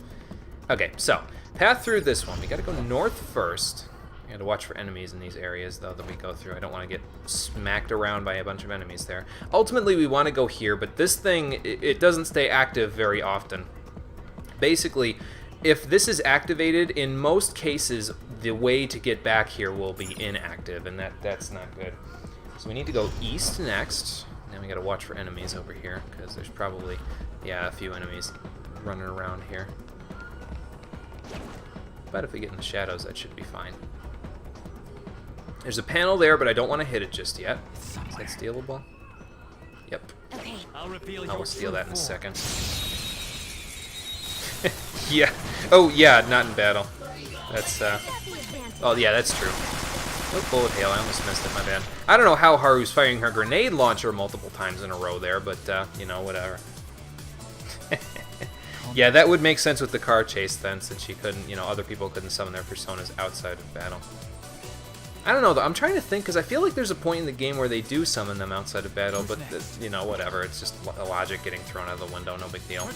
Okay, so, path through this one. We got to go north first. We got to watch for enemies in these areas, though, that we go through. I don't want to get smacked around by a bunch of enemies there. Ultimately, we want to go here, but this thing, it doesn't stay active very often. Basically, if this is activated, in most cases, the way to get back here will be inactive, and that's not good. So we need to go east next. Now we gotta watch for enemies over here, because there's probably, yeah, a few enemies running around here. But if we get in the shadows, that should be fine. There's a panel there, but I don't want to hit it just yet. Is that stealable? Yep. Okay. I'll reveal I will your steal that in a true second. Yeah. Oh, yeah, not in battle. That's, oh, yeah, that's true. Oh, bullet hail. I almost missed it, my bad. I don't know how Haru's firing her grenade launcher multiple times in a row there, but, you know, whatever. Yeah, that would make sense with the car chase then, since she couldn't, you know, other people couldn't summon their personas outside of battle. I don't know, though. I'm trying to think, because I feel like there's a point in the game where they do summon them outside of battle, but, you know, whatever. It's just a logic getting thrown out of the window. No big deal.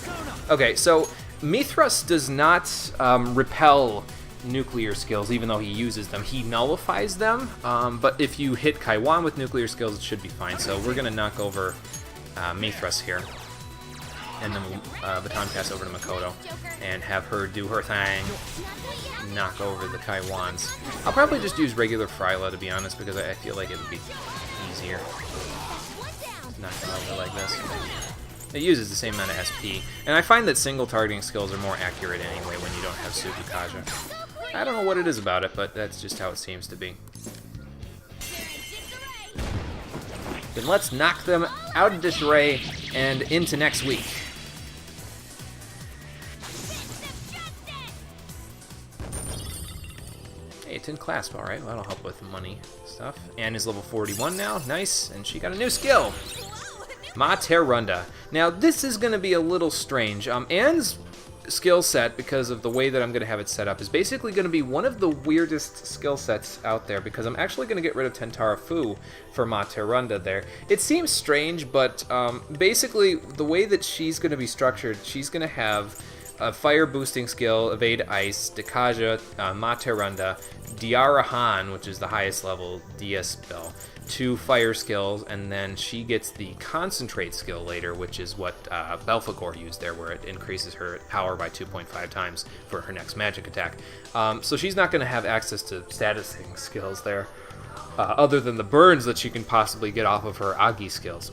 Okay, so Mithras does not repel nuclear skills, even though he uses them. He nullifies them, but if you hit Kaiwan with nuclear skills, it should be fine. So we're going to knock over Mithras here. and then we'll baton pass over to Makoto and have her do her thing, knock over the Kaiwans. I'll probably just use regular Fryla, to be honest, because I feel like it would be easier. Knock them over like this. It uses the same amount of SP, and I find that single targeting skills are more accurate anyway when you don't have Suzukaja. I don't know what it is about it, but that's just how it seems to be. Then let's knock them out of disarray and into next week. Hey, 10 clasp, alright, well, that'll help with money stuff. Anne is level 41 now, nice, and she got a new skill. Materunda. Now, this is going to be a little strange. Anne's skill set, because of the way that I'm going to have it set up, is basically going to be one of the weirdest skill sets out there, because I'm actually going to get rid of Tentara Fu for Materunda there. It seems strange, but basically the way that she's going to be structured, she's going to have a fire boosting skill, Evade Ice, Dekaja, Materunda, Diarahan, which is the highest level DS spell, 2 fire skills, and then she gets the concentrate skill later, which is what Belphegor used there, where it increases her power by 2.5 times for her next magic attack. So she's not going to have access to statusing skills there, other than the burns that she can possibly get off of her Agi skills.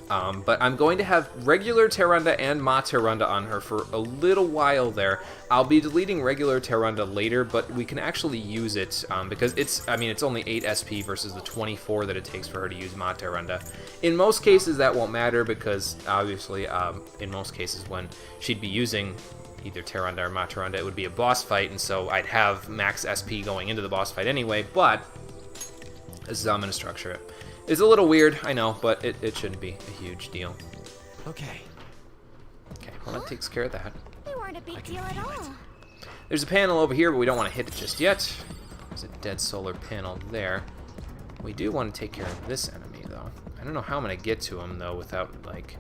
But I'm going to have regular Terunda and Materunda on her for a little while there. I'll be deleting regular Terunda later, but we can actually use it because it's only 8 SP versus the 24 that it takes for her to use Materunda. In most cases, that won't matter because obviously, in most cases, when she'd be using either Terunda or Materunda, it would be a boss fight, and so I'd have max SP going into the boss fight anyway. But this is how I'm going to structure it. It's a little weird, I know, but it shouldn't be a huge deal. Okay. Okay, well that takes care of that. They weren't a big deal at all. There's a panel over here, but we don't want to hit it just yet. There's a dead solar panel there. We do want to take care of this enemy, though. I don't know how I'm going to get to him, though, without, like...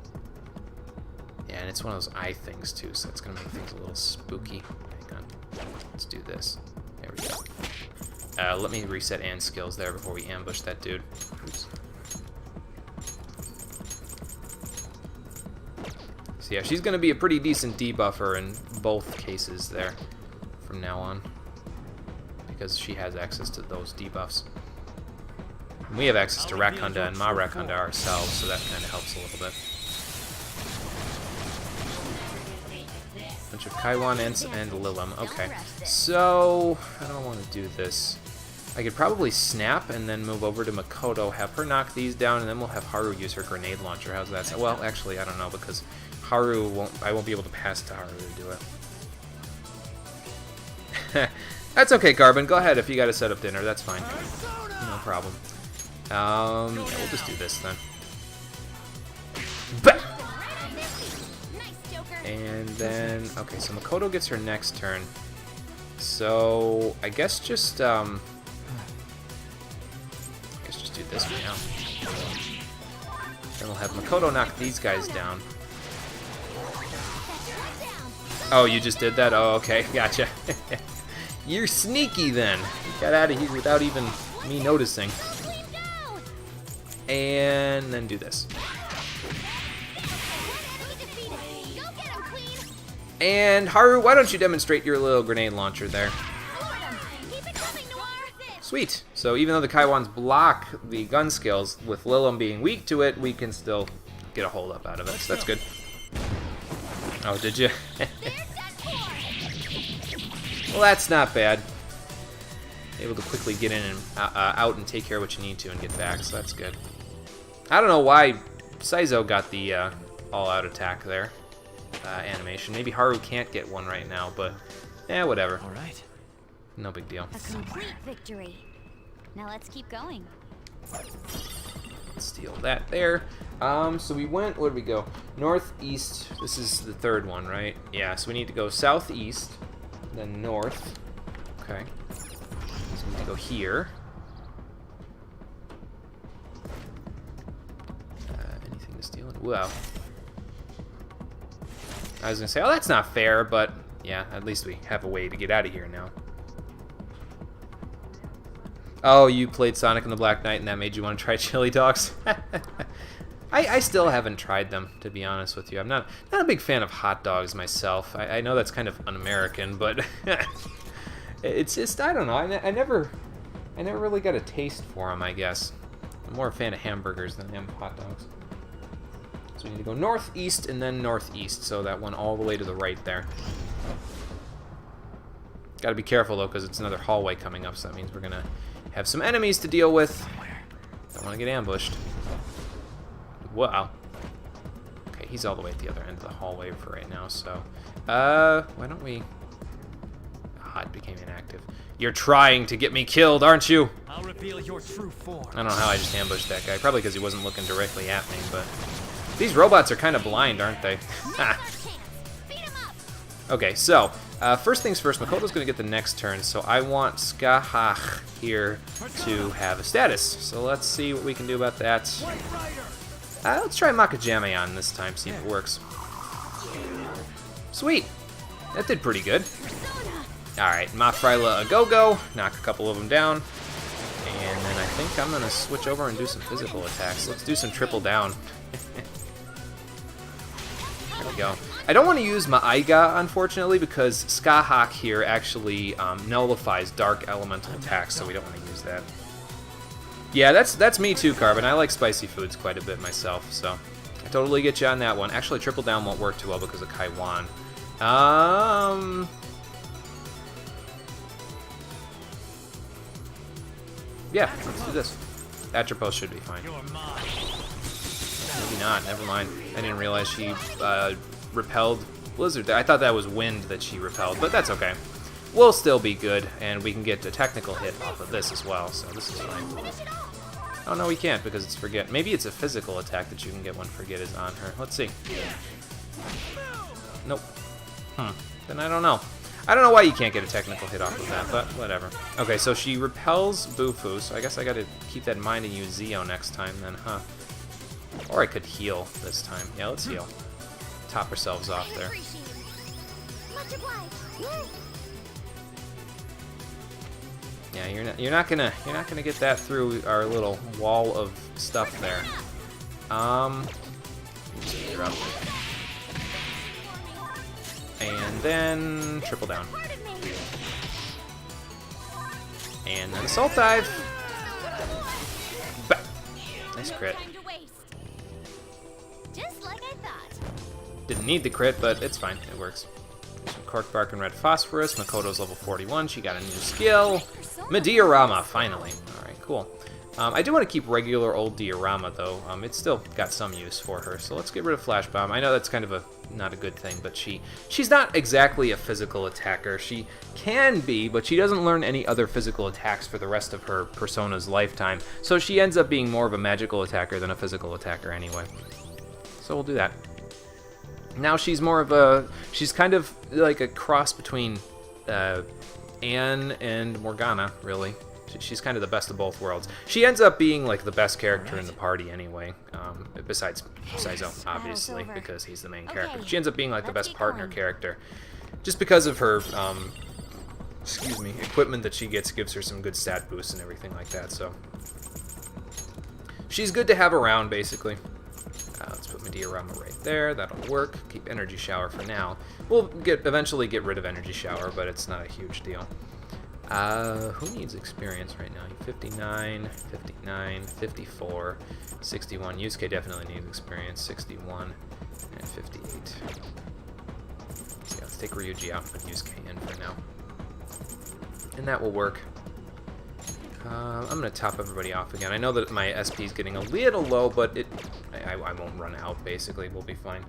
Yeah, and it's one of those eye things, too, so it's going to make things a little spooky. Hang on. Let's do this. There we go. Let me reset Anne's skills there before we ambush that dude. Oops. So yeah, she's going to be a pretty decent debuffer in both cases there from now on, because she has access to those debuffs. And we have access to Rakunda and Ma Rakunda ourselves, so that kind of helps a little bit. Bunch of Kaiwan and Lilim. Okay, so I don't want to do this. I could probably snap and then move over to Makoto, have her knock these down, and then we'll have Haru use her grenade launcher. How's that sound? Well, actually, I don't know, because I won't be able to pass to Haru to do it. That's okay, Carbon. Go ahead if you got to set up dinner. That's fine. No problem. Yeah, we'll just do this then. Bah! And then, okay, so Makoto gets her next turn. So I guess just do this for now. Then we'll have Makoto knock these guys down. Oh, you just did that? Oh, okay, gotcha. You're sneaky then. You got out of here without even me noticing. And then do this. And Haru, why don't you demonstrate your little grenade launcher there? Sweet. So even though the Kaiwans block the gun skills, with Lilim being weak to it, we can still get a hold up out of it. So that's good. Oh, did you? Well, that's not bad. Able to quickly get in and out and take care of what you need to and get back, so that's good. I don't know why Saizo got the all-out attack there. Animation. Maybe Haru can't get one right now, but whatever. All right. No big deal. A complete victory. Now let's keep going. Steal that there. So we went, where did we go? Northeast. This is the third one, right? Yeah, so we need to go southeast, then north. Okay. So we need to go here. Anything to steal? Wow. I was gonna say, oh, that's not fair, but yeah, at least we have a way to get out of here now. Oh, you played Sonic and the Black Knight and that made you want to try chili dogs? I still haven't tried them, to be honest with you. I'm not a big fan of hot dogs myself. I know that's kind of un-American, but it's just, I don't know. I never really got a taste for them, I guess. I'm more a fan of hamburgers than I am of hot dogs. So we need to go northeast and then northeast, so that one all the way to the right there. Gotta be careful, though, because it's another hallway coming up, so that means we're gonna have some enemies to deal with. Don't want to get ambushed. Wow. Okay, he's all the way at the other end of the hallway for right now, so... why don't we... Ah, it became inactive. You're trying to get me killed, aren't you? I'll reveal your true form. I don't know how I just ambushed that guy. Probably because he wasn't looking directly at me, but... These robots are kind of blind, aren't they? Okay, so... first things first, Makoto's going to get the next turn, so I want Skahach here to have a status. So let's see what we can do about that. Let's try Makajame this time, see if it works. Sweet! That did pretty good. Alright, Mafryla a go-go, knock a couple of them down. And then I think I'm going to switch over and do some physical attacks. Let's do some triple down. There we go. I don't want to use Maiga, unfortunately, because Skahach here actually nullifies dark elemental attacks, so we don't want to use that. Yeah, that's me too, Carbon. I like spicy foods quite a bit myself, so I totally get you on that one. Actually, triple down won't work too well because of Kaiwan. Yeah, let's do this. Atropos should be fine. Maybe not, never mind. I didn't realize she repelled Blizzard. I thought that was wind that she repelled, but that's okay. We'll still be good, and we can get a technical hit off of this as well, so this is fine. Oh, no, we can't because it's Forget. Maybe it's a physical attack that you can get when Forget is on her. Let's see. Nope. Then I don't know. I don't know why you can't get a technical hit off of that, but whatever. Okay, so she repels Bufu, so I guess I gotta keep that in mind and use Zio next time then, huh? Or I could heal this time. Yeah, let's heal. Top ourselves off there. Yeah, you're not gonna get that through our little wall of stuff there. You're up. And then triple down. And then assault dive. Bah. Nice crit. Just like I thought. Didn't need the crit, but it's fine. It works. Some Cork Bark and Red Phosphorus. Makoto's level 41. She got a new skill. Mediorama, finally. Alright, cool. I do want to keep regular old Diorama, though. It's still got some use for her, so let's get rid of Flash Bomb. I know that's kind of not a good thing, but she's not exactly a physical attacker. She can be, but she doesn't learn any other physical attacks for the rest of her Persona's lifetime, so she ends up being more of a magical attacker than a physical attacker anyway. So we'll do that. Now she's more of she's kind of like a cross between Anne and Morgana, really. She's kind of the best of both worlds. She ends up being like the best character in the party anyway, besides Saizo, obviously, because he's the main character. She ends up being like the best partner character, just because of her, equipment that she gets gives her some good stat boosts and everything like that. So she's good to have around, basically. Let's put Mediorama right there. That'll work. Keep Energy Shower for now. We'll eventually get rid of Energy Shower, but it's not a huge deal. Who needs experience right now? 59, 59, 54, 61. Yusuke definitely needs experience. 61 and 58. So yeah, let's take Ryuji out and put Yusuke in for now. And that will work. I'm going to top everybody off again. I know that my SP is getting a little low, but I won't run out, basically. We'll be fine.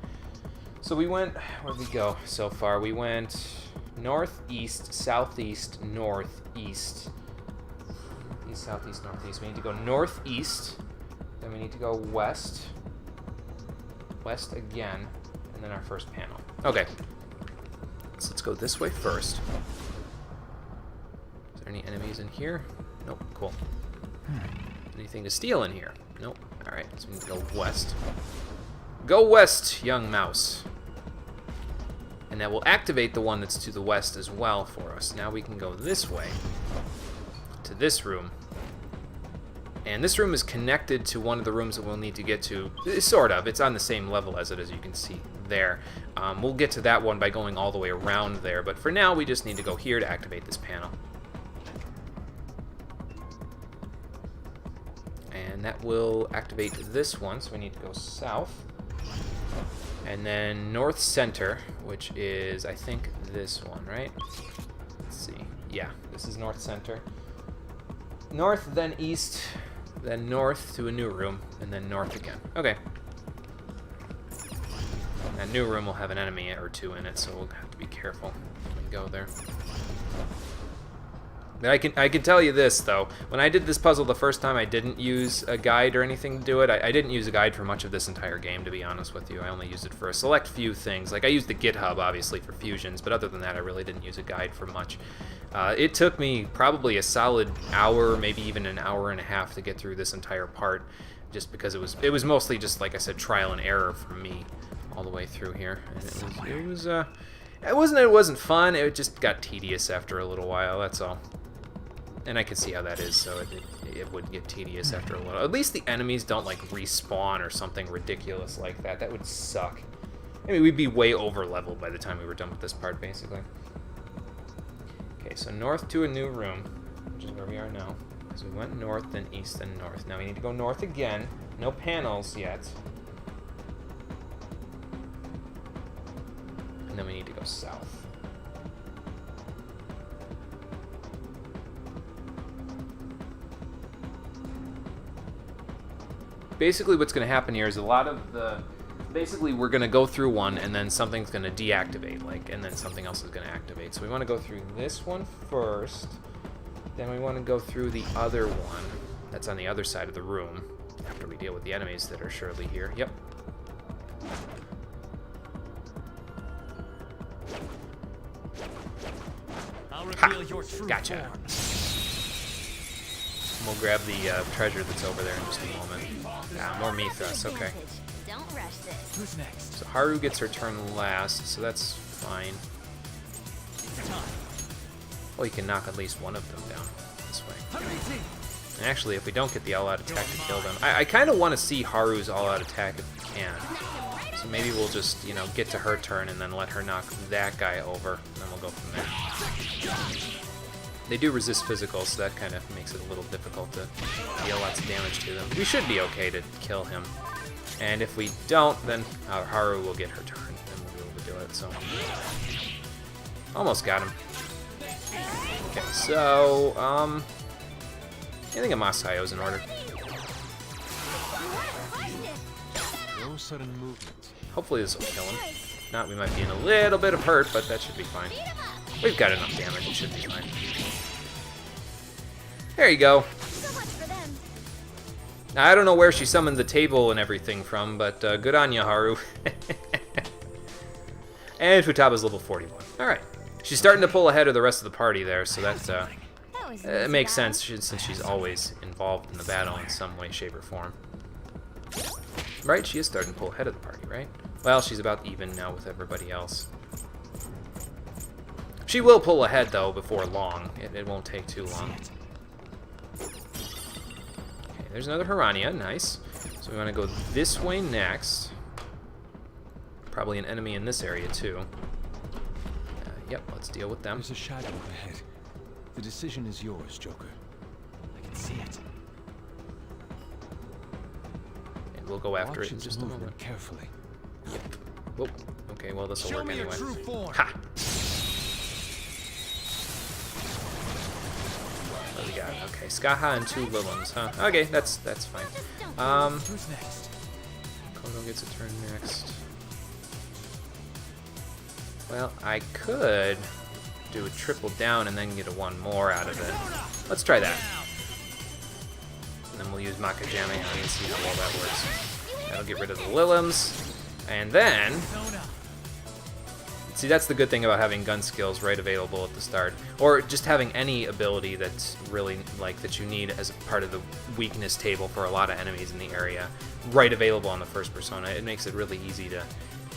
So we went... Where'd we go so far? We went... northeast, southeast, northeast. East, southeast, northeast. We need to go northeast. Then we need to go west. West again. And then our first panel. Okay. So let's go this way first. Is there any enemies in here? Nope. Cool. Anything to steal in here? Nope. Alright, so we need to go west. Go west, young mouse. And that will activate the one that's to the west as well for us. Now we can go this way, to this room, And this room is connected to one of the rooms that we'll need to get to. Sort of. It's on the same level as it, as you can see there. We'll get to that one by going all the way around there. But for now, we just need to go here to activate this panel. And that will activate this one, so we need to go south. And then north center, which is, I think, this one, right? Let's see. Yeah, this is north center. North, then east, then north to a new room, and then north again. Okay. That new room will have an enemy or two in it, so we'll have to be careful when we go there. But I can tell you this, though. When I did this puzzle the first time, I didn't use a guide or anything to do it. I didn't use a guide for much of this entire game, to be honest with you. I only used it for a select few things. Like, I used the GitHub, obviously, for fusions, but other than that, I really didn't use a guide for much. It took me probably a solid hour, maybe even an hour and a half to get through this entire part, just because it was mostly just, like I said, trial and error for me all the way through here. And it wasn't fun. It just got tedious after a little while, that's all. And I can see how that is, so it would get tedious after a while. At least the enemies don't, like, respawn or something ridiculous like that. That would suck. I mean, we'd be way over-leveled by the time we were done with this part, basically. Okay, so north to a new room, which is where we are now. So we went north, then east, then north. Now we need to go north again. No panels yet. And then we need to go south. Basically what's going to happen here is a lot of the... Basically we're going to go through one and then something's going to deactivate, and then something else is going to activate. So we want to go through this one first, then we want to go through the other one that's on the other side of the room after we deal with the enemies that are surely here. Yep. I'll reveal your true Gotcha. form. We'll grab the treasure that's over there in just a moment. Ah, more Mithras, okay. Don't rush this. Who's next? So Haru gets her turn last, so that's fine. Well, you can knock at least one of them down this way. And actually, if we don't get the all-out attack to kill them, I kind of want to see Haru's all-out attack if we can. So maybe we'll just, you know, get to her turn and then let her knock that guy over, and then we'll go from there. They do resist physical, so that kind of makes it a little difficult to deal lots of damage to them. We should be okay to kill him. And if we don't, then Haru will get her turn, and we'll be able to do it, so... Almost got him. Okay, so, I think a Masayo's in order. No sudden movement. Hopefully this will kill him. If not, we might be in a little bit of hurt, but that should be fine. We've got enough damage, it should be fine. There you go. So much for them. Now, I don't know where she summoned the table and everything from, but good on ya, Haru. And Futaba's level 41. Alright. She's starting to pull ahead of the rest of the party there, so that it makes sense since she's always involved in the battle in some way, shape, or form. Right? She is starting to pull ahead of the party, right? Well, she's about even now with everybody else. She will pull ahead, though, before long. It won't take too long. Okay, there's another Hirania. Nice. So we want to go this way next. Probably an enemy in this area, too. Yep, let's deal with them. There's a shadow up ahead. The decision is yours, Joker. I can see it. And we'll go after Watch it in its just a movement moment. carefully. Yep. Whoop. Okay, well, this will Show work me anyway. your true form. Ha! What do we got? Okay, Skaha and 2 Lilims, huh? Okay, that's fine. Who's next? Kodo gets a turn next. Well, I could do a triple down and then get a 1 more out of it. Let's try that. And then we'll use Makajame and see how well that works. That'll get rid of the Lilims. And then... See, that's the good thing about having gun skills right available at the start. Or just having any ability that's really, like, that you need as part of the weakness table for a lot of enemies in the area. Right available on the first persona. It makes it really easy to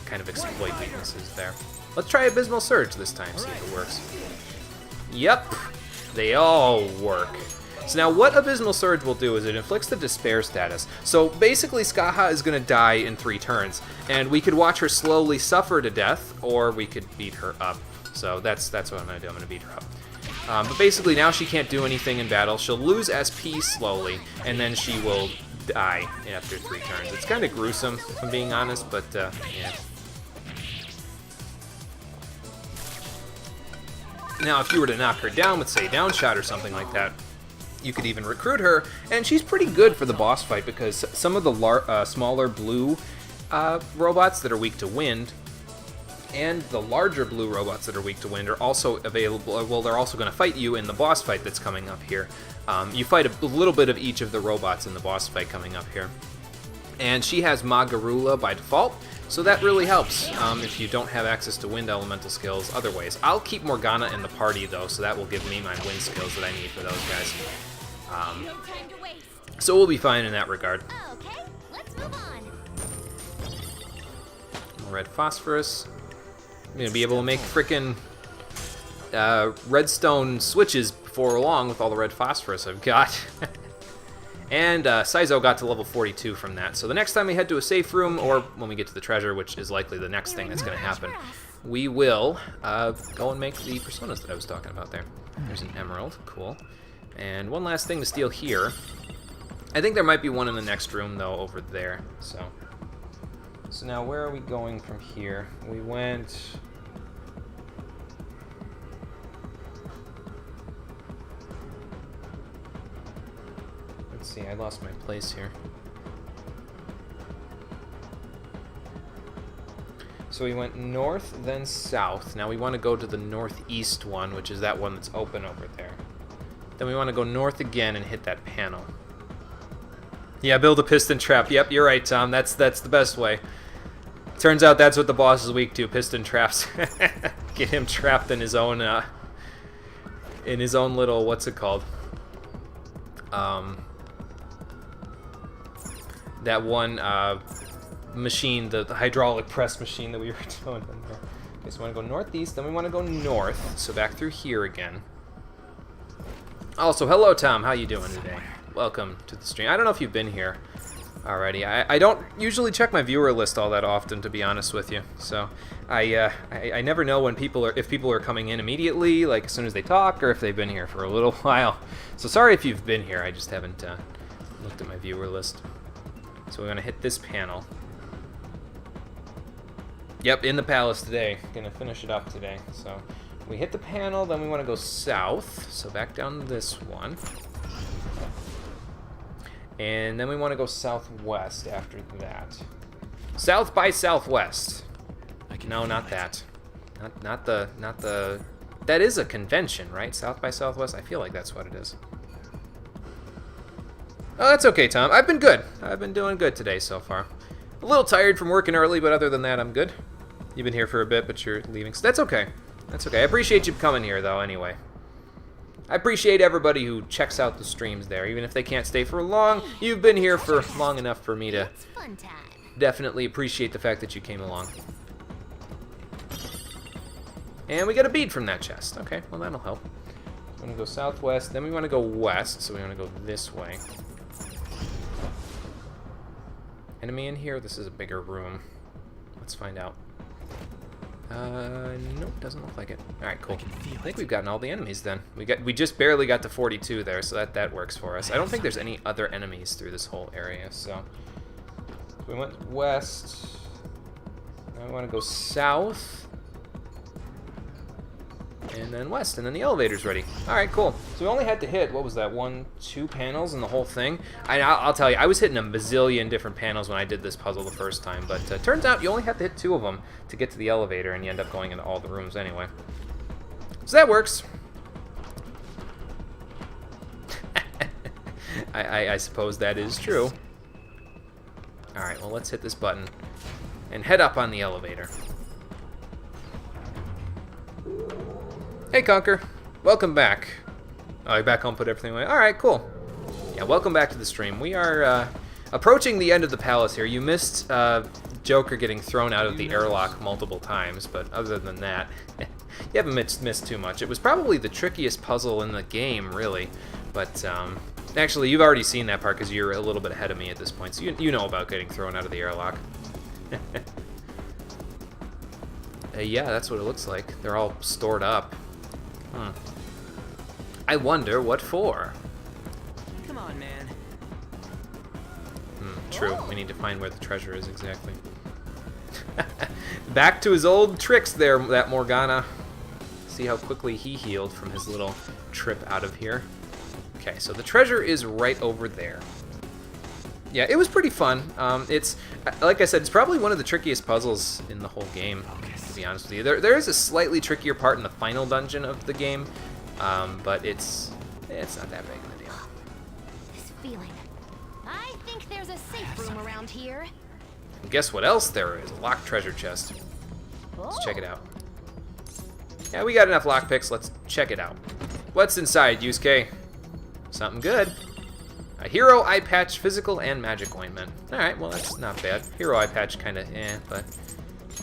kind of exploit weaknesses there. Let's try Abysmal Surge this time, see if it works. Yep, they all work. So now what Abysmal Surge will do is it inflicts the Despair status. So basically Skaha is going to die in 3 turns, and we could watch her slowly suffer to death, or we could beat her up. So that's what I'm going to do. I'm going to beat her up. But basically now she can't do anything in battle. She'll lose SP slowly, and then she will die after 3 turns. It's kind of gruesome, if I'm being honest, but yeah. Now, if you were to knock her down with, say, down shot or something like that, you could even recruit her, and she's pretty good for the boss fight because some of the smaller blue robots that are weak to wind and the larger blue robots that are weak to wind are also available. Well, they're also going to fight you in the boss fight that's coming up here. You fight a little bit of each of the robots in the boss fight coming up here. And she has Magarula by default, so that really helps if you don't have access to wind elemental skills other ways. I'll keep Morgana in the party, though, so that will give me my wind skills that I need for those guys. No time to waste. So we'll be fine in that regard. Okay, let's move on. More red phosphorus. I'm going to be able to make frickin' redstone switches before long with all the red phosphorus I've got. And Saizo got to level 42 from that. So the next time we head to a safe room, or when we get to the treasure, which is likely the next thing that's going to happen, we will go and make the personas that I was talking about there. There's an emerald. Cool. And one last thing to steal here. I think there might be one in the next room, though, over there. So now where are we going from here? We went... Let's see, I lost my place here. So we went north, then south. Now we want to go to the northeast one, which is that one that's open over there. Then we want to go north again and hit that panel. Yeah, build a piston trap. Yep, you're right, Tom. That's the best way. Turns out that's what the boss is weak to, piston traps. Get him trapped in his own little, what's it called? That one machine, the hydraulic press machine that we were doing. Okay, so we want to go northeast, then we want to go north. So back through here again. Also, hello Tom, how you doing today? Welcome to the stream. I don't know if you've been here already. I don't usually check my viewer list all that often, to be honest with you. So I never know when if people are coming in immediately, like as soon as they talk, or if they've been here for a little while. So sorry if you've been here. I just haven't looked at my viewer list. So we're gonna hit this panel. Yep, in the palace today. Gonna finish it up today. So we hit the panel, then we want to go south. So back down this one. And then we want to go southwest after that. South by Southwest. No, not that. Not the. That is a convention, right? South by Southwest. I feel like that's what it is. Oh, that's okay, Tom. I've been good. I've been doing good today so far. A little tired from working early, but other than that, I'm good. You've been here for a bit, but you're leaving. So that's okay. That's okay. I appreciate you coming here, though, anyway. I appreciate everybody who checks out the streams there. Even if they can't stay for long, you've been here for long enough for me to It's fun time. definitely appreciate the fact that you came along. And we got a bead from that chest. Okay, well, that'll help. We want to go southwest, then we want to go west, so we want to go this way. Enemy in here? This is a bigger room. Let's find out. Nope, doesn't look like it. Alright, cool. I think we've gotten all the enemies then. We just barely got to 42 there, so that works for us. I don't think there's any other enemies through this whole area, so we went west. Now we want to go south. And then west, and then the elevator's ready. Alright, cool. So we only had to hit, what was that, 2 panels in the whole thing? I'll tell you, I was hitting a bazillion different panels when I did this puzzle the first time, but turns out you only have to hit 2 of them to get to the elevator, and you end up going into all the rooms anyway. So that works. I suppose that is true. Alright, well, let's hit this button and head up on the elevator. Hey, Conker. Welcome back. Oh, you're back home, put everything away. Alright, cool. Yeah, welcome back to the stream. We are approaching the end of the palace here. You missed Joker getting thrown out of the airlock multiple times, but other than that, you haven't missed too much. It was probably the trickiest puzzle in the game, really. But actually, you've already seen that part because you're a little bit ahead of me at this point, so you know about getting thrown out of the airlock. Yeah, that's what it looks like. They're all stored up. I wonder what for. Come on, man. True. We need to find where the treasure is exactly. Back to his old tricks there, that Morgana. See how quickly he healed from his little trip out of here. Okay, so the treasure is right over there. Yeah, it was pretty fun. It's, like I said, it's probably one of the trickiest puzzles in the whole game, to be honest with you. There is a slightly trickier part in the final dungeon of the game, but it's not that big of a deal. This feeling. I think there's a safe room around here. And guess what else there is? A locked treasure chest. Let's check it out. Yeah, we got enough lockpicks. Let's check it out. What's inside, Yusuke? Something good. A hero eye patch, physical and magic ointment. Alright, well that's not bad. Hero eye patch kinda but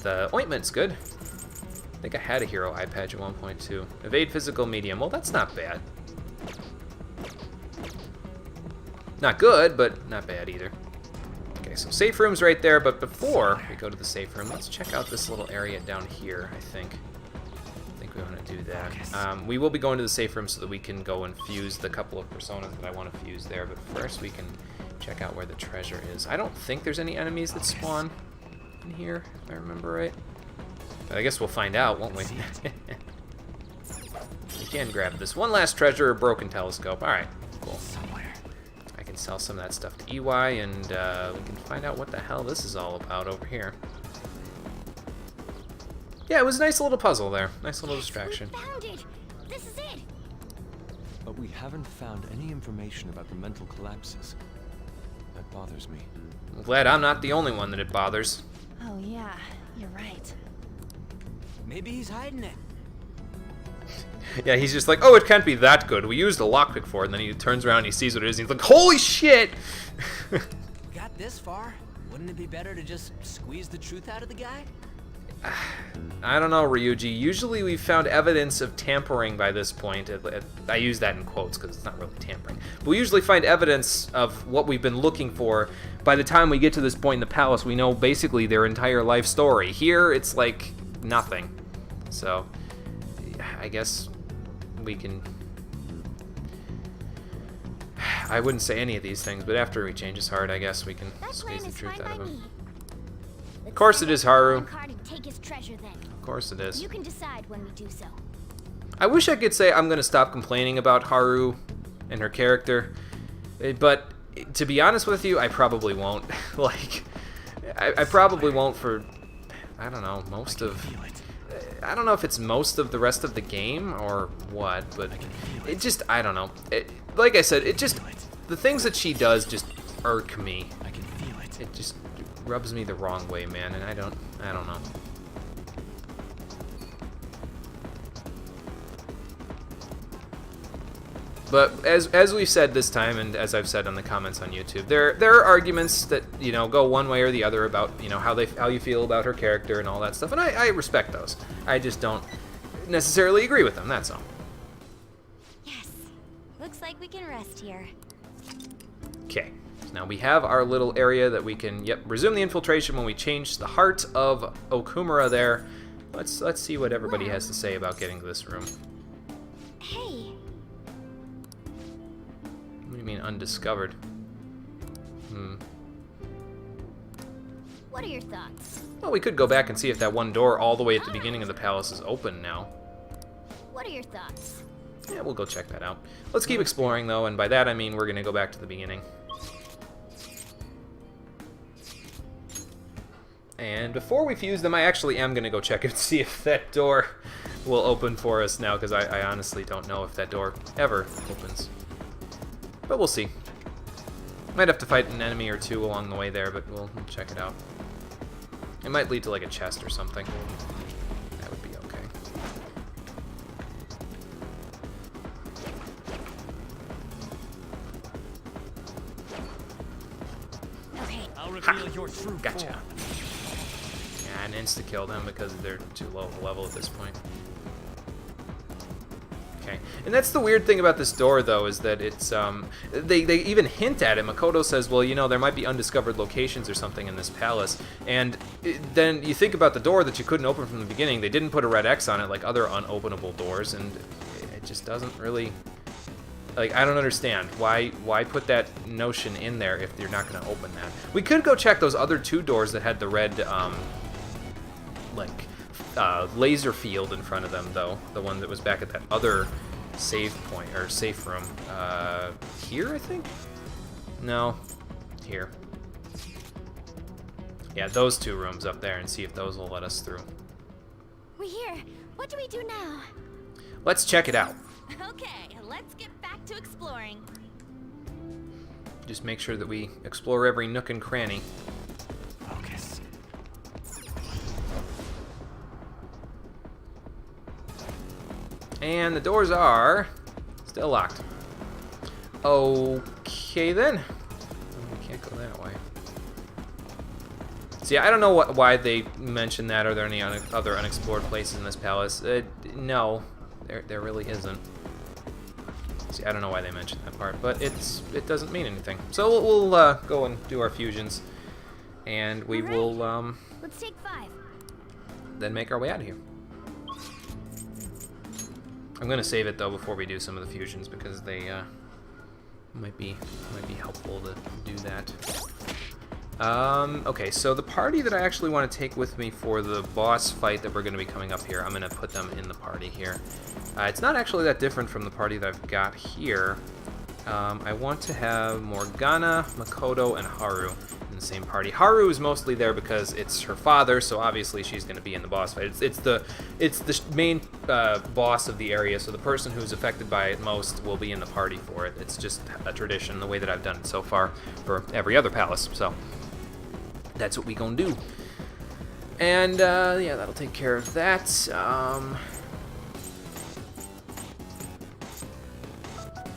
the ointment's good. I think I had a hero eye patch at one point too. Evade physical medium. Well, that's not bad. Not good, but not bad either. Okay, so safe room's right there, but before we go to the safe room, let's check out this little area down here, I think. We want to do that. We will be going to the safe room so that we can go and fuse the couple of personas that I want to fuse there, but first we can check out where the treasure is. I don't think there's any enemies that spawn in here, if I remember right. But I guess we'll find out, won't we? We can grab this one last treasure, a broken telescope. Alright, cool. I can sell some of that stuff to EY, and we can find out what the hell this is all about over here. Yeah, it was a nice little puzzle there. Nice little distraction. We found it. This is it. But we haven't found any information about the mental collapses. That bothers me. I'm glad I'm not the only one that it bothers. Oh yeah, you're right. Maybe he's hiding it. Yeah, he's just like, oh, it can't be that good. We used a lockpick for it, and then he turns around and he sees what it is, and he's like, holy shit! We got this far. Wouldn't it be better to just squeeze the truth out of the guy? I don't know, Ryuji. Usually we've found evidence of tampering by this point. I use that in quotes because it's not really tampering. But we usually find evidence of what we've been looking for. By the time we get to this point in the palace, we know basically their entire life story. Here, it's like nothing. So, I guess we can... I wouldn't say any of these things, but after he changes heart, I guess we can squeeze the truth out of him. Of course it is, Haru. Of course it is. You can decide when we do so. I wish I could say I'm going to stop complaining about Haru and her character, but to be honest with you, I probably won't. Like, I probably won't for, I don't know, most of... I don't know if it's most of the rest of the game or what, but it just, I don't know. Like I said, it just, the things that she does just irk me. It just rubs me the wrong way, man, and I don't know. But as we've said this time, and as I've said on the comments on YouTube, there are arguments that, you know, go one way or the other about, you know, how you feel about her character and all that stuff, and I respect those. I just don't necessarily agree with them, that's all. Yes. Looks like we can rest here. Okay. Now we have our little area that we can, resume the infiltration when we change the heart of Okumura there. Let's see what everybody has to say about getting to this room. Hey. What do you mean undiscovered? What are your thoughts? Well, we could go back and see if that one door all the way at the beginning of the palace is open now. What are your thoughts? Yeah, we'll go check that out. Let's keep exploring though, and by that I mean we're gonna go back to the beginning. And before we fuse them, I actually am gonna go check and see if that door will open for us now, because I honestly don't know if that door ever opens. But we'll see. Might have to fight an enemy or two along the way there, but we'll check it out. It might lead to like a chest or something. That would be okay. your true Gotcha. form. Yeah, and insta-kill them because they're too low of a level at this point. Okay, and that's the weird thing about this door, though, is that it's, they even hint at it. Makoto says, well, you know, there might be undiscovered locations or something in this palace, and then you think about the door that you couldn't open from the beginning. They didn't put a red X on it like other unopenable doors, and it just doesn't really, like, I don't understand. Why put that notion in there if you're not going to open that? We could go check those other 2 doors that had the red, laser field in front of them, though. The one that was back at that other save point, or safe room. Here, I think? No. Here. Yeah, those 2 rooms up there, and see if those will let us through. We're here. What do we do now? Let's check it out. Okay, let's get back to exploring. Just make sure that we explore every nook and cranny. Focus. And the doors are still locked. Okay, then. We can't go that way. See, I don't know why they mentioned that. Are there any other unexplored places in this palace? No, there really isn't. See, I don't know why they mentioned that part, but it doesn't mean anything. So we'll go and do our fusions, and we All right. will Let's take 5. then make our way out of here. I'm gonna save it though before we do some of the fusions because they might be helpful to do that. Okay, so the party that I actually want to take with me for the boss fight that we're going to be coming up here, I'm going to put them in the party here. It's not actually that different from the party that I've got here. I want to have Morgana, Makoto, and Haru in the same party. Haru is mostly there because it's her father, so obviously she's going to be in the boss fight. It's the main boss of the area, so the person who's affected by it most will be in the party for it. It's just a tradition, the way that I've done it so far for every other palace. So that's what we gonna do. And yeah, that'll take care of that.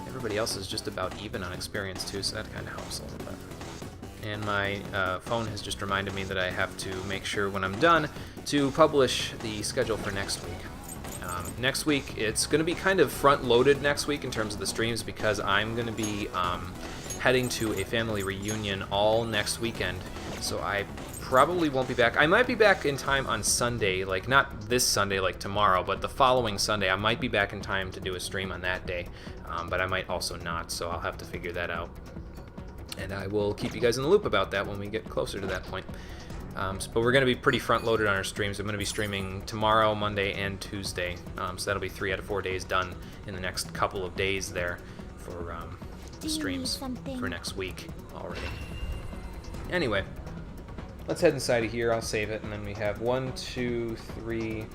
Everybody else is just about even on experience too, so that kind of helps a little bit. And my phone has just reminded me that I have to make sure when I'm done to publish the schedule for next week. Next week, it's going to be kind of front-loaded next week in terms of the streams because I'm going to be heading to a family reunion all next weekend, so I probably won't be back. I might be back in time on Sunday, like not this Sunday like tomorrow, but the following Sunday I might be back in time to do a stream on that day, but I might also not, so I'll have to figure that out. And I will keep you guys in the loop about that when we get closer to that point. But we're going to be pretty front-loaded on our streams. I'm going to be streaming tomorrow, Monday, and Tuesday, so that'll be 3 out of 4 days done in the next couple of days there for streams for next week already. Anyway, let's head inside of here. I'll save it, and then we have 1, 2, 3,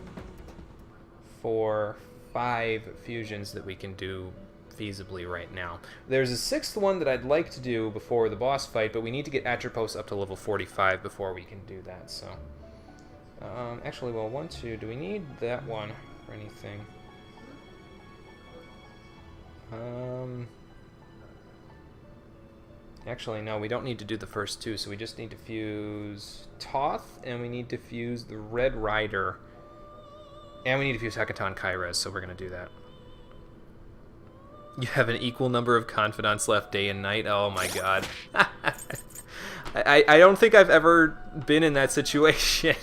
4, 5 fusions that we can do feasibly right now. There's a 6th one that I'd like to do before the boss fight, but we need to get Atropos up to level 45 before we can do that, so... actually, well, 1, 2, do we need that one for anything? Actually, no, we don't need to do the first 2, so we just need to fuse Toth, and we need to fuse the Red Rider, and we need to fuse Hecaton Kairez, so we're going to do that. You have an equal number of confidants left day and night? Oh my god. I don't think I've ever been in that situation.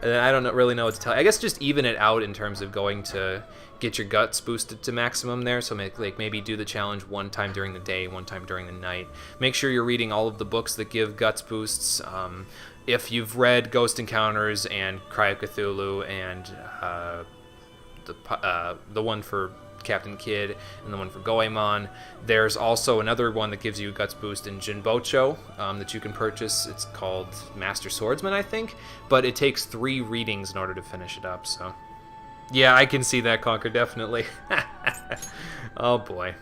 And I don't really know what to tell you. I guess just even it out in terms of going to get your guts boosted to maximum there. So like maybe do the challenge 1 time during the day, 1 time during the night. Make sure you're reading all of the books that give guts boosts. If you've read Ghost Encounters and Cry of Cthulhu and the one for Captain Kidd and the one for Goemon. There's also another one that gives you a guts boost in Jinbocho that you can purchase. It's called Master Swordsman, I think, but it takes 3 readings in order to finish it up, so... Yeah, I can see that, Conquer, definitely. Oh, boy.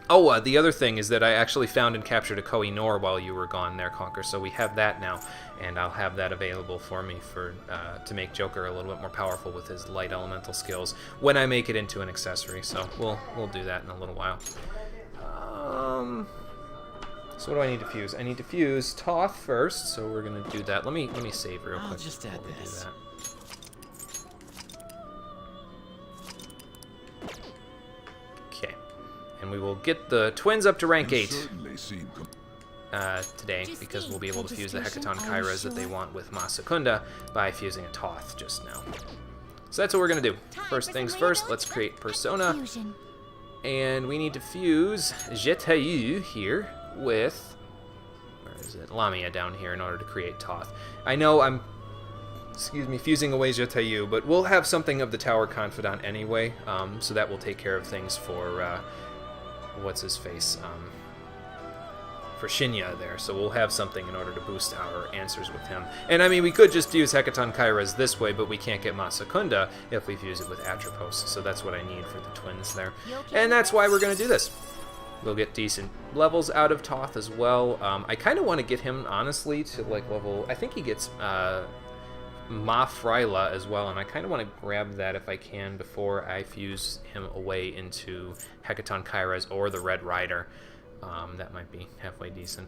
Oh, the other thing is that I actually found and captured a Koh-i-Noor while you were gone there, Conquer, so we have that now, and I'll have that available for me for to make Joker a little bit more powerful with his light elemental skills when I make it into an accessory, so we'll do that in a little while. So what do I need to fuse? I need to fuse Toth first, so we're gonna do that. Let me save real I'll quick. just add before we do this. that. Okay, and we will get the twins up to rank You 8 certainly seem today, because we'll be able to fuse the Hecaton Registration, are you Kairas that they sure? want with Masakunda by fusing a Toth just now. So that's what we're gonna do. First things first, let's create Persona. Fusion. And we need to fuse Jetayu here with, where is it? Lamia down here in order to create Toth. I know I'm, fusing away Jetayu, but we'll have something of the Tower Confidant anyway, so that will take care of things for, what's his face? For Shinya there, so we'll have something in order to boost our answers with him. And I mean, we could just use Hecaton Kairas this way, but we can't get Masakunda if we fuse it with Atropos, so that's what I need for the twins there. And that's why we're going to do this. We'll get decent levels out of Toth as well. I kind of want to get him, honestly, to like level, I think he gets Ma Fryla as well, and I kind of want to grab that if I can before I fuse him away into Hecaton Kairas or the Red Rider. That might be halfway decent.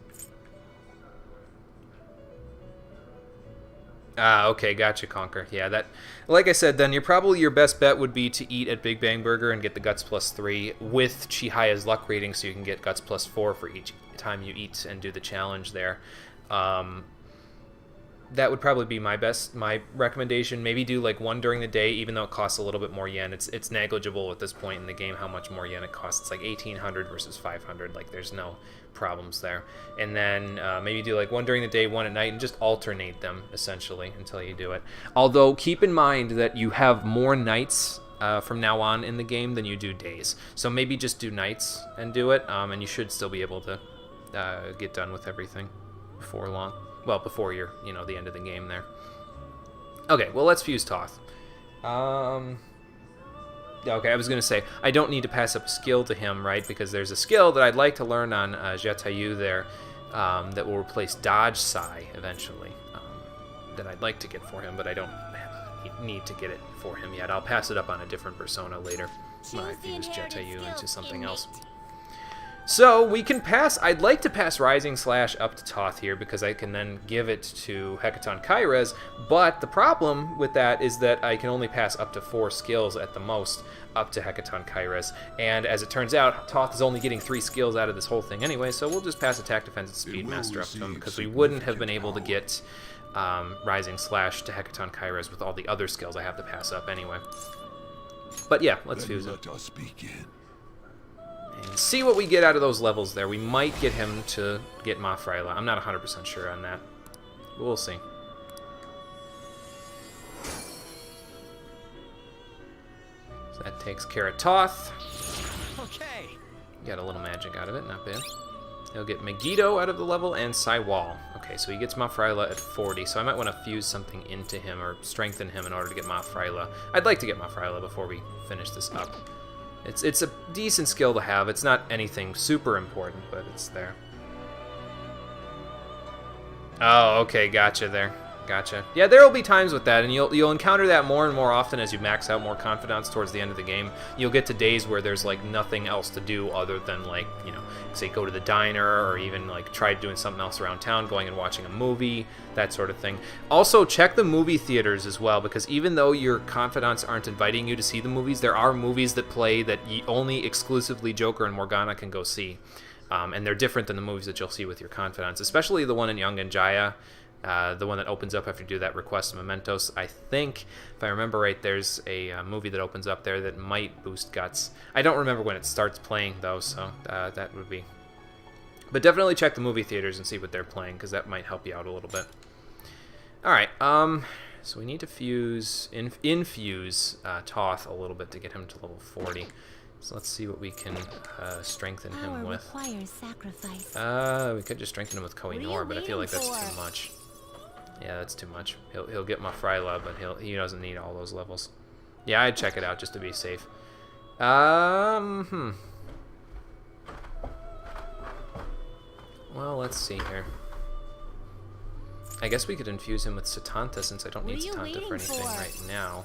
Okay, gotcha, Conquer. Yeah, that, like I said, then your best bet would be to eat at Big Bang Burger and get the Guts +3 with Chihiya's luck rating, so you can get Guts +4 for each time you eat and do the challenge there. That would probably be my recommendation. Maybe do like one during the day, even though it costs a little bit more yen. It's negligible at this point in the game how much more yen it costs. It's like 1,800 versus 500. Like there's no problems there. And then maybe do like one during the day, one at night, and just alternate them essentially until you do it. Although keep in mind that you have more nights from now on in the game than you do days. So maybe just do nights and do it, and you should still be able to get done with everything before long. Well, before you're, the end of the game there. Okay, well, let's fuse Toth. Okay, I was going to say, I don't need to pass up a skill to him, right? Because there's a skill that I'd like to learn on Jetayu there that will replace Dodge Sai eventually. That I'd like to get for him, but I don't need to get it for him yet. I'll pass it up on a different persona later when I fuse Jetayu into something else. So we can pass, I'd like to pass Rising Slash up to Toth here because I can then give it to Hecaton Kairas, but the problem with that is that I can only pass up to 4 skills at the most up to Hecaton Kairas, and as it turns out, Toth is only getting 3 skills out of this whole thing anyway, so we'll just pass Attack, Defense, and Speedmaster up to him because we wouldn't have been able to get Rising Slash to Hecaton Kairas with all the other skills I have to pass up anyway. But yeah, let's fuse it. Let us begin. And see what we get out of those levels there. We might get him to get Ma Fryla. I'm not 100% sure on that. But we'll see. So that takes care of Toth. Okay. Got a little magic out of it, not bad. He'll get Megiddo out of the level and Saiwal. Okay, so he gets Ma Fryla at 40, so I might want to fuse something into him or strengthen him in order to get Ma Fryla. I'd like to get Ma Fryla before we finish this up. It's a decent skill to have. It's not anything super important, but it's there. Oh, okay, gotcha there. Gotcha. Yeah, there will be times with that, and you'll encounter that more and more often as you max out more confidence towards the end of the game. You'll get to days where there's like nothing else to do other than like, say go to the diner or even like try doing something else around town, going and watching a movie, that sort of thing. Also, check the movie theaters as well, because even though your confidants aren't inviting you to see the movies, there are movies that play that only exclusively Joker and Morgana can go see. And they're different than the movies that you'll see with your confidants, especially the one in Young and Jaya. The one that opens up after you do that request of Mementos. I think, if I remember right, there's a movie that opens up there that might boost Guts. I don't remember when it starts playing, though, so that would be... But definitely check the movie theaters and see what they're playing, because that might help you out a little bit. Alright, so we need to infuse Toth a little bit to get him to level 40. So let's see what we can strengthen him with. Requires sacrifice. We could just strengthen him with Kohinoor, but I feel like that's too much. Yeah, that's too much. He'll get Ma Fryla, but he doesn't need all those levels. Yeah, I'd check it out just to be safe. Well, let's see here. I guess we could infuse him with Satanta since I don't need Satanta for anything right now.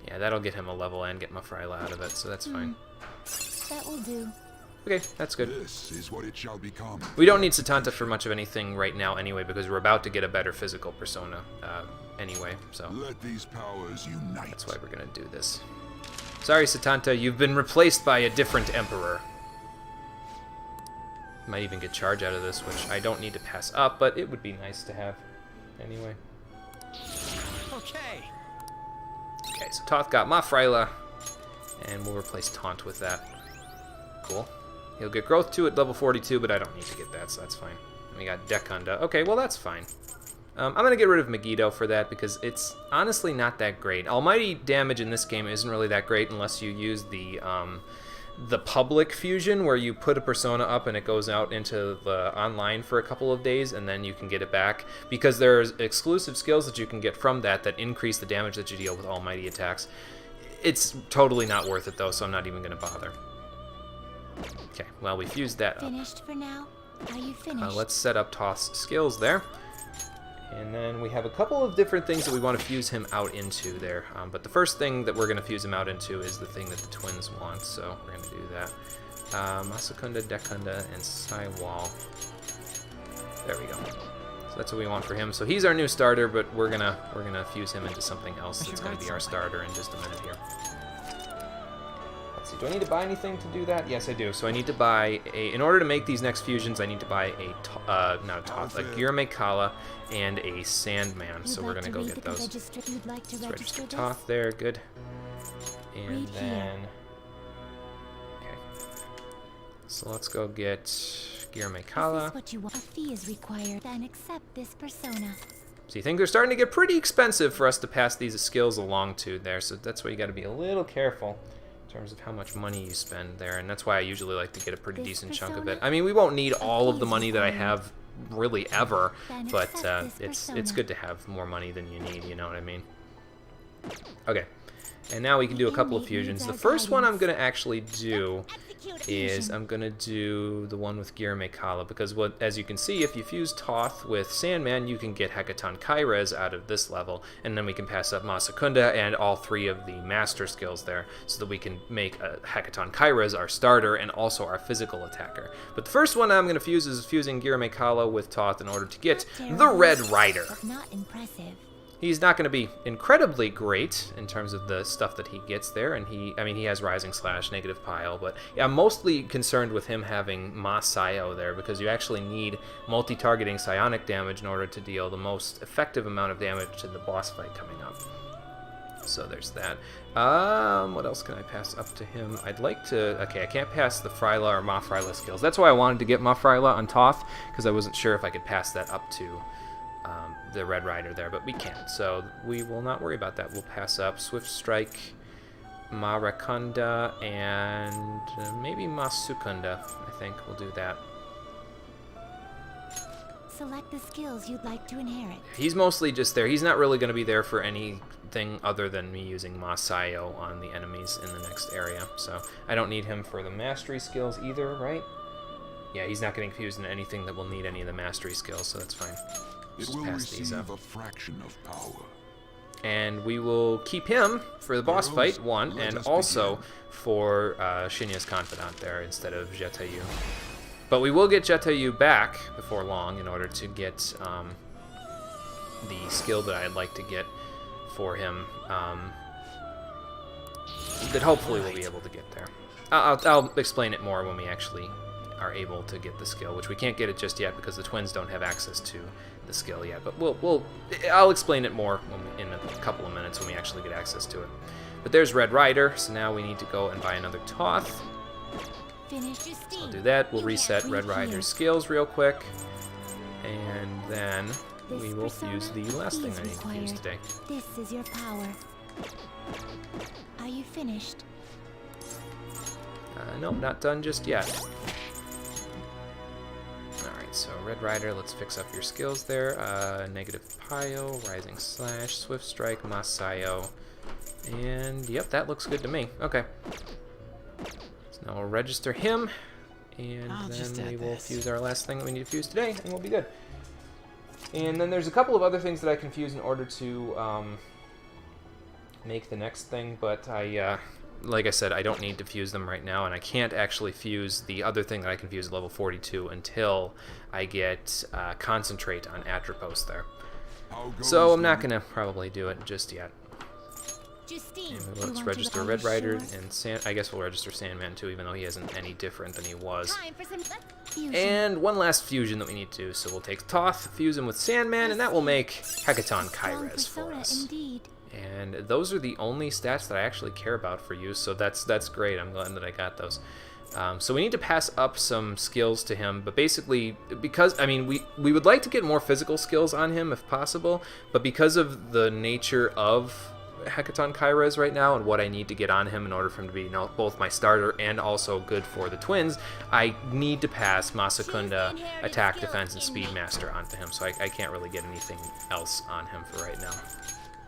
Yeah, that'll get him a level and get Ma Fryla out of it, so that's fine. That will do. Okay, that's good. This is what it shall become. We don't need Satanta for much of anything right now anyway, because we're about to get a better physical persona anyway, so Let these powers unite. that's why we're going to do this. Sorry, Satanta, you've been replaced by a different Emperor. Might even get charge out of this, which I don't need to pass up, but it would be nice to have anyway. Okay. Okay, so Toth got Ma Fryla, and we'll replace Taunt with that. Cool. He'll get Growth 2 at level 42, but I don't need to get that, so that's fine. And we got Dekunda. Okay, well, that's fine. I'm going to get rid of Megiddo for that, because it's honestly not that great. Almighty damage in this game isn't really that great unless you use the public fusion, where you put a persona up and it goes out into the online for a couple of days, and then you can get it back, because there's exclusive skills that you can get from that increase the damage that you deal with Almighty attacks. It's totally not worth it, though, so I'm not even going to bother. Okay, well, we fused that up. Finished for now? Are you finished? Let's set up Toth's skills there. And then we have a couple of different things that we want to fuse him out into there. But the first thing that we're going to fuse him out into is the thing that the twins want, so we're going to do that. Masakunda, Dekunda, and Saiwal. There we go. So that's what we want for him. So he's our new starter, but we're gonna fuse him into something else that's going to be our starter in just a minute here. Let's see, do I need to buy anything to do that? Yes, I do. So I need to buy in order to make these next fusions, I need to buy a Girame Kala and a Sandman. So we're gonna go get those. Let's register Toth there, good. And then, okay. So let's go get Girame Kala. What you want. A fee is required. Then accept this persona. So you think they're starting to get pretty expensive for us to pass these skills along to there. So that's why you got to be a little careful in terms of how much money you spend there, and that's why I usually like to get a pretty decent chunk of it. I mean, we won't need all of the money that I have really ever, but it's good to have more money than you need, you know what I mean? Okay, and now we can do a couple of fusions. The first one I'm going to actually do is I'm going to do the one with Girame Kala, because as you can see, if you fuse Toth with Sandman, you can get Hekaton Kairez out of this level, and then we can pass up Masakunda and all three of the master skills there, so that we can make Hekaton Kairez our starter and also our physical attacker. But the first one I'm going to fuse is fusing Girame Kala with Toth in order to get the Red Rider. Not impressive. He's not going to be incredibly great in terms of the stuff that he gets there, and he has Rising Slash, Negative Pile, but yeah, I'm mostly concerned with him having Ma Sayo there, because you actually need multi-targeting psionic damage in order to deal the most effective amount of damage in the boss fight coming up. So there's that. What else can I pass up to him? I'd like to... Okay, I can't pass the Fryla or Ma Fryla skills. That's why I wanted to get Ma Fryla on Toth, because I wasn't sure if I could pass that up to the Red Rider there, but we can't, so we will not worry about that. We'll pass up Swift Strike, Marakunda, and maybe Masukunda. I think we'll do that. Select the skills you'd like to inherit. He's mostly just there. He's not really going to be there for anything other than me using Masayo on the enemies in the next area, so I don't need him for the mastery skills either, right? Yeah, he's not getting fused into anything that will need any of the mastery skills, so that's fine. It Just will pass these receive up. a fraction of power. And we will keep him for the boss Heroes, fight, one, let and us also begin. for Shinya's Confidant there instead of Jetayu. But we will get Jetayu back before long in order to get the skill that I'd like to get for him, that hopefully we'll be able to get there. I'll explain it more when we actually are able to get the skill, which we can't get it just yet because the twins don't have access to the skill yet. But I'll explain it more in a couple of minutes when we actually get access to it. But there's Red Rider, so now we need to go and buy another Toth. Finish your So steam. I'll do that. We'll reset Red Rider's skills real quick, and then we will fuse the last thing I need to fuse today. This is your power. Are you finished? Nope, not done just yet. Alright, so Red Rider, let's fix up your skills there. Negative Pile, Rising Slash, Swift Strike, Masayo. And, yep, that looks good to me. Okay. So now we'll register him, and then we will fuse our last thing that we need to fuse today, and we'll be good. And then there's a couple of other things that I can fuse in order to make the next thing, but I like I said, I don't need to fuse them right now, and I can't actually fuse the other thing that I can fuse at level 42 until I get Concentrate on Atropos there. So I'm not going to probably do it just yet. Justine, And you let's want register to Red go Rider shore? and I guess we'll register Sandman too, even though he isn't any different than he was. Time for some fusion. And one last fusion that we need to do. So we'll take Toth, fuse him with Sandman, and that will make Hecaton Strong Kyrez for persona us. indeed. And those are the only stats that I actually care about for you, so that's great. I'm glad that I got those. So we need to pass up some skills to him, but basically, because, I mean, we would like to get more physical skills on him if possible, but because of the nature of Hecaton Kyrez right now and what I need to get on him in order for him to be, you know, both my starter and also good for the twins, I need to pass Masakunda, Attack, Defense, and Speedmaster onto him, so I can't really get anything else on him for right now.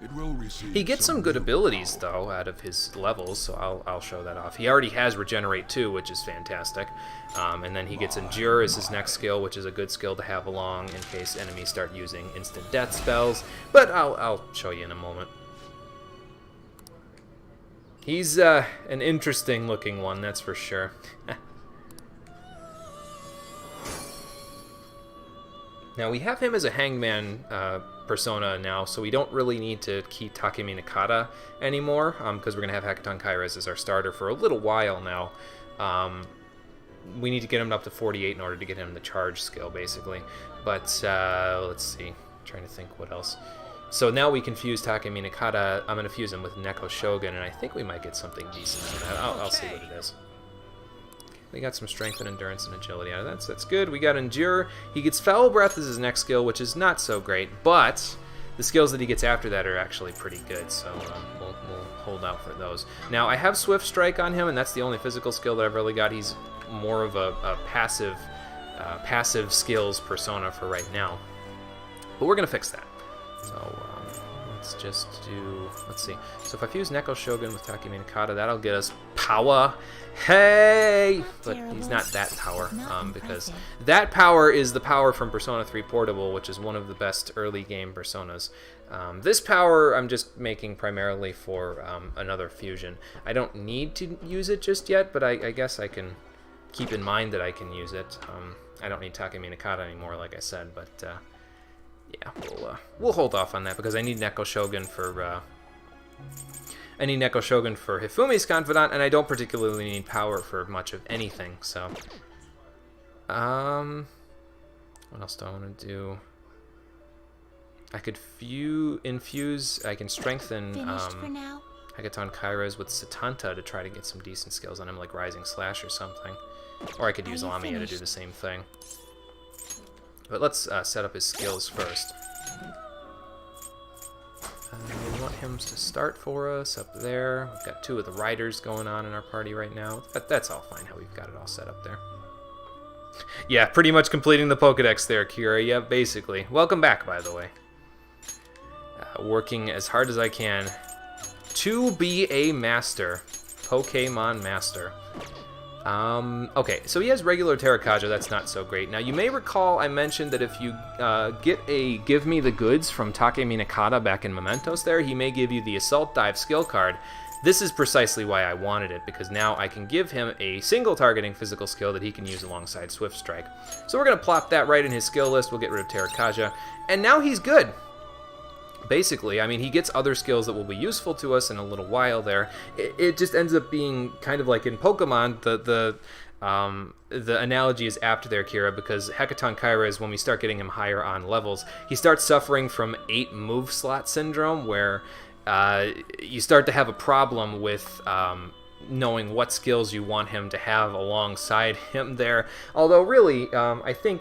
It will receive He gets some good new abilities, power. though, out of his levels, so I'll show that off. He already has Regenerate 2, which is fantastic. And then he gets Endure as his next skill, which is a good skill to have along in case enemies start using instant death spells. But I'll show you in a moment. He's an interesting-looking one, that's for sure. Now, we have him as a Hangman persona now, so we don't really need to keep Takemi Nakata anymore, because we're going to have Hecaton Kyrez as our starter for a little while now. We need to get him up to 48 in order to get him the charge skill, basically. But, let's see. I'm trying to think what else. So now we can fuse Takemi Nakata. I'm going to fuse him with Neko Shogun, and I think we might get something decent out of that. I'll see what it is. We got some strength and endurance and agility out of that, so that's good. We got Endure. He gets Foul Breath as his next skill, which is not so great, but the skills that he gets after that are actually pretty good, so we'll hold out for those. Now, I have Swift Strike on him, and that's the only physical skill that I've really got. He's more of a passive skills persona for right now, but we're going to fix that. So let's just do, let's see. So if I fuse Neko Shogun with Takemi Nakata, that'll get us power. Hey! But he's not that power, because that power is the power from Persona 3 Portable, which is one of the best early game personas. This power I'm just making primarily for another fusion. I don't need to use it just yet, but I guess I can keep in mind that I can use it. I don't need Takemi Nakata anymore, like I said, but yeah, we'll hold off on that because I need Neko Shogun for Hifumi's Confidant, and I don't particularly need power for much of anything. So, what else do I want to do? I could infuse. I can strengthen Finished for now? Hecaton Kyrez with Satanta to try to get some decent skills on him, like Rising Slash or something. Or I could use you Lamia to do finished? the same thing. But let's set up his skills first. We want him to start for us up there. We've got 2 of the riders going on in our party right now. But that's all fine how we've got it all set up there. Yeah, pretty much completing the Pokedex there, Kira. Yeah, basically. Welcome back, by the way. Working as hard as I can to be a master. Pokemon master. Okay, so he has regular Terrakaja, that's not so great. Now, you may recall I mentioned that if you get a Give Me the Goods from Takemi Nakata back in Mementos there, he may give you the Assault Dive skill card. This is precisely why I wanted it, because now I can give him a single targeting physical skill that he can use alongside Swift Strike. So we're going to plop that right in his skill list, we'll get rid of Terrakaja, and now he's good. Basically, I mean, he gets other skills that will be useful to us in a little while there. It just ends up being kind of like in Pokemon, the analogy is apt there, Kira, because Hecaton Kyrez, when we start getting him higher on levels, he starts suffering from 8 move slot syndrome, where you start to have a problem with knowing what skills you want him to have alongside him there. Although, really, I think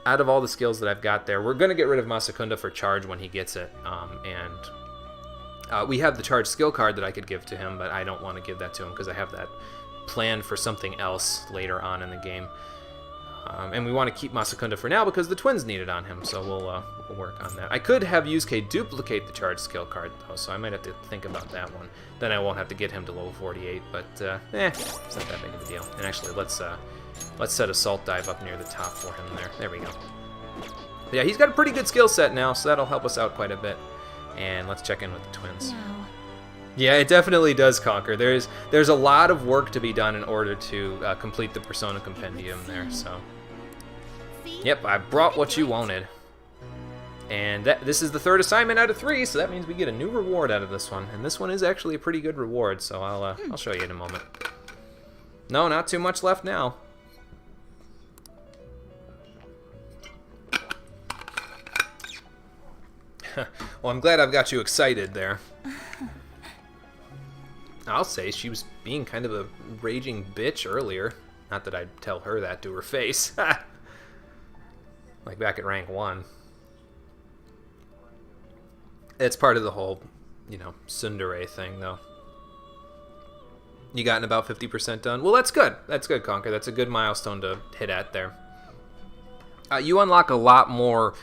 out of all the skills that I've got there, we're going to get rid of Masakunda for charge when he gets it. And we have the charge skill card that I could give to him, but I don't want to give that to him because I have that planned for something else later on in the game. And we want to keep Masakunda for now because the twins need it on him, so we'll work on that. I could have Yusuke duplicate the charge skill card, though, so I might have to think about that one. Then I won't have to get him to level 48, but it's not that big of a deal. And actually, let's set Assault Dive up near the top for him there. There we go. But yeah, he's got a pretty good skill set now, so that'll help us out quite a bit. And let's check in with the twins. Now, Yeah, it definitely does, Conquer. There's a lot of work to be done in order to complete the Persona Compendium there, so... See? Yep, I brought what you wanted. And this is the 3rd assignment out of 3, so that means we get a new reward out of this one. And this one is actually a pretty good reward, so I'll show you in a moment. No, not too much left now. Well, I'm glad I've got you excited there. I'll say she was being kind of a raging bitch earlier. Not that I'd tell her that to her face. Like back at rank 1. It's part of the whole, tsundere thing, though. You gotten about 50% done? Well, that's good. That's good, Conquer. That's a good milestone to hit at there. You unlock a lot more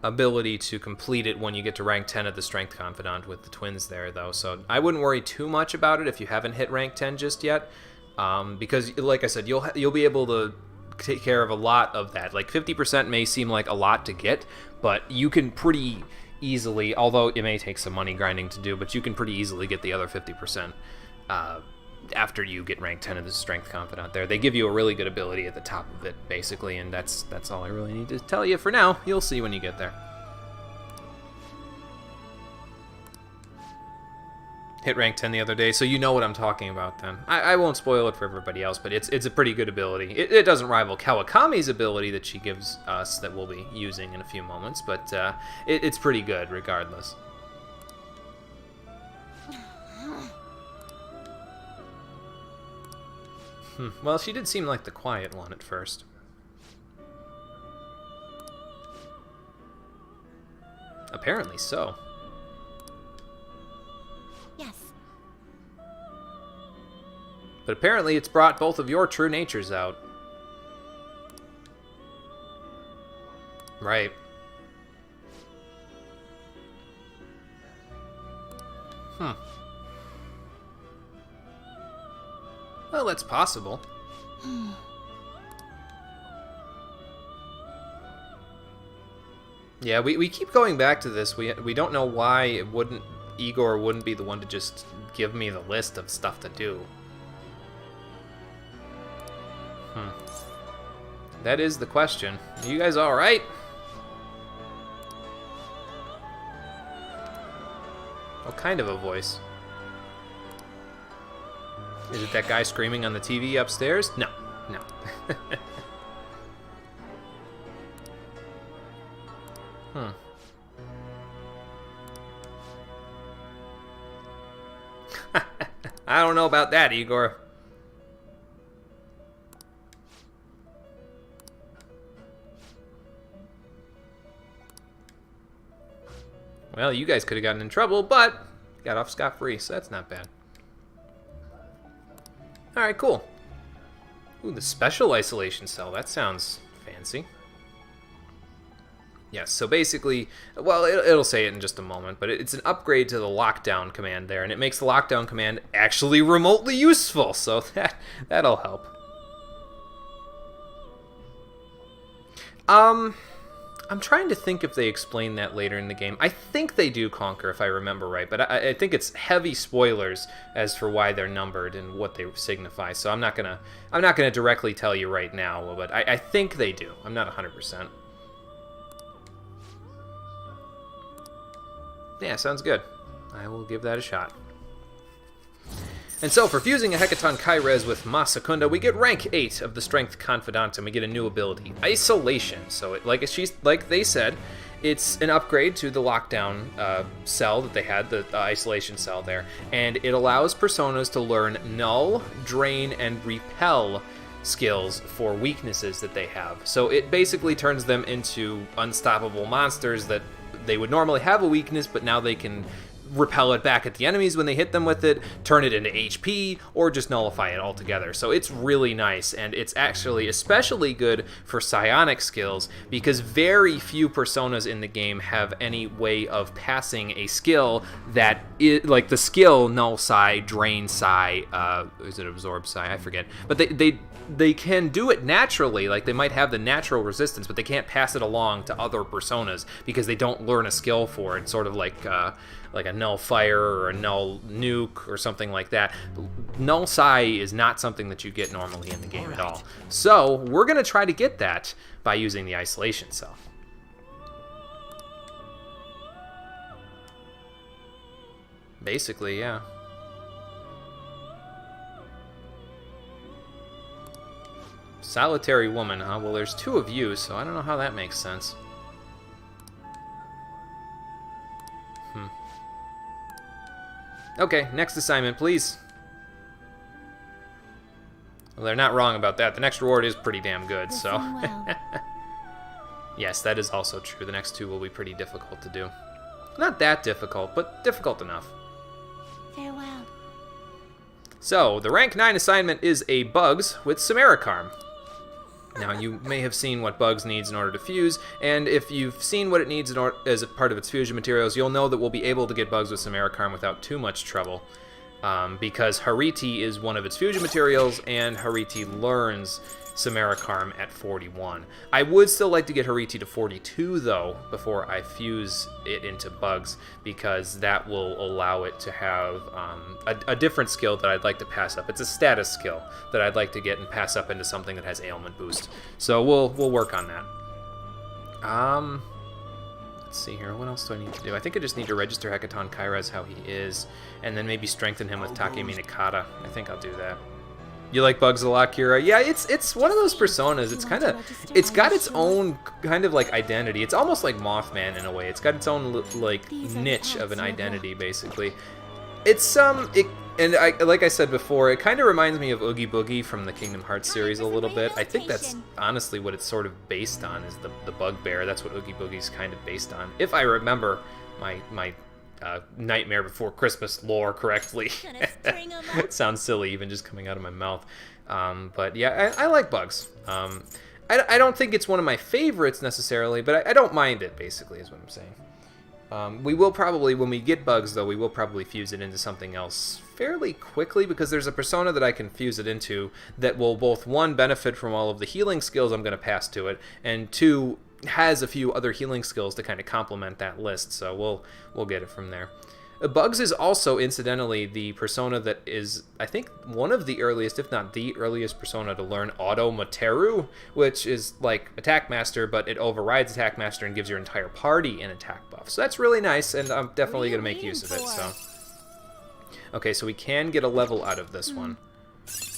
ability to complete it when you get to rank 10 of the Strength Confidant with the twins there, though. So I wouldn't worry too much about it if you haven't hit rank 10 just yet, because, like I said, you'll be able to take care of a lot of that. Like 50% may seem like a lot to get, but you can pretty easily, although it may take some money grinding to do, but you can pretty easily get the other 50% after you get rank 10 of the Strength Confidant there. They give you a really good ability at the top of it, basically, and that's all I really need to tell you for now. You'll see when you get there. Hit rank 10 the other day, so you know what I'm talking about then. I won't spoil it for everybody else, but it's a pretty good ability. It doesn't rival Kawakami's ability that she gives us that we'll be using in a few moments, but it's pretty good regardless. Well, she did seem like the quiet one at first. Apparently so. Yes. But apparently it's brought both of your true natures out. Right. Well, that's possible. Yeah, we keep going back to this. We don't know why Igor wouldn't be the one to just give me the list of stuff to do. That is the question. Are you guys alright? What kind of a voice? Is it that guy screaming on the TV upstairs? No. No. I don't know about that, Igor. Well, you guys could have gotten in trouble, but got off scot-free, so that's not bad. Alright, cool. Ooh, the special isolation cell. That sounds fancy. Yes, so basically, well, it'll say it in just a moment, but it's an upgrade to the lockdown command there, and it makes the lockdown command actually remotely useful, so that'll help. I'm trying to think if they explain that later in the game. I think they do, Conquer, if I remember right, but I think it's heavy spoilers as for why they're numbered and what they signify. So I'm not gonna directly tell you right now, but I think they do. I'm not 100%. Yeah, sounds good. I will give that a shot. And so, for fusing a Hecaton Kai-Res with Masakunda, we get rank 8 of the Strength Confidant, and we get a new ability, Isolation. So, like they said, it's an upgrade to the lockdown cell that they had, the isolation cell there, and it allows personas to learn Null, Drain, and Repel skills for weaknesses that they have. So it basically turns them into unstoppable monsters that they would normally have a weakness, but now they can repel it back at the enemies when they hit them with it, turn it into HP, or just nullify it altogether. So it's really nice, and it's actually especially good for psionic skills, because very few personas in the game have any way of passing a skill that is, like the skill Null Psi, Drain Psi, is it Absorb Psi? I forget. But they can do it naturally, like they might have the natural resistance, but they can't pass it along to other personas because they don't learn a skill for it, sort of like a a null fire or a null nuke or something like that. Null psi is not something that you get normally in the game at all. So we're going to try to get that by using the isolation cell. Basically, yeah. Solitary woman, huh? Well, there's 2 of you, so I don't know how that makes sense. Okay, next assignment, please. Well, they're not wrong about that. The next reward is pretty damn good, so... Listen well. Yes, that is also true. The next 2 will be pretty difficult to do. Not that difficult, but difficult enough. Farewell. So, the rank 9 assignment is a Bugs with Samaricarm. Now, you may have seen what Bugs needs in order to fuse, and if you've seen what it needs as a part of its fusion materials, you'll know that we'll be able to get Bugs with Samaricarm without too much trouble, because Hariti is one of its fusion materials, and Hariti learns Samaricarm at 41. I would still like to get Hariti to 42, though, before I fuse it into Bugs, because that will allow it to have a different skill that I'd like to pass up. It's a status skill that I'd like to get and pass up into something that has ailment boost. So we'll work on that. Let's see here. What else do I need to do? I think I just need to register Hecaton Kairas how he is, and then maybe strengthen him with Takemi Nakata. I think I'll do that. You like Bugs a lot, Kira? Yeah, it's one of those personas. It's got its own kind of like identity. It's almost like Mothman in a way. It's got its own like niche of an identity, basically. It's like I said before, it kind of reminds me of Oogie Boogie from the Kingdom Hearts series a little bit. I think that's honestly what it's sort of based on, is the bugbear. That's what Oogie Boogie's kind of based on, if I remember my Nightmare Before Christmas lore correctly. It sounds silly even just coming out of my mouth. But yeah, I like Bugs. I don't think it's one of my favorites necessarily, but I don't mind it, basically, is what I'm saying. We will probably, when we get Bugs, though, we will probably fuse it into something else fairly quickly, because there's a persona that I can fuse it into that will both, 1, benefit from all of the healing skills I'm going to pass to it, and 2, has a few other healing skills to kind of complement that list, so we'll get it from there. Bugs is also, incidentally, the persona that is, I think, one of the earliest, if not the earliest persona to learn Auto Materu, which is like Attack Master, but it overrides Attack Master and gives your entire party an attack buff. So that's really nice, and I'm definitely going to make use of it. So, okay, so we can get a level out of this one.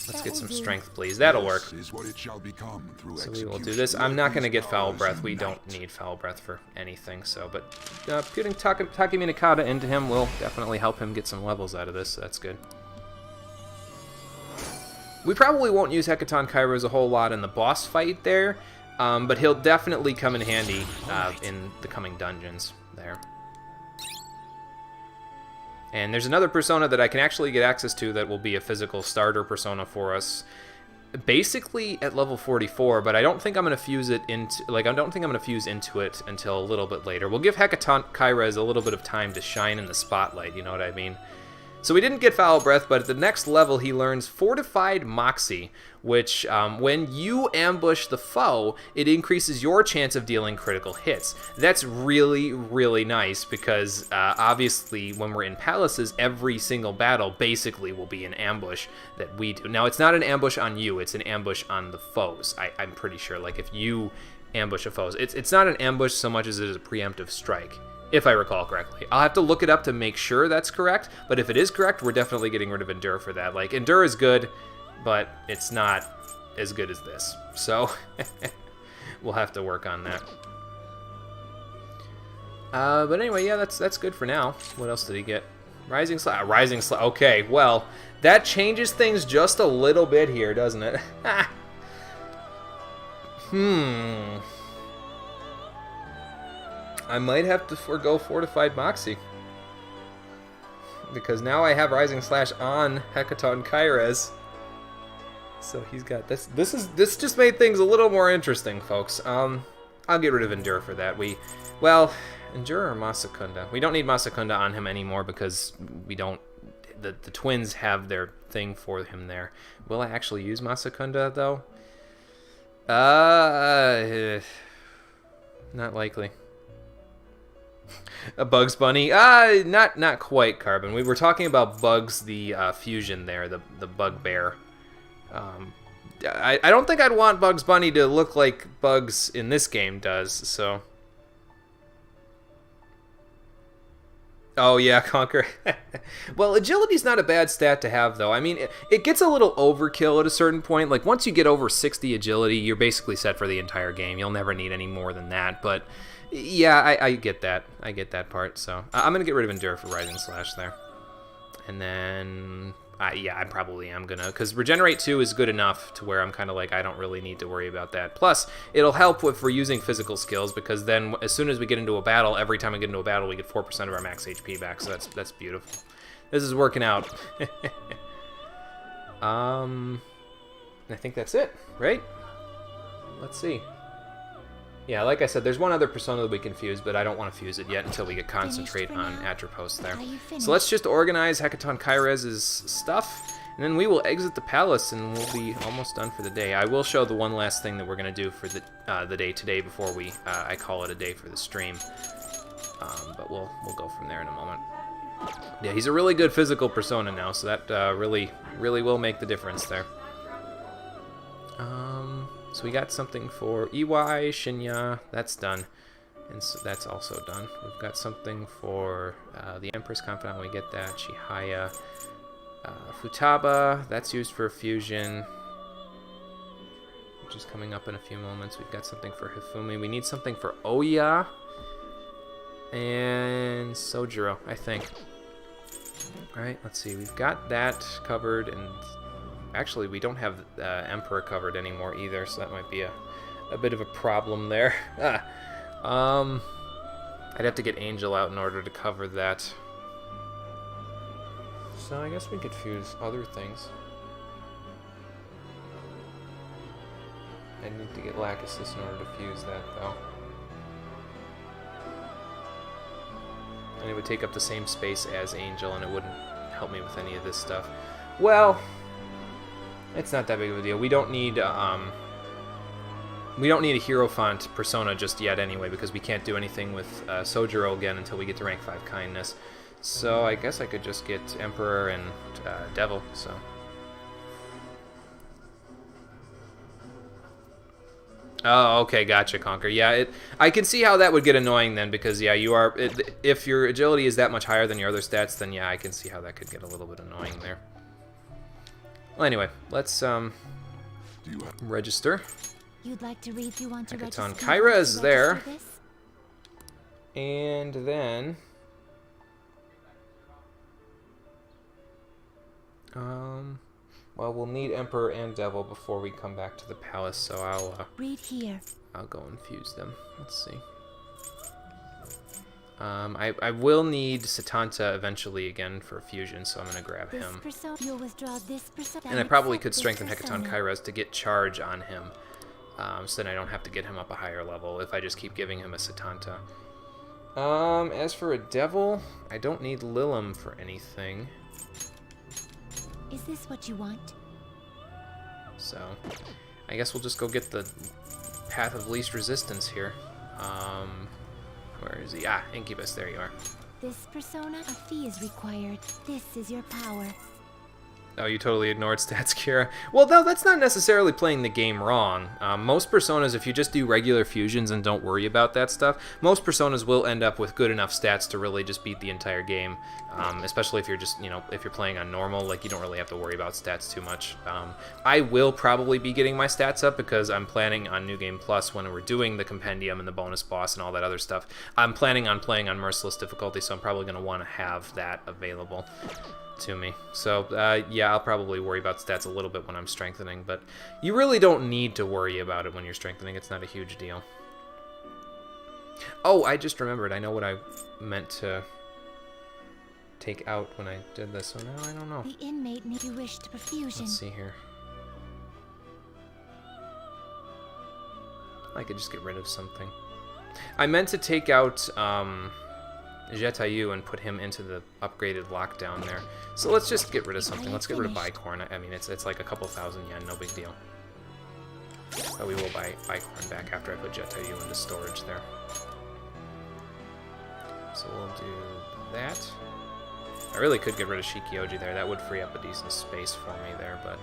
Let's get some strength, please. That'll work. This is what it shall become through So we will do this. I'm not going to get Foul Breath. We don't need Foul Breath for anything. So, but putting Takemi Nakata into him will definitely help him get some levels out of this. So that's good. We probably won't use Hecaton Kairos a whole lot in the boss fight there, but he'll definitely come in handy in the coming dungeons there. And there's another persona that I can actually get access to that will be a physical starter persona for us, basically at level 44. But I don't think I'm gonna fuse it into it until a little bit later. We'll give Hecaton Kairas a little bit of time to shine in the spotlight. You know what I mean? So we didn't get Foul Breath, but at the next level he learns Fortified Moxie, which when you ambush the foe, it increases your chance of dealing critical hits. That's really, really nice, because obviously when we're in palaces, every single battle basically will be an ambush that we do. Now, it's not an ambush on you, it's an ambush on the foes, I'm pretty sure. Like, if you ambush a foe, it's not an ambush so much as it is a preemptive strike, if I recall correctly. I'll have to look it up to make sure that's correct, but if it is correct, we're definitely getting rid of Endure for that. Like, Endure is good, but it's not as good as this. So, we'll have to work on that. But anyway, yeah, that's good for now. What else did he get? Rising Slash. Rising Slash. Okay, well, that changes things just a little bit here, doesn't it? I might have to forego Fortified Moxie, because now I have Rising Slash on Hecaton Kairas. So he's got this. This just made things a little more interesting, folks. I'll get rid of Endure for that. Well, Endure or Masakunda? We don't need Masakunda on him anymore, because we don't. The twins have their thing for him there. Will I actually use Masakunda though? Not likely. A Bugs Bunny? Not quite, Carbon. We were talking about Bugs the fusion there, the Bugbear. I don't think I'd want Bugs Bunny to look like Bugs in this game does, so... Oh yeah, Conquer. Well, agility's not a bad stat to have, though. I mean, it gets a little overkill at a certain point. Like, once you get over 60 agility, you're basically set for the entire game. You'll never need any more than that, but... Yeah, I get that. I get that part, so... I'm gonna get rid of Endure for Rising Slash there. And then... yeah, I probably am gonna... Because Regenerate 2 is good enough to where I'm kind of like, I don't really need to worry about that. Plus, it'll help if we're using physical skills, because then as soon as we get into a battle, every time we get into a battle, we get 4% of our max HP back, so that's beautiful. This is working out. I think that's it, right? Let's see. Yeah, like I said, there's one other persona that we can fuse, but I don't want to fuse it yet until we get Concentrate on Atropos there. So let's just organize Hecaton Kairez's stuff, and then we will exit the palace, and we'll be almost done for the day. I will show the one last thing that we're going to do for the day today before we I call it a day for the stream. But we'll go from there in a moment. Yeah, he's a really good physical persona now, so that really will make the difference there. So we got something for EY, Shinya, that's done. And so that's also done. We've got something for the Empress Confidant, we get that. Chihaya. Futaba, that's used for fusion, which is coming up in a few moments. We've got something for Hifumi. We need something for Oya. And Sojiro, I think. Alright, let's see. We've got that covered, and... Actually, we don't have Emperor covered anymore either, so that might be a bit of a problem there. I'd have to get Angel out in order to cover that. So I guess we could fuse other things. I need to get Lachesis in order to fuse that, though. And it would take up the same space as Angel, and it wouldn't help me with any of this stuff. Well... It's not that big of a deal. We don't need a Hierophant persona just yet anyway, because we can't do anything with Sojiro again until we get to rank 5 kindness. So I guess I could just get Emperor and Devil, so... Oh, okay, gotcha, Conquer. Yeah, I can see how that would get annoying then, because yeah, you are... if your agility is that much higher than your other stats, then yeah, I can see how that could get a little bit annoying there. Well, anyway, let's register. You'd like to read? You want to register? Hecaton Kairez there. And then... well, we'll need Emperor and Devil before we come back to the palace, so I'll... read here. I'll go and fuse them. Let's see. I will need Satanta eventually again for fusion, so I'm going to grab him. You'll withdraw this and I probably could strengthen Hecaton Kairez to get charge on him, so then I don't have to get him up a higher level if I just keep giving him a Satanta. As for a Devil, I don't need Lilim for anything. Is this what you want? So, I guess we'll just go get the Path of Least Resistance here. Where is he? Ah, Incubus, there you are. This persona, a fee is required. This is your power. Oh, you totally ignored stats, Kira. Well, though, that's not necessarily playing the game wrong. Most personas, if you just do regular fusions and don't worry about that stuff, most personas will end up with good enough stats to really just beat the entire game. Especially if you're just, if you're playing on normal, like, you don't really have to worry about stats too much. I will probably be getting my stats up because I'm planning on New Game Plus when we're doing the compendium and the bonus boss and all that other stuff. I'm planning on playing on Merciless difficulty, so I'm probably going to want to have that available to me. So, yeah, I'll probably worry about stats a little bit when I'm strengthening, but you really don't need to worry about it when you're strengthening. It's not a huge deal. Oh, I just remembered. I know what I meant to take out when I did this, so now I don't know. The inmate made you wish to perfusion. Let's see here. I could just get rid of something. I meant to take out, Jetayu and put him into the upgraded lockdown there. So let's just get rid of something. Let's get rid of Bicorn. I mean, it's like a couple thousand yen, no big deal. But we will buy Bicorn back after I put Jetayu into storage there. So we'll do that. I really could get rid of Shikioji there. That would free up a decent space for me there, but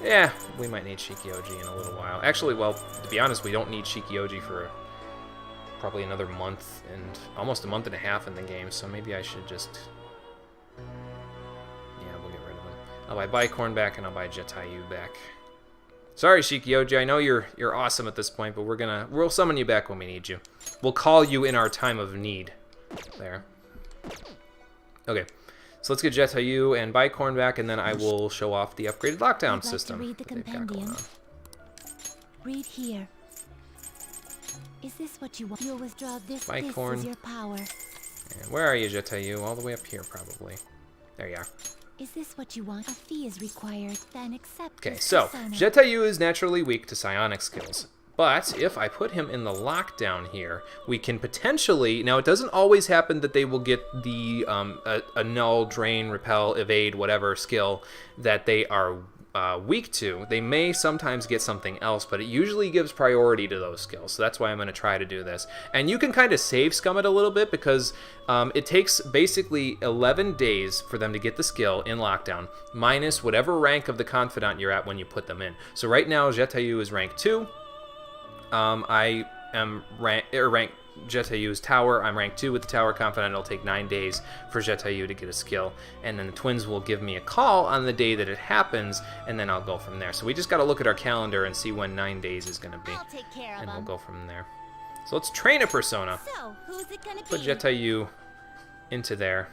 yeah, we might need Shikioji in a little while. Actually, well, to be honest, we don't need Shikioji for probably another month and almost a month and a half in the game, so maybe I should just... Yeah, we'll get rid of him. I'll buy Bicorn back and I'll buy Jetayu back. Sorry, Shikioji, I know you're awesome at this point, but we'll summon you back when we need you. We'll call you in our time of need. There. Okay. So let's get Jetayu and Bicorn back, and then I will show off the upgraded lockdown I'd like system. to read the that they've got going compendium. on. Read here. Is this what you want? You'll withdraw this. Bicorn. This is your power. And where are you, Jetayu? All the way up here, probably. There you are. Is this what you want? A fee is required. Then accept. Okay, this so persona. Jetayu is naturally weak to psionic skills. But if I put him in the lockdown here, we can potentially... Now, it doesn't always happen that they will get the a null, drain, repel, evade, whatever skill that they are weak to. They may sometimes get something else, but it usually gives priority to those skills. So that's why I'm going to try to do this. And you can kind of save scum it a little bit because it takes basically 11 days for them to get the skill in lockdown, minus whatever rank of the confidant you're at when you put them in. So right now, Jetayu is rank 2. I am rank Jetayu's tower. I'm rank 2 with the tower confidant. It'll take 9 days for Jetayu to get a skill, and then the twins will give me a call on the day that it happens, and then I'll go from there. So we just got to look at our calendar and see when 9 days is going to be, I'll take care of and we'll them. go from there. So let's train a persona. So, who's it gonna Put be? Jetayu into there,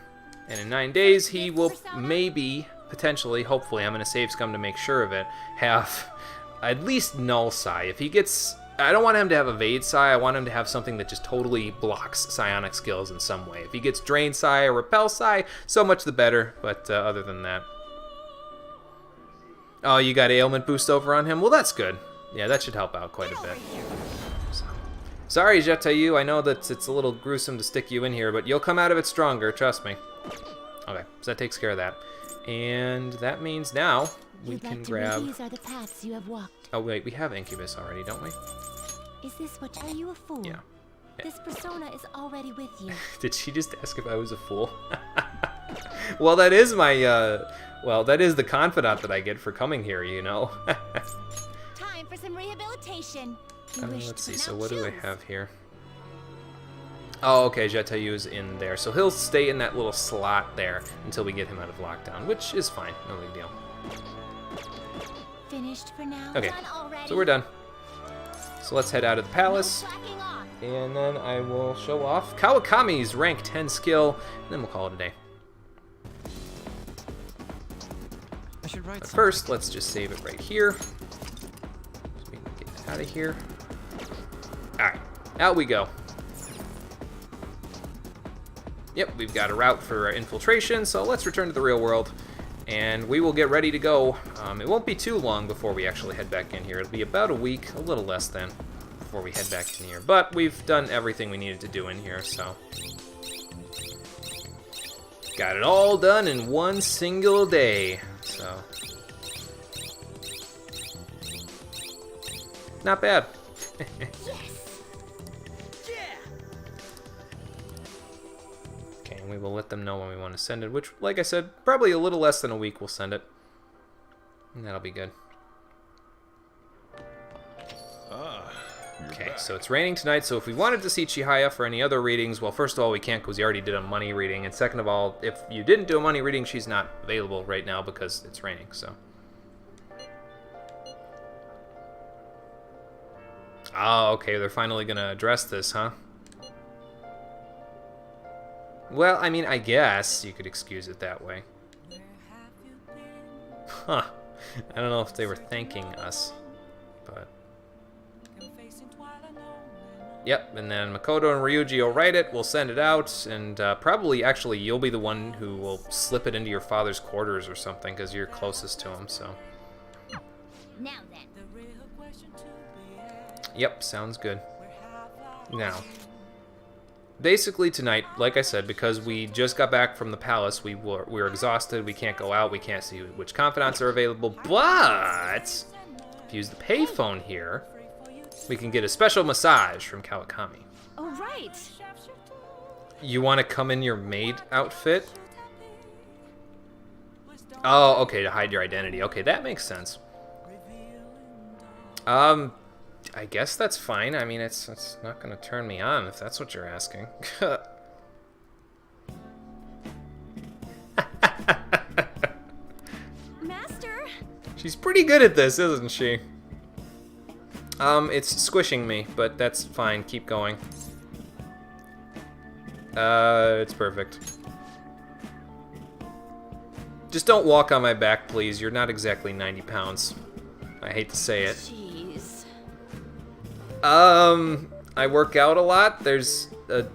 and in 9 days he will maybe, potentially, hopefully, I'm going to save scum to make sure of it, have at least null psi. If he gets... I don't want him to have evade psi. I want him to have something that just totally blocks psionic skills in some way. If he gets drain psi or repel psi, so much the better. But other than that, oh, you got ailment boost over on him. Well, that's good. Yeah, that should help out quite a bit. So, sorry, Jetayu. I know that it's a little gruesome to stick you in here, but you'll come out of it stronger. Trust me. Okay, so that takes care of that, and that means now we You'd can like to grab. read these are the paths you have walked. Oh wait, we have Incubus already, don't we? Is this what? Are you a fool? Yeah. This persona is already with you. Did she just ask if I was a fool? Well, that is my, well, that is the confidant that I get for coming here, you know? Time for some rehabilitation. You wish Let's to see, so now what do I choose. have here? Oh, okay, Jetayu's in there. So he'll stay in that little slot there until we get him out of lockdown, which is fine. No big deal. Finished for now. Okay, Done already. so we're done. So let's head out of the palace. No slacking off. And then I will show off Kawakami's rank 10 skill, and then we'll call it a day. I should write But something. first, let's just save it right here. So we can get out of here. Alright, out we go. Yep, we've got a route for infiltration, so let's return to the real world. And we will get ready to go. It won't be too long before we actually head back in here. It'll be about a week, a little less than, before we head back in here. But we've done everything we needed to do in here, so. Got it all done in one single day, so. Not bad. Okay, and we will let them know when we want to send it, which, like I said, probably a little less than a week we'll send it. And that'll be good. Okay, so it's raining tonight, so if we wanted to see Chihaya for any other readings, well, first of all, we can't because you already did a money reading, and second of all, if you didn't do a money reading, she's not available right now because it's raining, so. Oh, okay, they're finally gonna address this, huh? Well, I mean, I guess you could excuse it that way. Huh. I don't know if they were thanking us, but... Yep, and then Makoto and Ryuji will write it, we'll send it out, and probably, actually, you'll be the one who will slip it into your father's quarters or something, because you're closest to him, so... Now then. Yep, sounds good. Now, basically tonight, like I said, because we just got back from the palace, we were exhausted, we can't go out, we can't see which confidants are available, but if you use the payphone here, we can get a special massage from Kawakami. Oh, right. You want to come in your maid outfit? Oh, okay, to hide your identity. Okay, that makes sense. I guess that's fine. I mean, it's not gonna turn me on if that's what you're asking. Master. She's pretty good at this, isn't she? It's squishing me, but that's fine. Keep going. It's perfect. Just don't walk on my back, please. You're not exactly 90 pounds. I hate to say it. Jeez. I work out a lot. There's a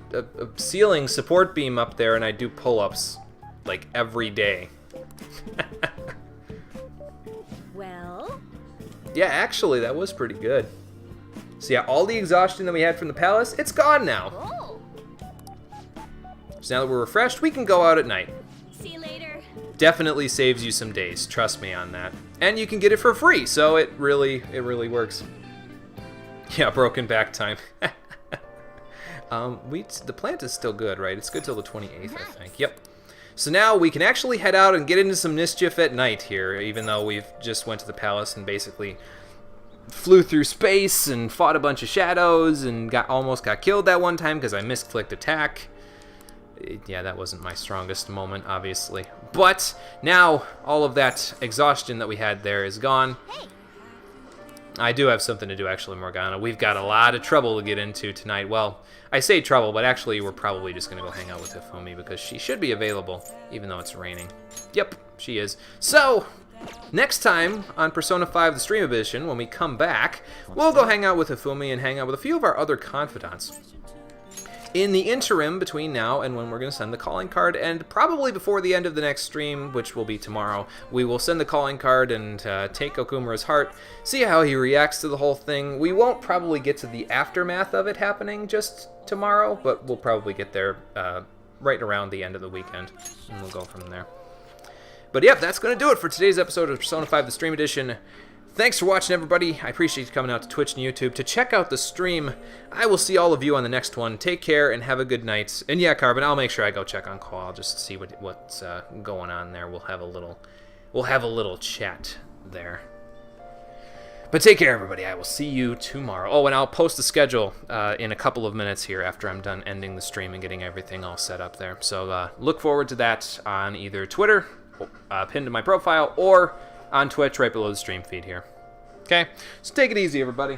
ceiling support beam up there, and I do pull-ups, like, every day. Well? Yeah, actually, that was pretty good. So yeah, all the exhaustion that we had from the palace, it's gone now. Oh. So now that we're refreshed, we can go out at night. See you later. Definitely saves you some days, trust me on that. And you can get it for free, so it really works. Yeah, broken back time. The plant is still good, right? It's good till the 28th, I think. Yep. So now we can actually head out and get into some mischief at night here, even though we've just went to the palace and basically flew through space and fought a bunch of shadows and almost got killed that one time because I misclicked attack. Yeah, that wasn't my strongest moment, obviously. But now all of that exhaustion that we had there is gone. Hey. I do have something to do, actually, Morgana. We've got a lot of trouble to get into tonight. Well, I say trouble, but actually we're probably just going to go hang out with Hifumi because she should be available, even though it's raining. Yep, she is. So, next time on Persona 5 The Stream Edition, when we come back, we'll go hang out with Hifumi and hang out with a few of our other confidants. In the interim between now and when we're going to send the calling card, and probably before the end of the next stream, which will be tomorrow, we will send the calling card and take Okumura's heart, see how he reacts to the whole thing. We won't probably get to the aftermath of it happening just tomorrow, but we'll probably get there right around the end of the weekend, and we'll go from there. But yep, that's going to do it for today's episode of Persona 5 The Stream Edition. Thanks for watching, everybody. I appreciate you coming out to Twitch and YouTube to check out the stream. I will see all of you on the next one. Take care and have a good night. And yeah, Carbon, I'll make sure I go check on Koal just to see what's going on there. We'll have a little chat there. But take care, everybody. I will see you tomorrow. Oh, and I'll post the schedule in a couple of minutes here after I'm done ending the stream and getting everything all set up there. So look forward to that on either Twitter, pinned to my profile, or on Twitch right below the stream feed here. Okay, so take it easy, everybody.